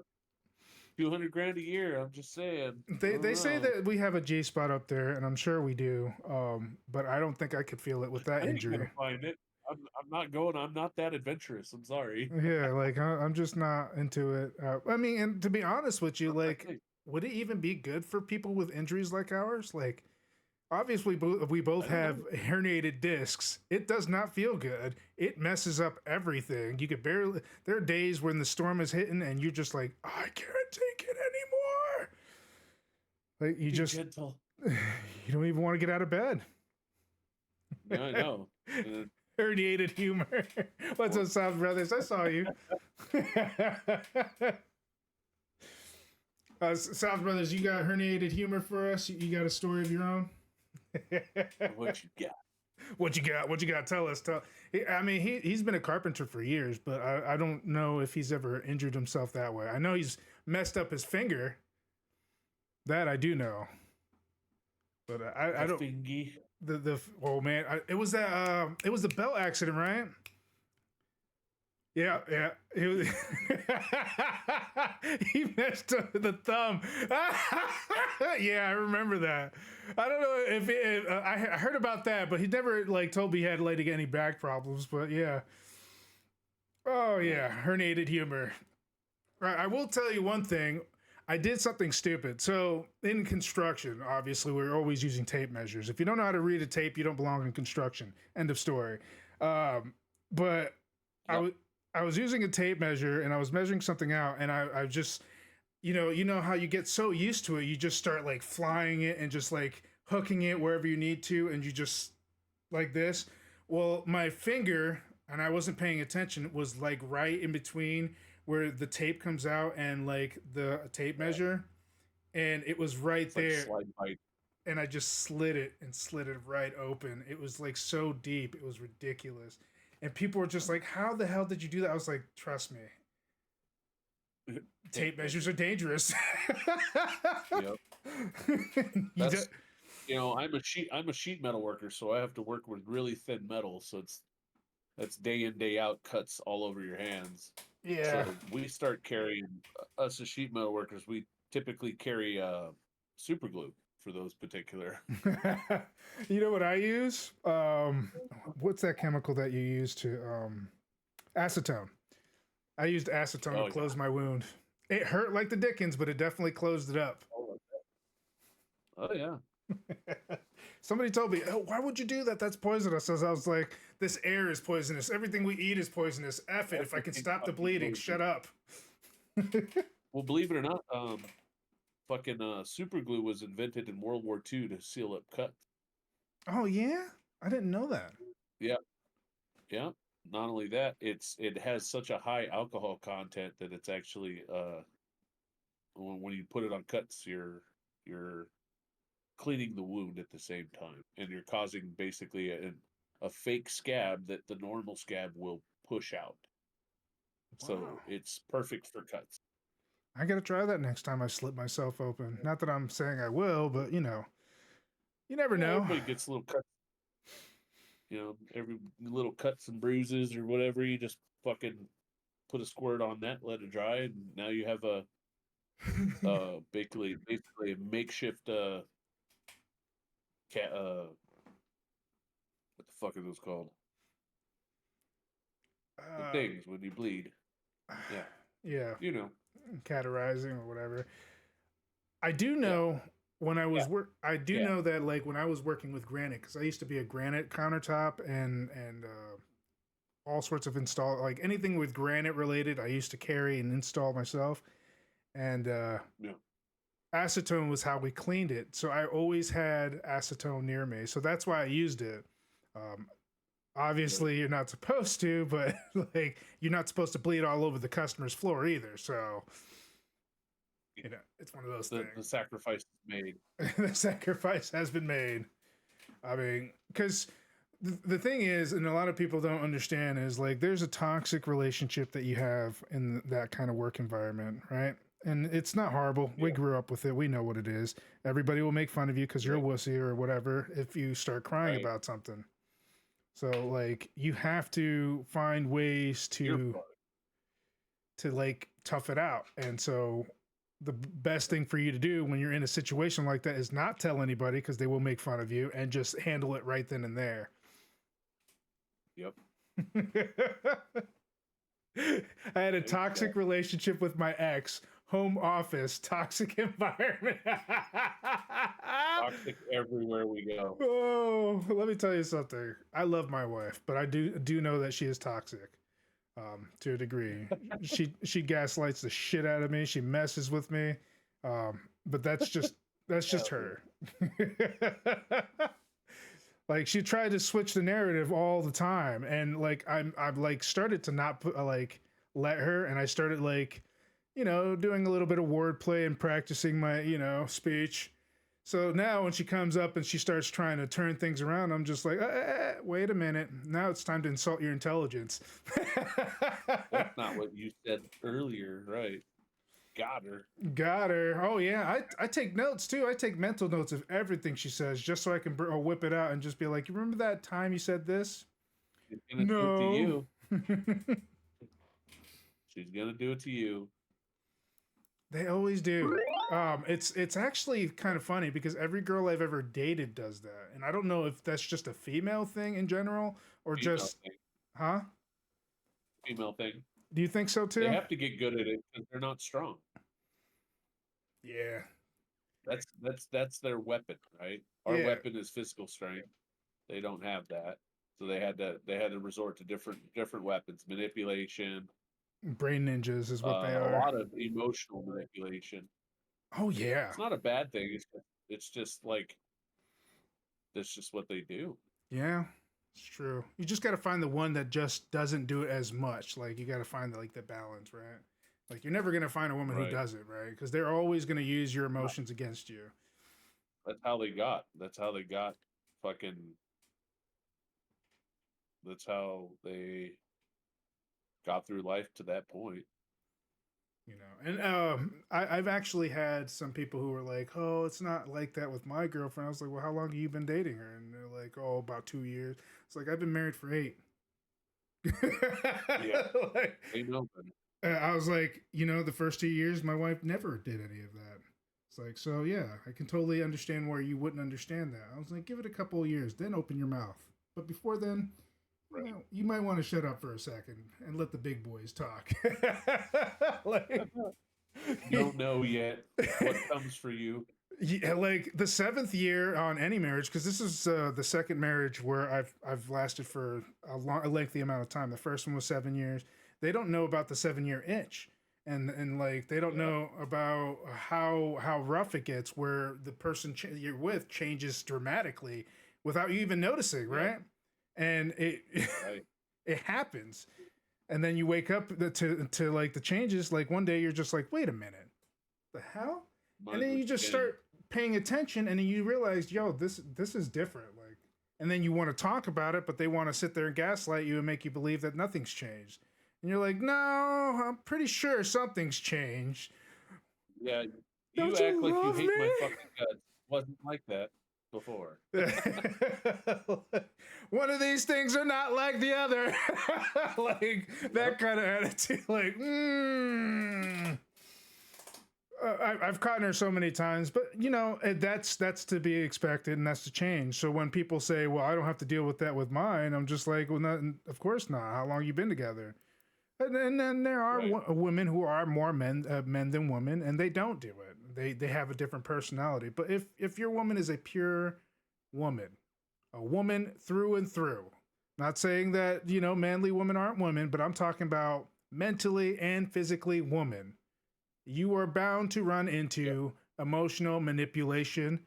$200,000 a year. I'm just saying. They say that we have a G spot up there, and I'm sure we do. But I don't think I could feel it with that injury. I'm gonna find it. I'm not going. I'm not that adventurous. I'm sorry. Yeah, like I'm just not into it. I mean, and to be honest with you, like, would it even be good for people with injuries like ours? Like, obviously, we both have herniated discs. It does not feel good. It messes up everything. You could barely. There are days when the storm is hitting, and you're just like, I can't take it anymore. Like you just, gentle. You don't even want to get out of bed. Yeah, I know. Herniated humor. What's up, South Brothers? I saw you. South Brothers, you got herniated humor for us? You got a story of your own? What you got? What you got? What you got? Tell us. I mean, he's been a carpenter for years, but I don't know if he's ever injured himself that way. I know he's messed up his finger. That I do know. But I don't. Fingy. Oh man, it was the belt accident, right? Yeah, yeah. He was he messed up the thumb. Yeah, I remember that. I don't know if I heard about that, but he never like told me he had like any back problems. But yeah. Oh yeah, herniated humor. Right. I will tell you one thing. I did something stupid. So in construction, obviously, we're always using tape measures. If you don't know how to read a tape, you don't belong in construction. End of story. But I was using a tape measure and I was measuring something out, and I just, you know how you get so used to it, you just start like flying it and just like hooking it wherever you need to, and you just like this. Well, my finger, and I wasn't paying attention, was like right in between where the tape comes out and like the tape measure, and it was right It's there. like slide bite. And I just slid it right open. It was like so deep, it was ridiculous. And people were just like, "How the hell did you do that?" I was like, "Trust me, tape measures are dangerous." Yep. I'm a sheet metal worker, so I have to work with really thin metal. So that's day in day out cuts all over your hands. Yeah. So we start carrying us as sheet metal workers. We typically carry super glue for those particular. You know what I use? What's that chemical that you use to acetone? I used acetone to close my wound. It hurt like the dickens, but it definitely closed it up. Oh yeah. Somebody told me, "Oh, why would you do that? That's poisonous." I was like, "This air is poisonous. Everything we eat is poisonous. F it. If I can stop the bleeding, shut up." Well, believe it or not, fucking super glue was invented in World War II to seal up cuts. Oh yeah, I didn't know that. Yeah, yeah. Not only that, it has such a high alcohol content that it's actually when you put it on cuts, you're cleaning the wound at the same time, and you're causing basically a fake scab that the normal scab will push out. So it's perfect for cuts. I gotta try that next time I slip myself open. Not that I'm saying I will, but you never know. Everybody gets little cuts. Every little cuts and bruises or whatever, you just fucking put a squirt on that, let it dry, and now you have a basically a makeshift what the fuck are those called? The things when you bleed. Yeah. Yeah. Cauterizing or whatever. I do know when I was know that like when I was working with granite, because I used to be a granite countertop and all sorts of install, like anything with granite related, I used to carry and install myself. And acetone was how we cleaned it. So I always had acetone near me. So that's why I used it. Obviously you're not supposed to, but like you're not supposed to bleed all over the customer's floor either. So it's one of those things. The sacrifice is made. The sacrifice has been made. I mean, because the thing is, and a lot of people don't understand, is like there's a toxic relationship that you have in that kind of work environment, right? And it's not horrible. We grew up with it. We know what it is. Everybody will make fun of you because you're a wussy or whatever if you start crying about something. So like you have to find ways to like tough it out. And so the best thing for you to do when you're in a situation like that is not tell anybody because they will make fun of you, and just handle it right then and there. Yep. I had a toxic relationship with my ex. Home office, toxic environment. Toxic everywhere we go. Oh, let me tell you something. I love my wife, but I do know that she is toxic, to a degree. She gaslights the shit out of me. She messes with me, but that's just her. Like she tried to switch the narrative all the time, and like I've like started to not put like let her, and I started like doing a little bit of wordplay and practicing my speech. So now when she comes up and she starts trying to turn things around, I'm just like, wait a minute, now it's time to insult your intelligence. That's not what you said earlier, right? Got her. Oh yeah, I take notes too. I take mental notes of everything she says just so I can whip it out and just be like, you remember that time you said this? No. She's gonna do it to you. They always do. It's actually kind of funny because every girl I've ever dated does that, and I don't know if that's just a female thing in general or Female just, thing. huh? Female thing. Do you think so too? They have to get good at it because they're not strong. Yeah. That's their weapon, right? Our Yeah. weapon is physical strength. They don't have that, so they had to resort to different weapons, manipulation, Brain ninjas is what they a are. lot of emotional manipulation. Oh yeah. It's not a bad thing. It's just like that's just what they do. Yeah, it's true. You just got to find the one that just doesn't do it as much. Like you got to find the balance, right? Like you're never gonna find a woman who Right. does it, right? Because they're always gonna use your emotions against you. That's how they got. That's how they got fucking. That's how they got through life to that point. You know, and I've actually had some people who were like, "Oh, it's not like that with my girlfriend." I was like, "Well, how long have you been dating her?" And they're like, "Oh, about 2 years." It's like I've been married for 8. Yeah, Like, they know better. I was like, the first 2 years, my wife never did any of that. It's like, so yeah, I can totally understand why you wouldn't understand that. I was like, give it a couple of years, then open your mouth. But before then, you might want to shut up for a second and let the big boys talk. Like, You don't know yet what comes for you. yeah, like the 7th year on any marriage, because this is the second marriage where I've lasted for a lengthy amount of time. The first one was 7 years. They don't know about the 7-year itch, and like they don't know about how rough it gets, where the person you're with changes dramatically without you even noticing, right? And it it happens, and then you wake up to like the changes. Like one day you're just like, wait a minute, the hell? And then you just start paying attention, and then you realize, yo, this is different. Like, and then you want to talk about it, but they want to sit there and gaslight you and make you believe that nothing's changed. And you're like, no, I'm pretty sure something's changed. Yeah, Don't you you act like you love hate me? my fucking guts. Wasn't like that before. One of these things are not like the other. Like that kind of attitude. Like, I've caught her so many times, but that's to be expected, and that's to change. So when people say, "Well, I don't have to deal with that with mine," I'm just like, "Well, not, of course not. How long you been together?" And then there are women who are more men than women, and they don't do it. They have a different personality. But if your woman is a pure woman, a woman through and through, not saying that manly women aren't women, but I'm talking about mentally and physically woman. You are bound to run into emotional manipulation,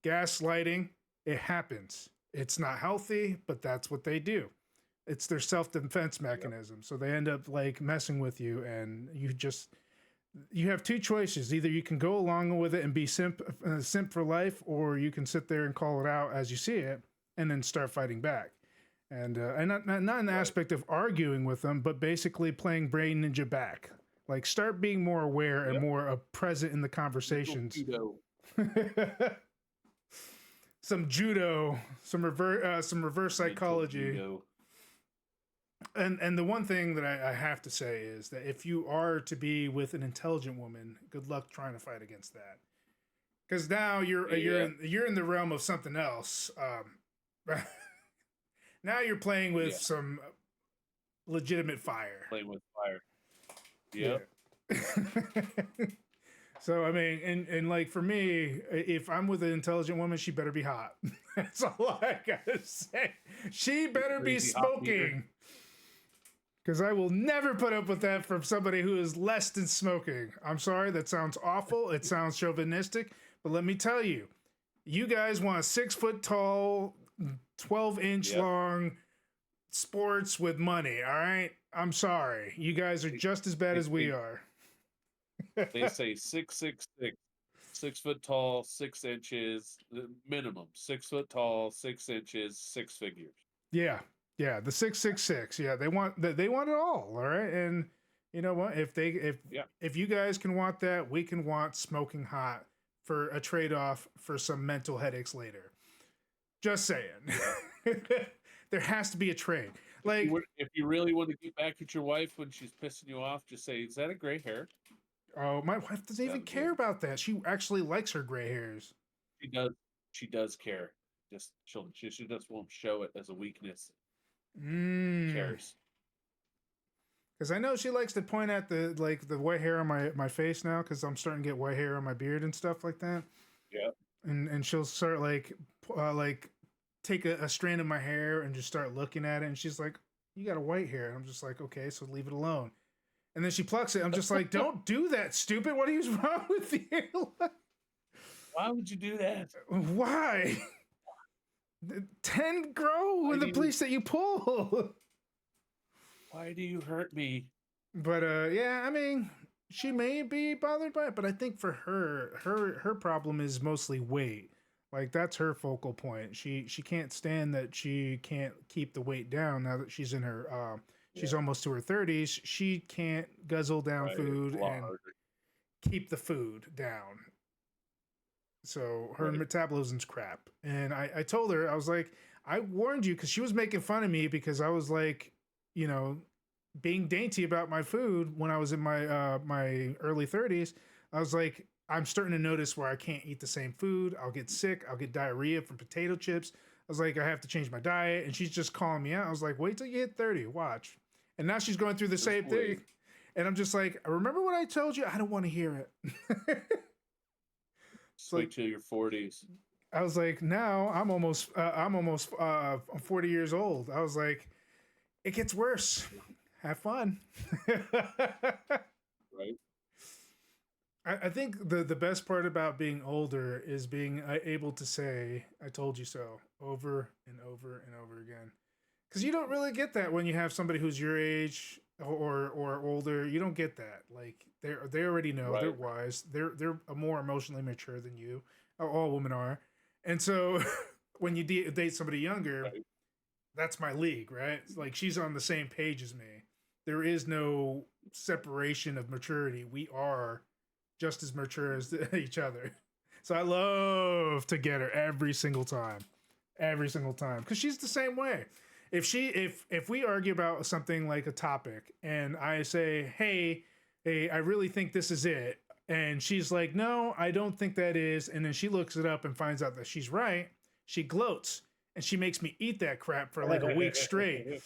gaslighting. It happens. It's not healthy, but that's what they do. It's their self-defense mechanism. So they end up like messing with you, and you have two choices. Either you can go along with it and be simp for life, or you can sit there and call it out as you see it and then start fighting back. And not in the aspect of arguing with them, but basically playing brain ninja back. Like start being more aware and more present in the conversations. Some judo, some reverse psychology. And the one thing that I have to say is that if you are to be with an intelligent woman, good luck trying to fight against that. Because now you're in the realm of something else. Now you're playing with some legitimate fire. Playing with fire. Yep. Yeah. So I mean, and like for me, if I'm with an intelligent woman, she better be hot. That's all I gotta say. She better be smoking. Because I will never put up with that from somebody who is less than smoking. I'm sorry, that sounds awful. It sounds chauvinistic. But let me tell you, you guys want 6 foot tall, 12-inch long sports with money, all right? I'm sorry. You guys are just as bad as we are. They say 6'6", 6 foot tall, 6 inches minimum. 6 foot tall, 6 inches, 6 figures. Yeah. Yeah, the 666. Yeah, they want it all right? And you know what? If you guys can want that, we can want smoking hot for a trade-off for some mental headaches later. Just saying. There has to be a trade. Like, If you really want to get back at your wife when she's pissing you off, just say, "Is that a gray hair?" oh, my wife doesn't even care about that. She actually likes her gray hairs. She does. She does care. Just she just won't show it as a weakness. Cares. Because I know she likes to point at the white hair on my face now, because I'm starting to get white hair on my beard and stuff like that. Yeah. And she'll start like take a strand of my hair and just start looking at it, and she's like, "You got a white hair." And I'm just like, "Okay, so leave it alone." And then she plucks it. I'm just like, "Don't do that, stupid. What is wrong with you?" Why would you do that? Why? 10 grow in the place that you pull. Why do you hurt me? But yeah, I mean, she may be bothered by it, but I think for her problem is mostly weight. Like, that's her focal point. She can't stand that she can't keep the weight down now that she's in her she's almost to her 30s. She can't guzzle down food and keep the food down. So her metabolism's crap. And I told her, I was like, I warned you, because she was making fun of me because I was like, you know, being dainty about my food when I was in my my early 30s. I was like, I'm starting to notice where I can't eat the same food. I'll get sick. I'll get diarrhea from potato chips. I was like, I have to change my diet. And she's just calling me out. I was like, wait till you hit 30. Watch. And now she's going through the same thing. And I'm just like, remember what I told you? I don't want to hear it. Wait till your 40s. I was like, now I'm almost 40 years old. I was like, it gets worse. Have fun. Right. I think the best part about being older is being able to say, I told you so, over and over and over again. Because you don't really get that when you have somebody who's your age or older. You don't get that. Like, they already know. They're wise. They're more emotionally mature than you. All women are. And so when you date somebody younger, that's my league, right? Like, she's on the same page as me. There is no separation of maturity. We are just as mature as each other. So I love to get her every single time, because she's the same way. If we argue about something like a topic and I say, hey, I really think this is it, and she's like, no, I don't think that is, and then she looks it up and finds out that she's right, she gloats and she makes me eat that crap for like a week straight.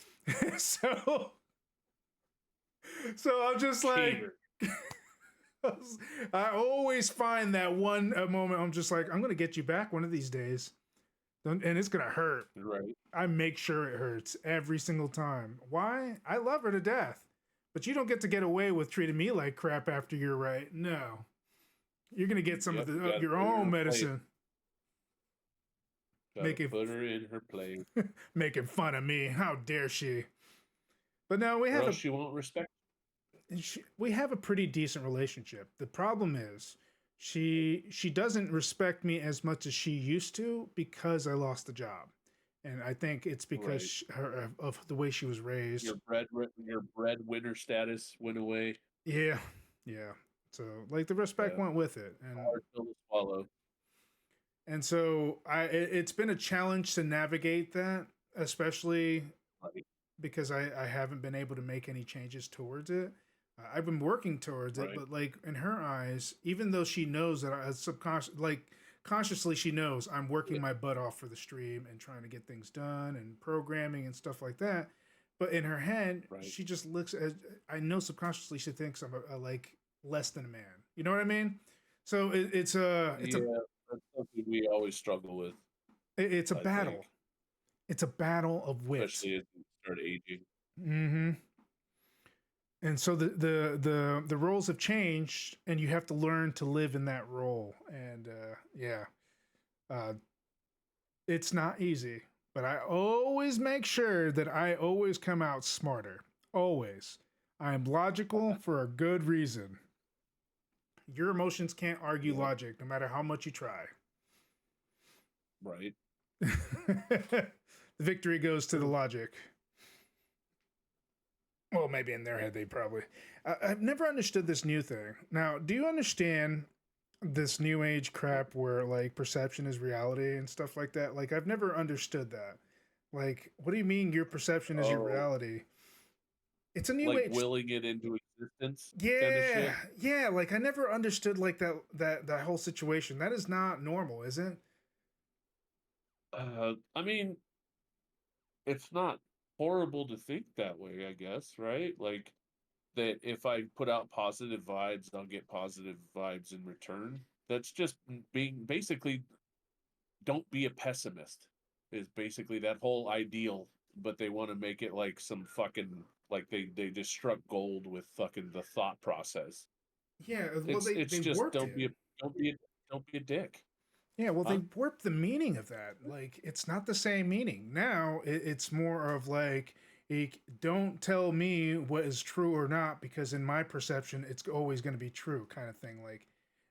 so I'm just like, I always find that one moment. I'm just like, I'm gonna get you back one of these days, and it's gonna hurt. Right. I make sure it hurts every single time. Why? I love her to death, but you don't get to get away with treating me like crap after you're right. No, you're gonna get some of your own medicine. Making put her in her place. Making fun of me. How dare she? But now we have she won't respect. We have a pretty decent relationship. The problem is she doesn't respect me as much as she used to because I lost the job, and I think it's because of the way she was raised. Your breadwinner status went away. Yeah. So like the respect went with it, and hard pill to swallow. And so it's been a challenge to navigate that, especially because I haven't been able to make any changes towards it. I've been working towards it, but like in her eyes, even though she knows that consciously she knows I'm working my butt off for the stream and trying to get things done and programming and stuff like that. But in her head, she just looks at, I know subconsciously she thinks I'm a like less than a man. You know what I mean? So it's that's something we always struggle with. It's a battle. Think. It's a battle of wits. Especially as you start aging. Mm-hmm. And so the roles have changed, and you have to learn to live in that role. And it's not easy, but I always make sure that I always come out smarter. Always. I am logical for a good reason. Your emotions can't argue logic, no matter how much you try. Right. The victory goes to the logic. Well, maybe in their head they probably. I've never understood this new thing. Now, do you understand this new age crap where like perception is reality and stuff like that? Like, I've never understood that. Like, what do you mean your perception is your Oh, reality? It's a new like age. willing it into existence kind of Yeah, shit. yeah. Like I never understood like that whole situation. That is not normal, is it? I mean, it's not horrible to think that way, I guess, right? Like that if I put out positive vibes, I'll get positive vibes in return. That's just being basically don't be a pessimist is basically that whole ideal, but they want to make it like some fucking like they just struck gold with fucking the thought process. Yeah. Well, It's they just warped it. don't be a dick. Yeah. Well, they Huh? warped the meaning of that. Like, it's not the same meaning now. It's more of like, don't tell me what is true or not because in my perception, it's always going to be true, kind of thing. Like,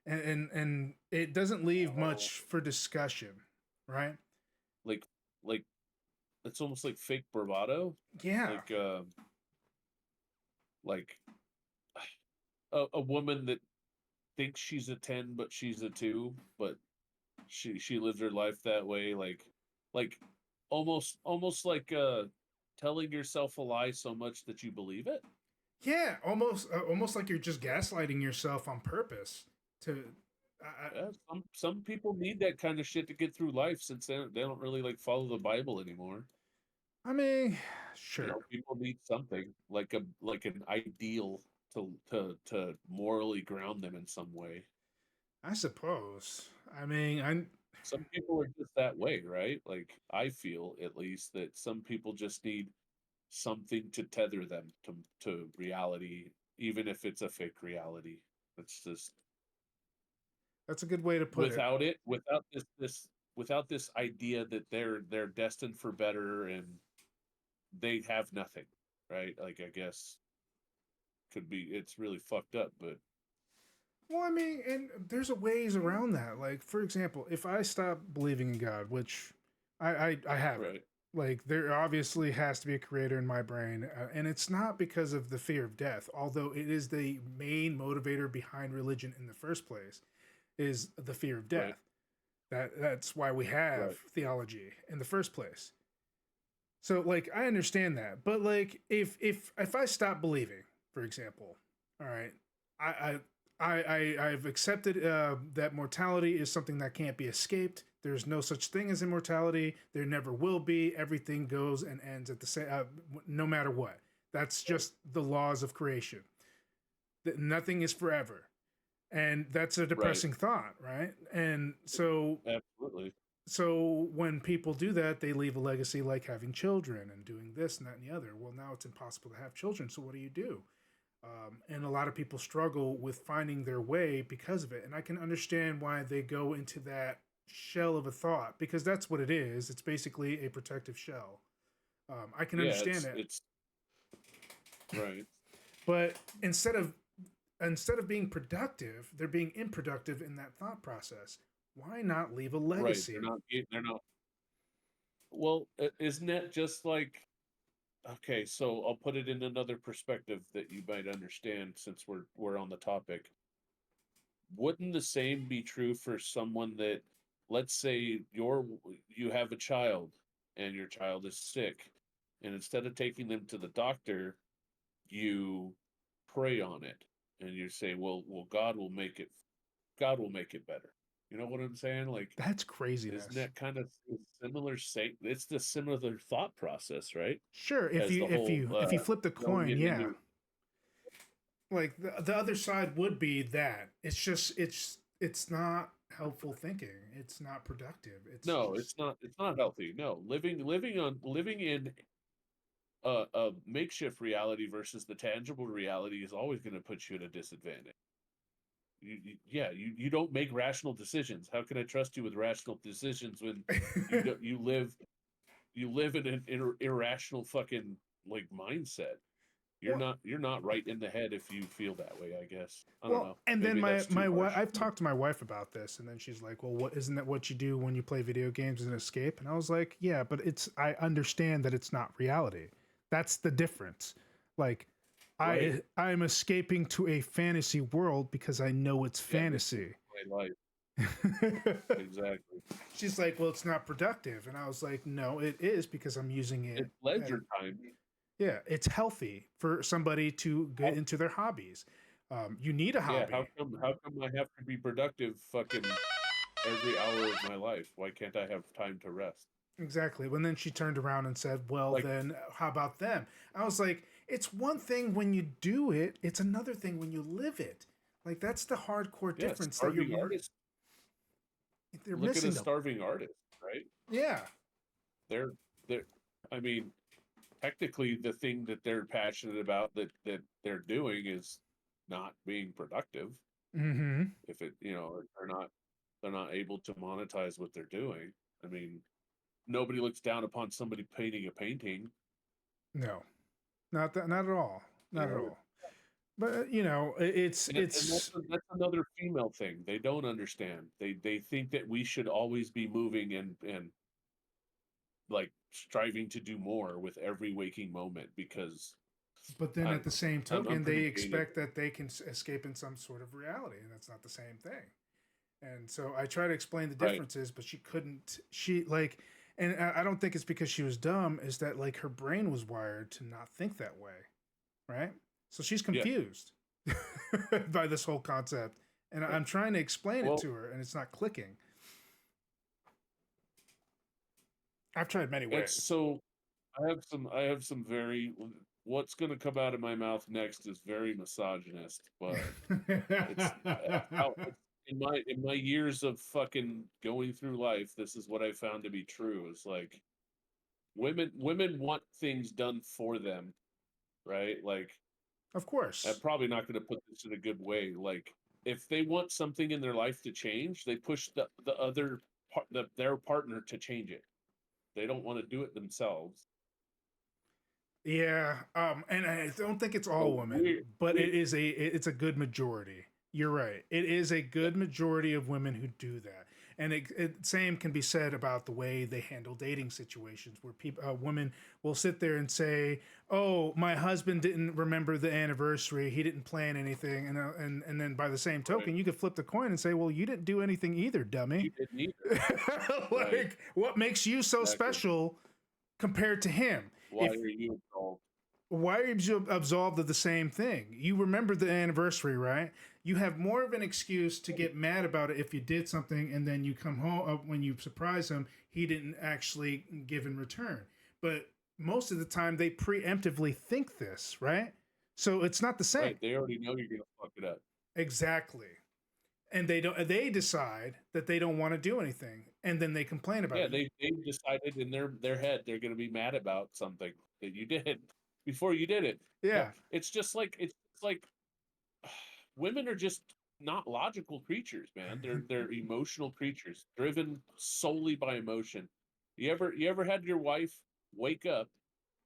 and it doesn't leave Oh, much for discussion, right? like like it's almost like fake bravado. Yeah. Like like a woman that thinks she's a 10 but she's a 2, but she lives her life that way, like almost like telling yourself a lie so much that you believe it. Yeah, almost like you're just gaslighting yourself on purpose to Yeah, some people need that kind of shit to get through life since they don't really like follow the Bible anymore. I mean, You sure. know, people need something like an ideal to morally ground them in some way. I suppose. I mean, I Some people are just that way, right? Like I feel at least that some people just need something to tether them to reality, even if it's a fake reality. It's just that's a good way to put it. without this idea that they're destined for better and they have nothing, right? Like I guess could be it's really fucked up, but Well, I mean, and there's a ways around that. Like, for example, if I stop believing in God, which I haven't, right, like, there obviously has to be a creator in my brain, and it's not because of the fear of death, although it is the main motivator behind religion in the first place, is the fear of right, death. That's why we have right, theology in the first place. So like I understand that, but like if I stop believing, for example, all right, I I've accepted that mortality is something that can't be escaped. There's no such thing as immortality. There never will be. Everything goes and ends at the same, no matter what. That's just the laws of creation. That nothing is forever, and that's a right, depressing thought, right? And absolutely, so when people do that, they leave a legacy like having children and doing this and that and the other. Well, now it's impossible to have children. So what do you do? And a lot of people struggle with finding their way because of it. And I can understand why they go into that shell of a thought because that's what it is. It's basically a protective shell. I can yeah, understand it, it's right, but instead of being productive, they're being unproductive in that thought process. Why not leave a right. legacy? They're not. Well, isn't that just like okay? So I'll put it in another perspective that you might understand since we're on the topic. Wouldn't the same be true for someone that, let's say, you have a child and your child is sick, and instead of taking them to the doctor, you pray on it and you say, well, God will make it better. You know what I'm saying? Like, That's isn't craziness. that kind of similar? Say it's the similar thought process, right? Sure, As the whole if you flip the going coin, it yeah. into Like the other side would be that. It's just it's not helpful thinking. It's not productive. It's no, just it's not healthy. No, living in a makeshift reality versus the tangible reality is always going to put you at a disadvantage. Yeah, you don't make rational decisions. How can I trust you with rational decisions when you don't, you live in an irrational fucking like mindset? well, You're not right in the head if you feel that way, I guess. I don't well, know. and then Maybe that's too my wife. harsh. I've talked to my wife about this, and then she's like, "Well, what isn't that what you do when you play video games as an escape?" And I was like, "Yeah, but it's I understand that it's not reality. That's the difference. Like, Right. I'm escaping to a fantasy world because I know it's Yeah, this is fantasy." my life. Exactly. She's like, well, it's not productive. And I was like, no, it is because I'm using it. It's leisure time. Yeah, it's healthy for somebody to get into their hobbies. You need a Yeah, hobby. how come I have to be productive fucking every hour of my life? Why can't I have time to rest? Exactly. And then she turned around and said, well, Like, then how about them? I was like, it's one thing when you do it, it's another thing when you live it. Like, that's the hardcore yeah, difference that starving artists. they're Look at missing. a starving artist, right? Yeah. They're I mean, technically the thing that they're passionate about that they're doing is not being productive. Mm-hmm. If it, they're not able to monetize what they're doing. I mean, nobody looks down upon somebody painting a painting. No, not that, not at all. You Not at know, all. But it's and that's another female thing. They don't understand. They think that we should always be moving and like striving to do more with every waking moment because but then I at don't the know. same I'm token, they pretty jaded. expect that they can escape in some sort of reality, and that's not the same thing. And so I try to explain the Right. differences, but she couldn't. She like, and I don't think it's because she was dumb. Is that like her brain was wired to not think that way, right? So she's Yeah. confused by this whole concept, and I'm trying to explain it to her, and it's not clicking. I've tried many ways. So I have some very what's going to come out of my mouth next is very misogynist, but it's how in my years of fucking going through life, this is what I found to be true. Is like women want things done for them, right? Like Of course. I'm probably not going to put this in a good way. Like if they want something in their life to change, they push the other their partner to change it. They don't want to do it themselves. Yeah, and I don't think it's all So women, but it's a good majority. You're right. It is a good majority of women who do that, and same can be said about the way they handle dating situations, where people, women will sit there and say, "Oh, my husband didn't remember the anniversary. He didn't plan anything," and then by the same token, you could flip the coin and say, "Well, you didn't do anything either, dummy." You didn't either. Like, Right. what makes you so Exactly. special compared to him? Why are you involved? Why are you absolved of the same thing? You remember the anniversary, right? You have more of an excuse to get mad about it if you did something and then you come home when you surprise him, he didn't actually give in return. But most of the time they preemptively think this, right? So it's not the same. Right. They already know you're gonna fuck it up. Exactly. And they decide that they don't want to do anything and then they complain about it. Yeah, they've decided in their head they're gonna be mad about something that you did before you did it. Yeah. It's just like women are just not logical creatures, man. They're emotional creatures, driven solely by emotion. You ever had your wife wake up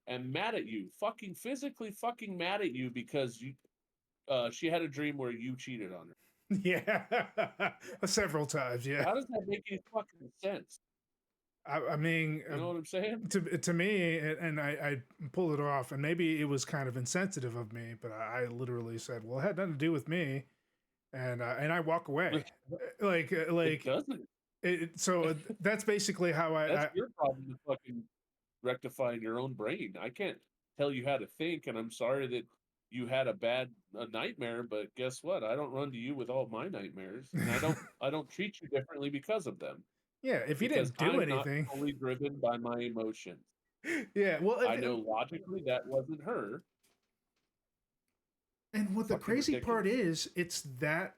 and mad at you, fucking physically fucking mad at you because she had a dream where you cheated on her? Yeah, several times. Yeah. How does that make any fucking sense? I mean, You know what I'm saying? To me, and I pulled it off, and maybe it was kind of insensitive of me, but I literally said, "Well, it had nothing to do with me," and I walk away. It doesn't. So that's basically how That's your problem with fucking rectifying your own brain. I can't tell you how to think, and I'm sorry that you had a nightmare, but guess what? I don't run to you with all my nightmares, and I don't treat you differently because of them. Yeah, if you Because didn't do I'm anything, not fully driven by my emotions. Yeah, well, I know logically that wasn't her. And what the Fucking crazy ridiculous. part is, it's that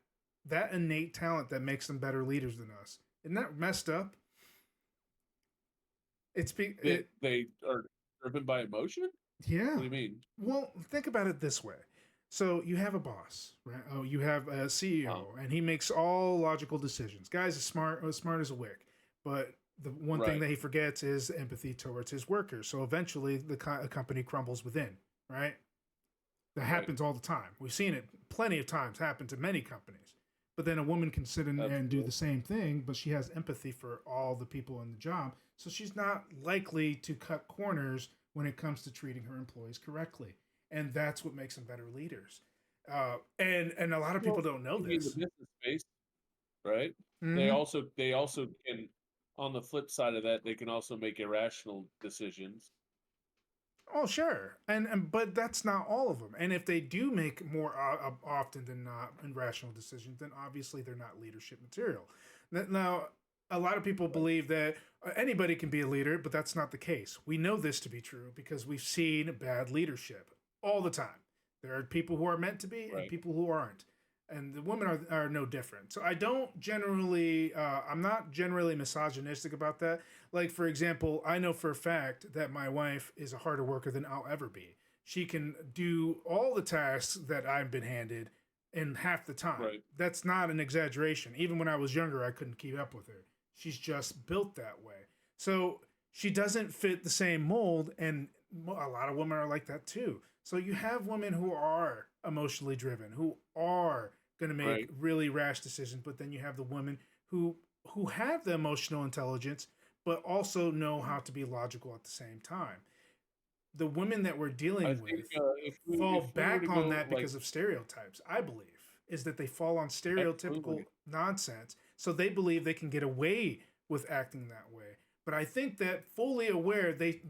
innate talent that makes them better leaders than us. Isn't that messed up? They are driven by emotion? Yeah. What do you mean? Well, think about it this way. So you have a boss, right? Oh, you have a CEO, and he makes all logical decisions. Guy's as smart as a wick, but the one thing that he forgets is empathy towards his workers. So eventually, the company crumbles within, right? That happens all the time. We've seen it plenty of times happen to many companies. But then a woman can sit in and do the same thing, but she has empathy for all the people in the job. So she's not likely to cut corners when it comes to treating her employees correctly. And that's what makes them better leaders. And a lot of people don't know this. In the business space, right? They Mhm. also can, on the flip side of that, they can also make irrational decisions. Oh, sure, and but that's not all of them. And if they do make more often than not irrational decisions, then obviously they're not leadership material. Now, a lot of people believe that anybody can be a leader, but that's not the case. We know this to be true because we've seen bad leadership all the time. There are people who are meant to be and Right. people who aren't, and the women are no different. So I don't generally, I'm not generally misogynistic about that. Like, for example, I know for a fact that my wife is a harder worker than I'll ever be. She can do all the tasks that I've been handed in half the time. Right. That's not an exaggeration. Even when I was younger, I couldn't keep up with her. She's just built that way. So she doesn't fit the same mold, and a lot of women are like that too. So you have women who are emotionally driven, who are going to make Right. really rash decisions, but then you have the women who have the emotional intelligence but also know how to be logical at the same time. The women that we're I dealing think with if fall we were back to on go that like because of stereotypes, I believe, is that they fall on stereotypical absolutely nonsense. So they believe they can get away with acting that way. But I think that fully aware they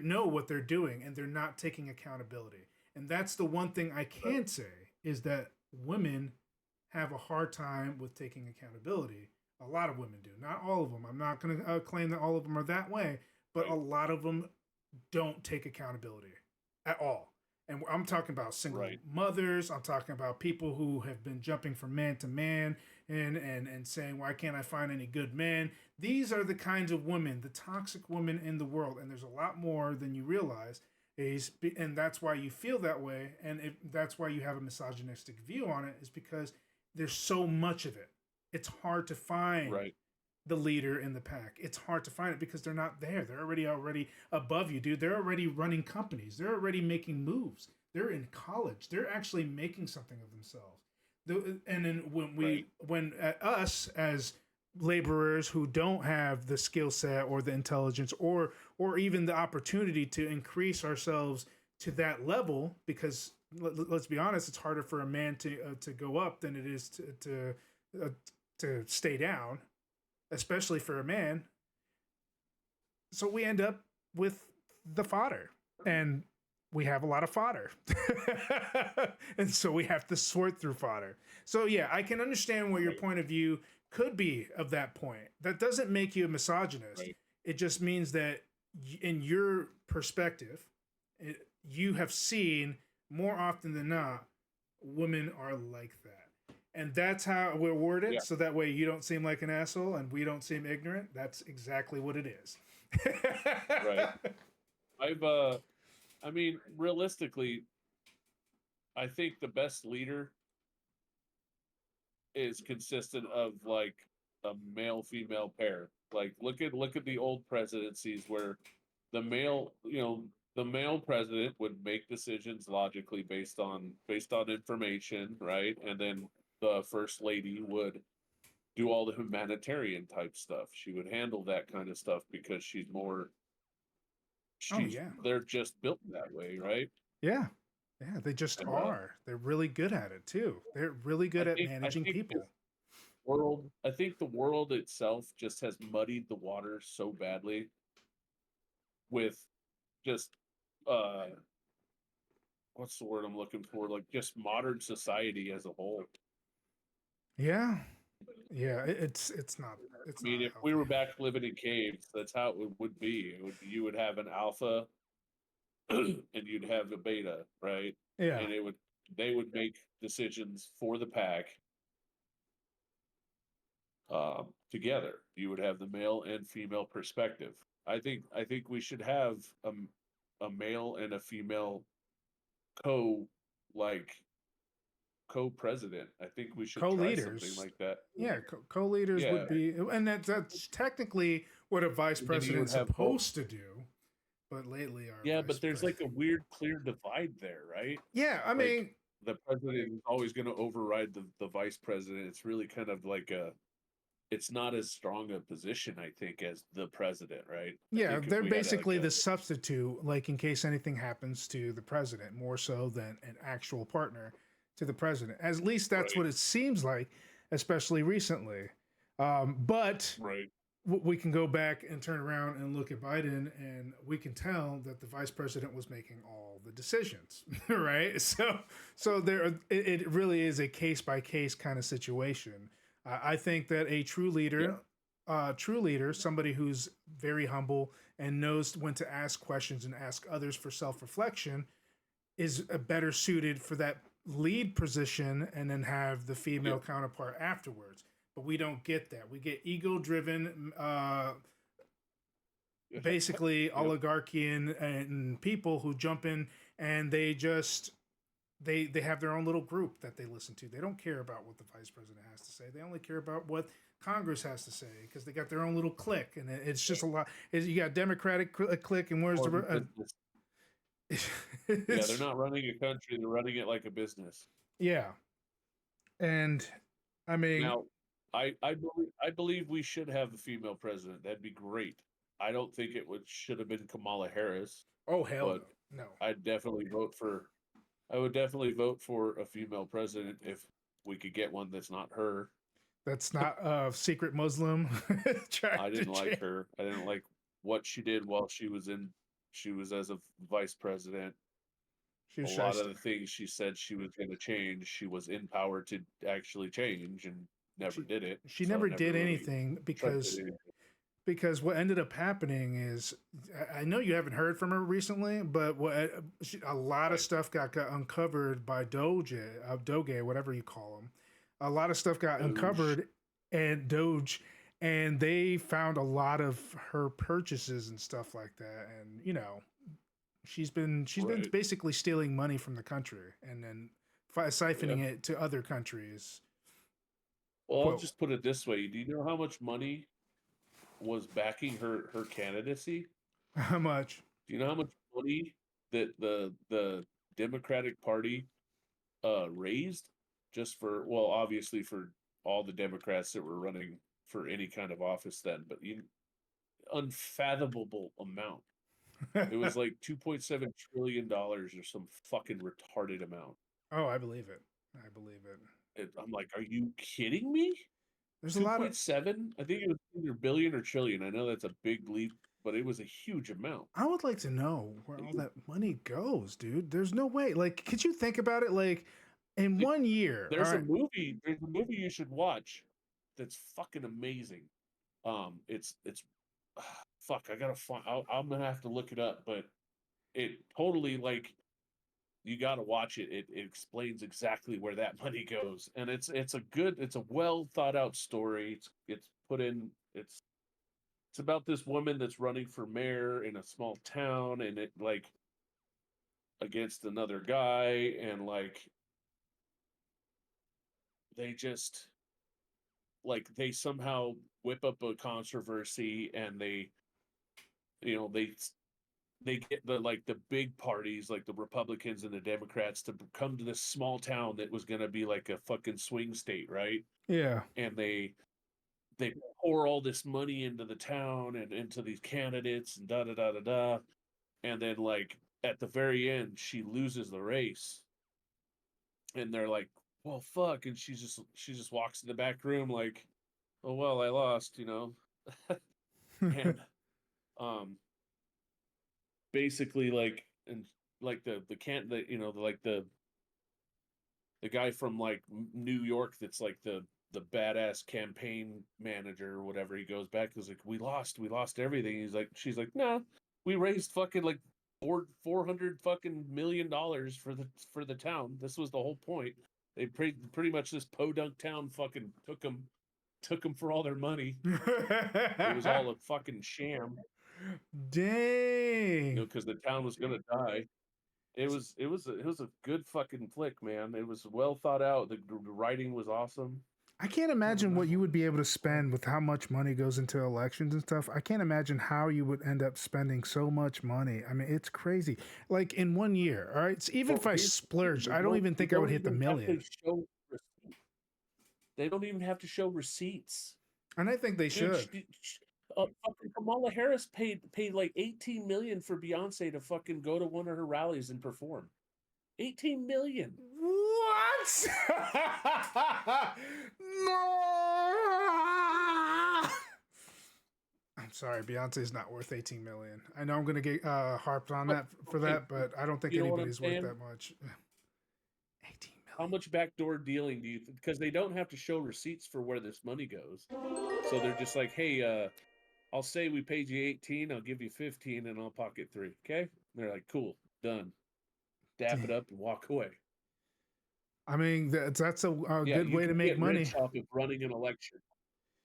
know what they're doing and they're not taking accountability. And that's the one thing I can say is that women have a hard time with taking accountability. A lot of women do. Not all of them. I'm not going to claim that all of them are that way, but a right. lot of them don't take accountability at all. And I'm talking about single Right. mothers. I'm talking about people who have been jumping from man to man and saying, why can't I find any good men? These are the kinds of women, the toxic women in the world. And there's a lot more than you realize. And that's why you feel that way. And that's why you have a misogynistic view on it, is because there's so much of it. It's hard to find Right. the leader in the pack. It's hard to find it because they're not there. They're already above you, dude. They're already running companies. They're already making moves. They're in college. They're actually making something of themselves. And then Right. when us as laborers who don't have the skill set or the intelligence or even the opportunity to increase ourselves to that level, because let's be honest, it's harder for a man to go up than it is to stay down, especially for a man. So we end up with the fodder, and we have a lot of fodder. And so we have to sort through fodder. So yeah, I can understand where your Right. point of view could be of that point. That doesn't make you a misogynist. Right. It just means that in your perspective, you have seen more often than not, women are like that. And that's how we're worded, Yeah. so that way you don't seem like an asshole and we don't seem ignorant. That's exactly what it is. Right. I mean, realistically, I think the best leader is consistent of like a male female pair. Like look at the old presidencies where the male, the male president would make decisions logically based on information, right? And then the first lady would do all the humanitarian type stuff. She would handle that kind of stuff because Oh yeah. they're just built that way, right? Yeah. Yeah, they just And are. They're really good at it too. They're really good at I managing think people. I think the world itself just has muddied the water so badly with just uh what's the word I'm looking for? Like just modern society as a whole. Yeah. Yeah, it's not I mean, if we were back living in caves, that's how it would be. You would have an alpha and you'd have a beta, right? Yeah. And they would make decisions for the pack together. You would have the male and female perspective. I think we should have a male and a female co like co-president. I think we should try something Co-leaders. like that. Yeah, co-leaders Yeah, would be, and that's technically what a vice and then you would president's have both. supposed to do. But lately, our Yeah, vice but there's like a weird, clear divide there, right? yeah, I Like mean, the president is always going to override the vice president. It's really kind of like it's not as strong a position, I think, as the president, right? I yeah, think if they're we had like basically the substitute, like in case anything happens to the president, more so than an actual partner to the president. At least that's right, what it seems like, especially recently. But Right. we can go back and turn around and look at Biden, and we can tell that the vice president was making all the decisions, right? So it really is a case by case kind of situation. I think that a true leader, somebody who's very humble and knows when to ask questions and ask others for self reflection, is better suited for that lead position, and then have the female counterpart afterwards. But we don't get that. We get ego driven, basically oligarchian and people who jump in, and they just they have their own little group that they listen to. They don't care about what the vice president has to say. They only care about what Congress has to say, because they got their own little clique, and it's just a lot. You got Democratic clique, and where's the yeah, they're not running a country; they're running it like a business. Yeah, and I mean, now, I believe we should have a female president. That'd be great. I don't think it should have been Kamala Harris. Oh hell but no! I'd definitely vote for. I would definitely vote for a female president if we could get one that's not her. That's not a secret Muslim. I didn't like her. I didn't like what she did while she was as a vice president. A lot of the things she said she was going to change, she was in power to actually change, and never did it. She never did really anything because what ended up happening is, I know you haven't heard from her recently, but a lot of stuff got uncovered by Doge, whatever you call them. A lot of stuff got uncovered and Doge, and they found a lot of her purchases and stuff like that. And she's been basically stealing money from the country and then siphoning it to other countries. Well, I'll just put it this way: do you know how much money was backing her candidacy? How much? Do you know how much money that the Democratic Party raised just for, well, obviously for all the Democrats that were running for any kind of office then, but unfathomable amount. It was like $2.7 trillion or some fucking retarded amount. Oh, I believe it. I'm like, are you kidding me? There's a lot of 2.7. I think it was either billion or trillion. I know that's a big leap, but it was a huge amount. I would like to know where all that money goes, dude. There's no way. Like, could you think about it? Like, in 1 year, there's a movie. There's a movie you should watch that's fucking amazing. It's fuck. I gotta find. I'm gonna have to look it up, but it totally, like, you gotta watch it. It explains exactly where that money goes, and it's a well thought out story. It's put in. It's about this woman that's running for mayor in a small town, and it, like, against another guy, and like they just, like, they somehow whip up a controversy, and they get the big parties, like the Republicans and the Democrats, to come to this small town that was going to be like a fucking swing state, right? Yeah. And they pour all this money into the town and into these candidates and da da da da da, and then, like, at the very end, she loses the race, and they're like, well, fuck, and she just walks in the back room like, oh well, I lost, and basically, like, and like the guy from, like, New York that's like the badass campaign manager or whatever, he goes back, he's like, we lost everything. She's like, no, we raised fucking like $400 fucking million for the town. This was the whole point. They pretty much, this podunk town fucking took them for all their money. It was all a fucking sham. Dang. Because the town was gonna die. It was a good fucking flick, man. It was well thought out. The writing was awesome. I can't imagine what you would be able to spend with how much money goes into elections and stuff. I can't imagine how you would end up spending so much money. I mean, it's crazy. Like, in 1 year, all right? Even if I splurged, I don't even think I would hit the million. They don't even have to show receipts. And I think they should. Fucking Kamala Harris paid like $18 million for Beyonce to fucking go to one of her rallies and perform. $18 million. What? No. sorry, Beyonce's not worth 18 million. I know I'm gonna get harped on that for Okay, that, but I don't think you know what I'm anybody's worth saying? that much. How much backdoor dealing do you? Because they don't have to show receipts for where this money goes, so they're just like, hey, I'll say we paid you 18, I'll give you 15, and I'll pocket 3. Okay? And they're like, cool, done. Dap it up and walk away. I mean, that's a Yeah, good you way to can make get money. rich off of running an election.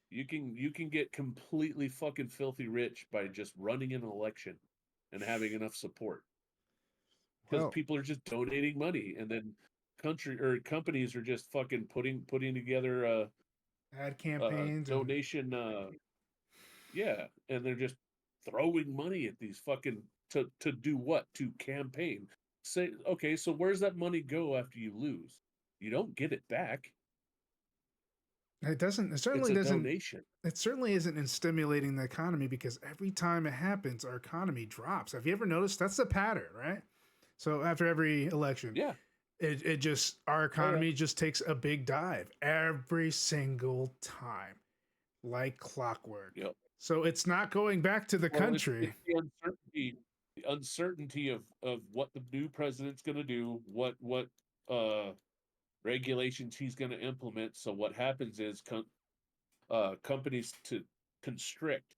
You can get completely fucking filthy rich by just running an election and having enough support. Because Well, people are just donating money, and then companies are just fucking putting together ad campaigns and donation. Yeah, and they're just throwing money at these fucking to do what? To campaign. Say, okay, so where's that money go after you lose? You don't get it back. it doesn't. It It's certainly a doesn't. donation. It certainly isn't in stimulating the economy because every time it happens, our economy drops. Have you ever noticed? That's the pattern, right? So after every election, Yeah, it just our oh, yeah. economy just takes a big dive every single time, like clockwork. Yep. So it's not going back to the Well, country. it's the uncertainty of what the new president's going to do, what regulations he's going to implement. So what happens is companies to constrict.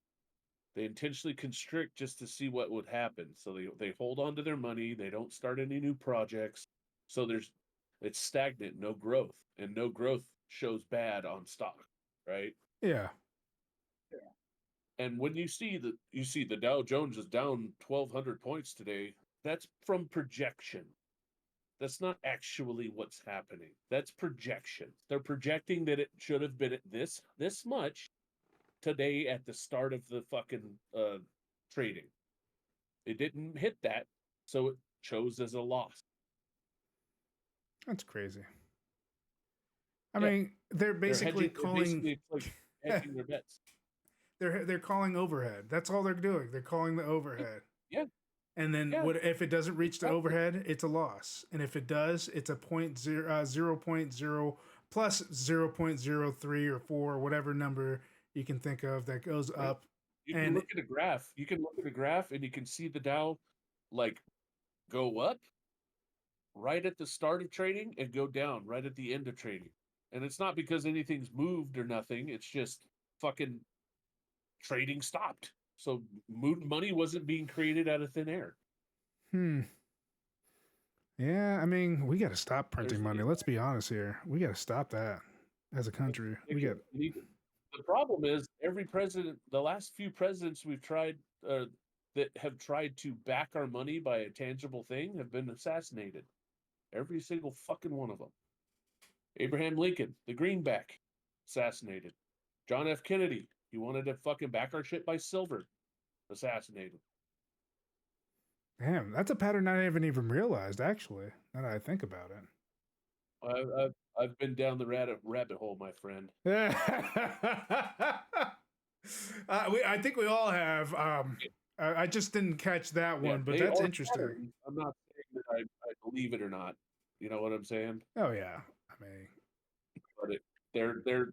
They intentionally constrict just to see what would happen. So they hold on to their money. They don't start any new projects. So it's stagnant, no growth, and no growth shows bad on stock, right? Yeah. And when you see the Dow Jones is down 1,200 points today, that's from projection. That's not actually what's happening. That's projection. They're projecting that it should have been at this much today at the start of the fucking trading. It didn't hit that, so it shows as a loss. That's crazy. I Yeah. mean, they're basically calling. It's like hedging their bets. They're calling overhead. That's all they're doing. They're calling the overhead. Yeah. And then Yeah. what if it doesn't reach the overhead? It's a loss. And if it does, it's a 0.0 plus 0.03 or 4, whatever number you can think of that goes up. You can look at a graph. You can look at a graph and you can see the Dow like go up right at the start of trading and go down right at the end of trading. And it's not because anything's moved or nothing. It's just fucking trading stopped. So money wasn't being created out of thin air. Yeah, I mean, we got to stop printing money. Let's be honest here. We got to stop that as a country. The problem is every president, the last few presidents we've tried that have tried to back our money by a tangible thing have been assassinated. Every single fucking one of them. Abraham Lincoln, the greenback, assassinated. John F. Kennedy, he wanted to fucking back our shit by silver, assassinated. Damn, that's a pattern I haven't even realized, actually, now that I think about it. I've been down the rabbit hole, my friend. I think we all have. I just didn't catch that one, but that's interesting. Patterns. I'm not saying that I believe it or not. You know what I'm saying? Oh yeah, I mean, but their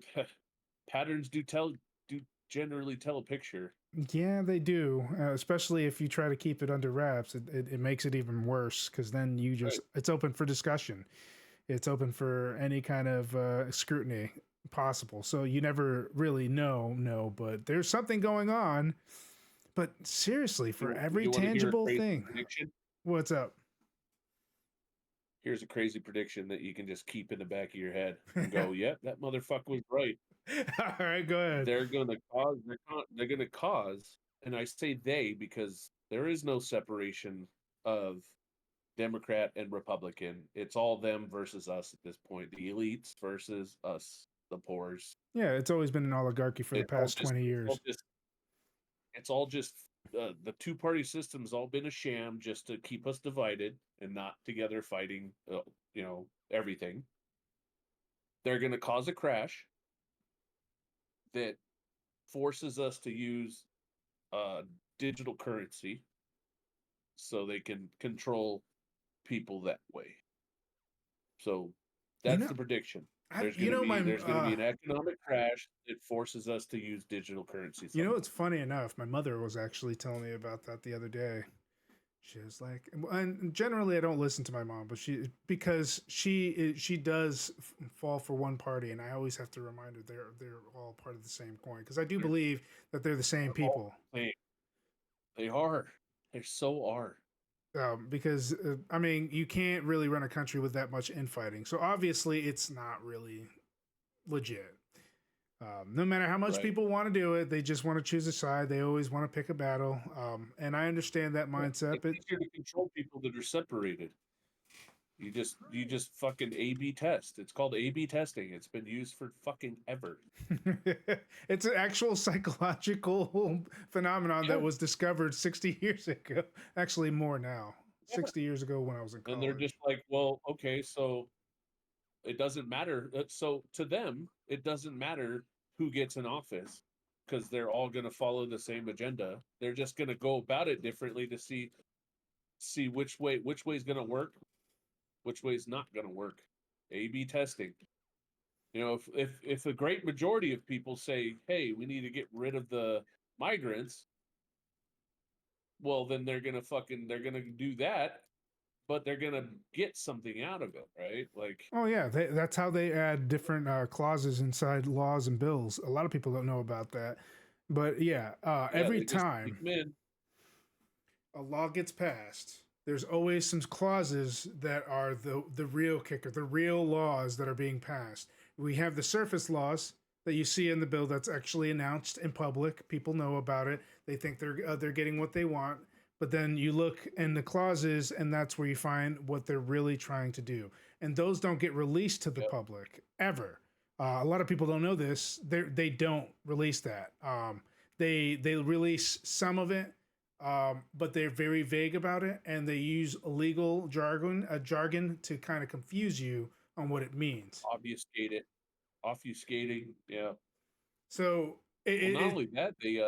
patterns do generally tell a picture. Yeah, they do. Especially if you try to keep it under wraps, it makes it even worse because then you just it's open for discussion. It's open for any kind of scrutiny possible. So you never really know, but there's something going on. But seriously, for every tangible thing, what's up? Here's a crazy prediction that you can just keep in the back of your head and go, "Yep, that motherfucker was right." All right, go ahead. They're gonna cause, and I say they because there is no separation of Democrat and Republican. It's all them versus us at this point. The elites versus us, the poors. Yeah, it's always been an oligarchy for the past 20 years. It's all just the two-party system's all been a sham just to keep us divided and not together fighting, everything. They're going to cause a crash that forces us to use digital currency so they can control people that way. So that's the prediction. There's You gonna know, be an economic crash that forces us to use digital currency you know, somehow. it's funny enough. My mother was actually telling me about that the other day. She was like, and generally I don't listen to my mom, but she does fall for one party, and I always have to remind her they're all part of the same coin because I do believe that they're the same They're all people. the same. They are. They so are. Because I mean, you can't really run a country with that much infighting. So obviously, it's not really legit. No matter how much Right. people want to do it, they just want to choose a side. They always want to pick a battle. And I understand that mindset, but It's easier to control people that are separated. You just fucking A/B test. It's called A/B testing. It's been used for fucking ever. it's an actual psychological phenomenon that was discovered 60 years ago. Actually, more now. 60 years ago when I was in college. And they're just like, well, okay, so it doesn't matter. So to them, it doesn't matter who gets in office because they're all going to follow the same agenda. They're just going to go about it differently to see which way's going to work, which way's not going to work. A/B testing. You know, if a great majority of people say, "Hey, we need to get rid of the migrants," well, then they're gonna do that, but they're gonna get something out of it, right? Like, Oh yeah, that's how they add different clauses inside laws and bills. A lot of people don't know about that, but yeah, every they just time keep 'em in. a law gets passed, there's always some clauses that are the real kicker, the real laws that are being passed. We have the surface laws that you see in the bill that's actually announced in public. People know about it. They think they're getting what they want. But then you look in the clauses, and that's where you find what they're really trying to do. And those don't get released to the public ever. A lot of people don't know this. They don't release that. They release some of it, but they're very vague about it, and they use illegal jargon to kind of confuse you on what it means. Obfuscating, yeah. So not only that, they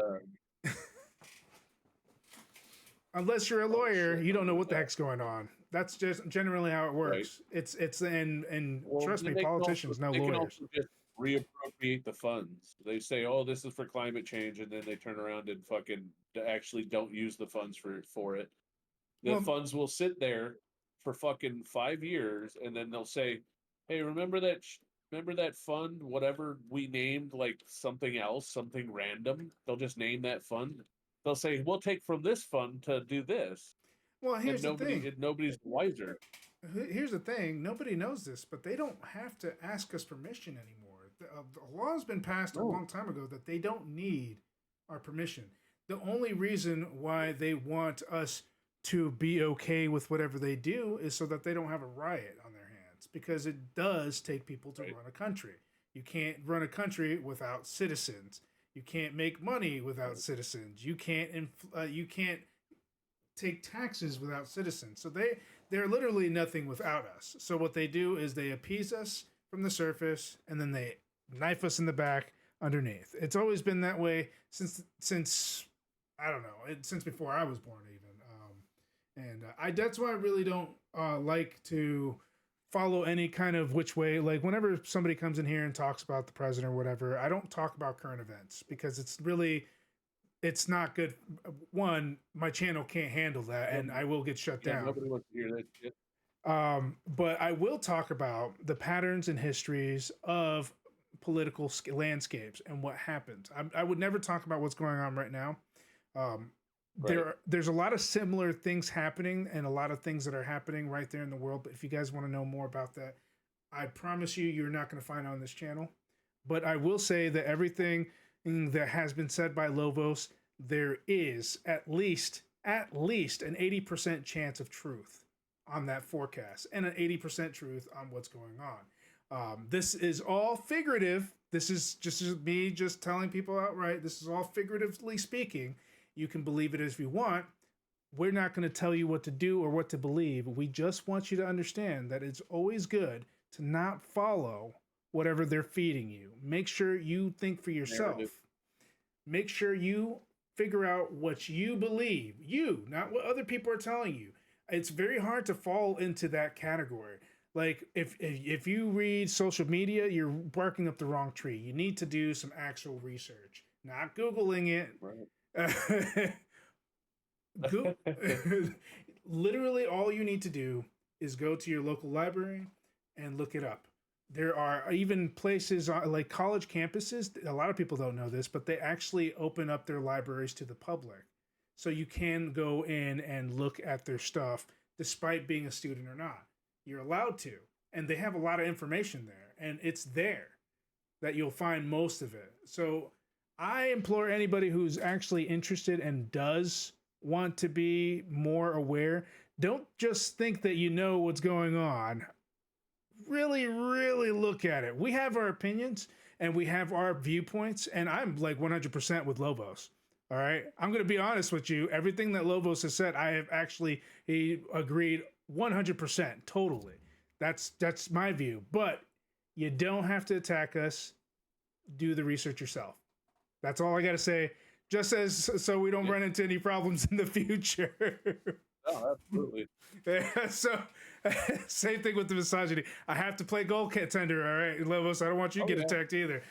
unless you're a lawyer, you don't know what the heck's going on. That's just generally how it works. Right. It's and trust me, politicians know lawyers. They can also just reappropriate the funds. They say, "Oh, this is for climate change," and then they turn around and fucking actually don't use the funds for it. The funds will sit there for fucking 5 years, and then they'll say, "Hey, remember that fund, whatever we named like something else, something random?" They'll just name that fund. They'll say, "We'll take from this fund to do this." Well, here's the thing. Nobody's wiser. Here's the thing. Nobody knows this, but they don't have to ask us permission anymore. The law has been passed a long time ago that they don't need our permission. The only reason why they want us to be okay with whatever they do is so that they don't have a riot on their hands, because it does take people to run a country. You can't run a country without citizens. You can't make money without citizens. You can't take taxes without citizens. So they're literally nothing without us. So what they do is they appease us from the surface, and then they knife us in the back underneath. It's always been that way since I don't know, since before I was born even. That's why I really don't like to follow any kind of which way. Like whenever somebody comes in here and talks about the president or whatever, I don't talk about current events because it's not good. One, my channel can't handle that, and I will get shut down. Nobody wants to hear that shit. But I will talk about the patterns and histories of political landscapes and what happens. I would never talk about what's going on right now. There's a lot of similar things happening and a lot of things that are happening right there in the world. But if you guys want to know more about that, I promise you're not going to find it on this channel. But I will say that everything that has been said by Lovos, there is at least an 80% chance of truth on that forecast and an 80% truth on what's going on. This is all figurative. This is just me just telling people outright. This is all figuratively speaking. You can believe it if you want. We're not going to tell you what to do or what to believe. We just want you to understand that it's always good to not follow whatever they're feeding you. Make sure you think for yourself. Make sure you figure out what you believe. You, not what other people are telling you. It's very hard to fall into that category. Like if you read social media, you're barking up the wrong tree. You need to do some actual research, not Googling it. Right. Literally, all you need to do is go to your local library and look it up. There are even places like college campuses. A lot of people don't know this, but they actually open up their libraries to the public. So you can go in and look at their stuff despite being a student or not. You're allowed to. And they have a lot of information there. And it's there that you'll find most of it. So I implore anybody who's actually interested and does want to be more aware, don't just think that you know what's going on. Really, really look at it. We have our opinions and we have our viewpoints, and I'm like 100% with Lobos. All right. I'm going to be honest with you. Everything that Lobos has said, I have actually agreed 100% totally. That's my view. But you don't have to attack us. Do the research yourself. That's all I got to say. Just as so we don't run into any problems in the future. Oh, absolutely. So same thing with the misogyny. I have to play goaltender, all right, Lobos. I don't want you to get attacked either.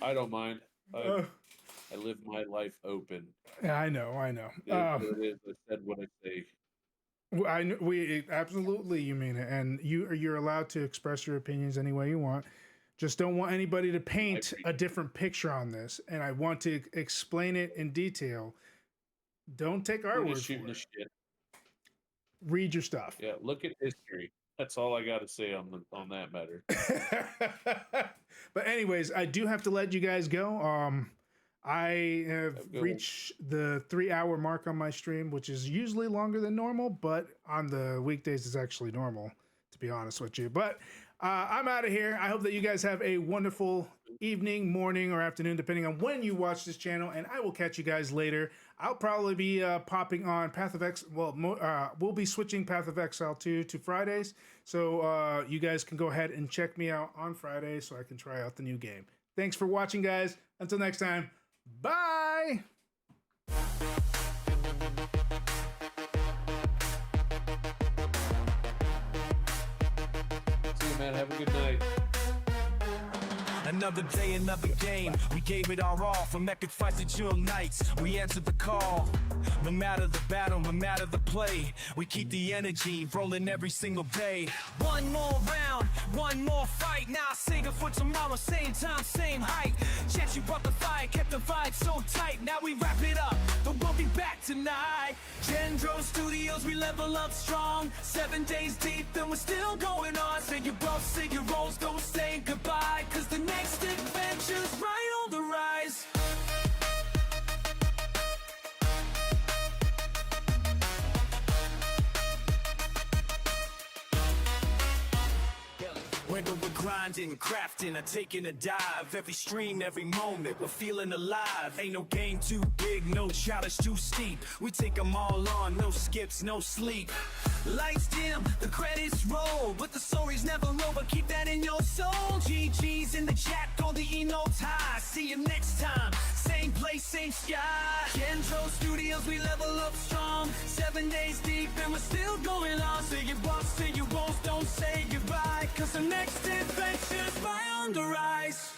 I don't mind. I live my life open. Yeah, I know. It is. I said what I say. We absolutely, you mean it, and you're allowed to express your opinions any way you want. Just don't want anybody to paint a different picture on this, and I want to explain it in detail. Don't take our word for it. Shit. Read your stuff. Yeah, look at history. That's all I got to say on that matter. But anyways, I do have to let you guys go. I have reached the 3-hour mark on my stream, which is usually longer than normal, but on the weekdays it's actually normal, to be honest with you. But I'm out of here. I hope that you guys have a wonderful evening, morning, or afternoon, depending on when you watch this channel, and I will catch you guys later. I'll probably be popping on Path of X. Well, we'll be switching Path of Exile 2 to Fridays, so you guys can go ahead and check me out on Friday so I can try out the new game. Thanks for watching, guys. Until next time, bye! Man, have a good night. Another day, another game. We gave it our all from epic fights to chill nights. We answered the call. No matter the battle, no matter the play, we keep the energy rolling every single day. One more round, one more fight. Now I sing it for tomorrow, same time, same height. Chance you brought the fire, kept the vibe so tight. Now we wrap it up, but we'll be back tonight. Gen-Dro Studios, we level up strong. 7 days deep and we're still going on. Say your boss, say your roles, don't say goodbye, cause the next adventure's right on the rise. Whether we're grinding, crafting, or taking a dive, every stream, every moment, we're feeling alive. Ain't no game too big, no challenge too steep. We take them all on, no skips, no sleep. Lights dim, the credits roll, but the story's never over, keep that in your soul. GG's in the chat, throw the E-notes high. See you next time, same place, same sky. Gen-Dro Studios, we level up strong. 7 days deep and we're still going on. Say your boss, say your won't, don't say goodbye, cause the next adventure's right on the rise.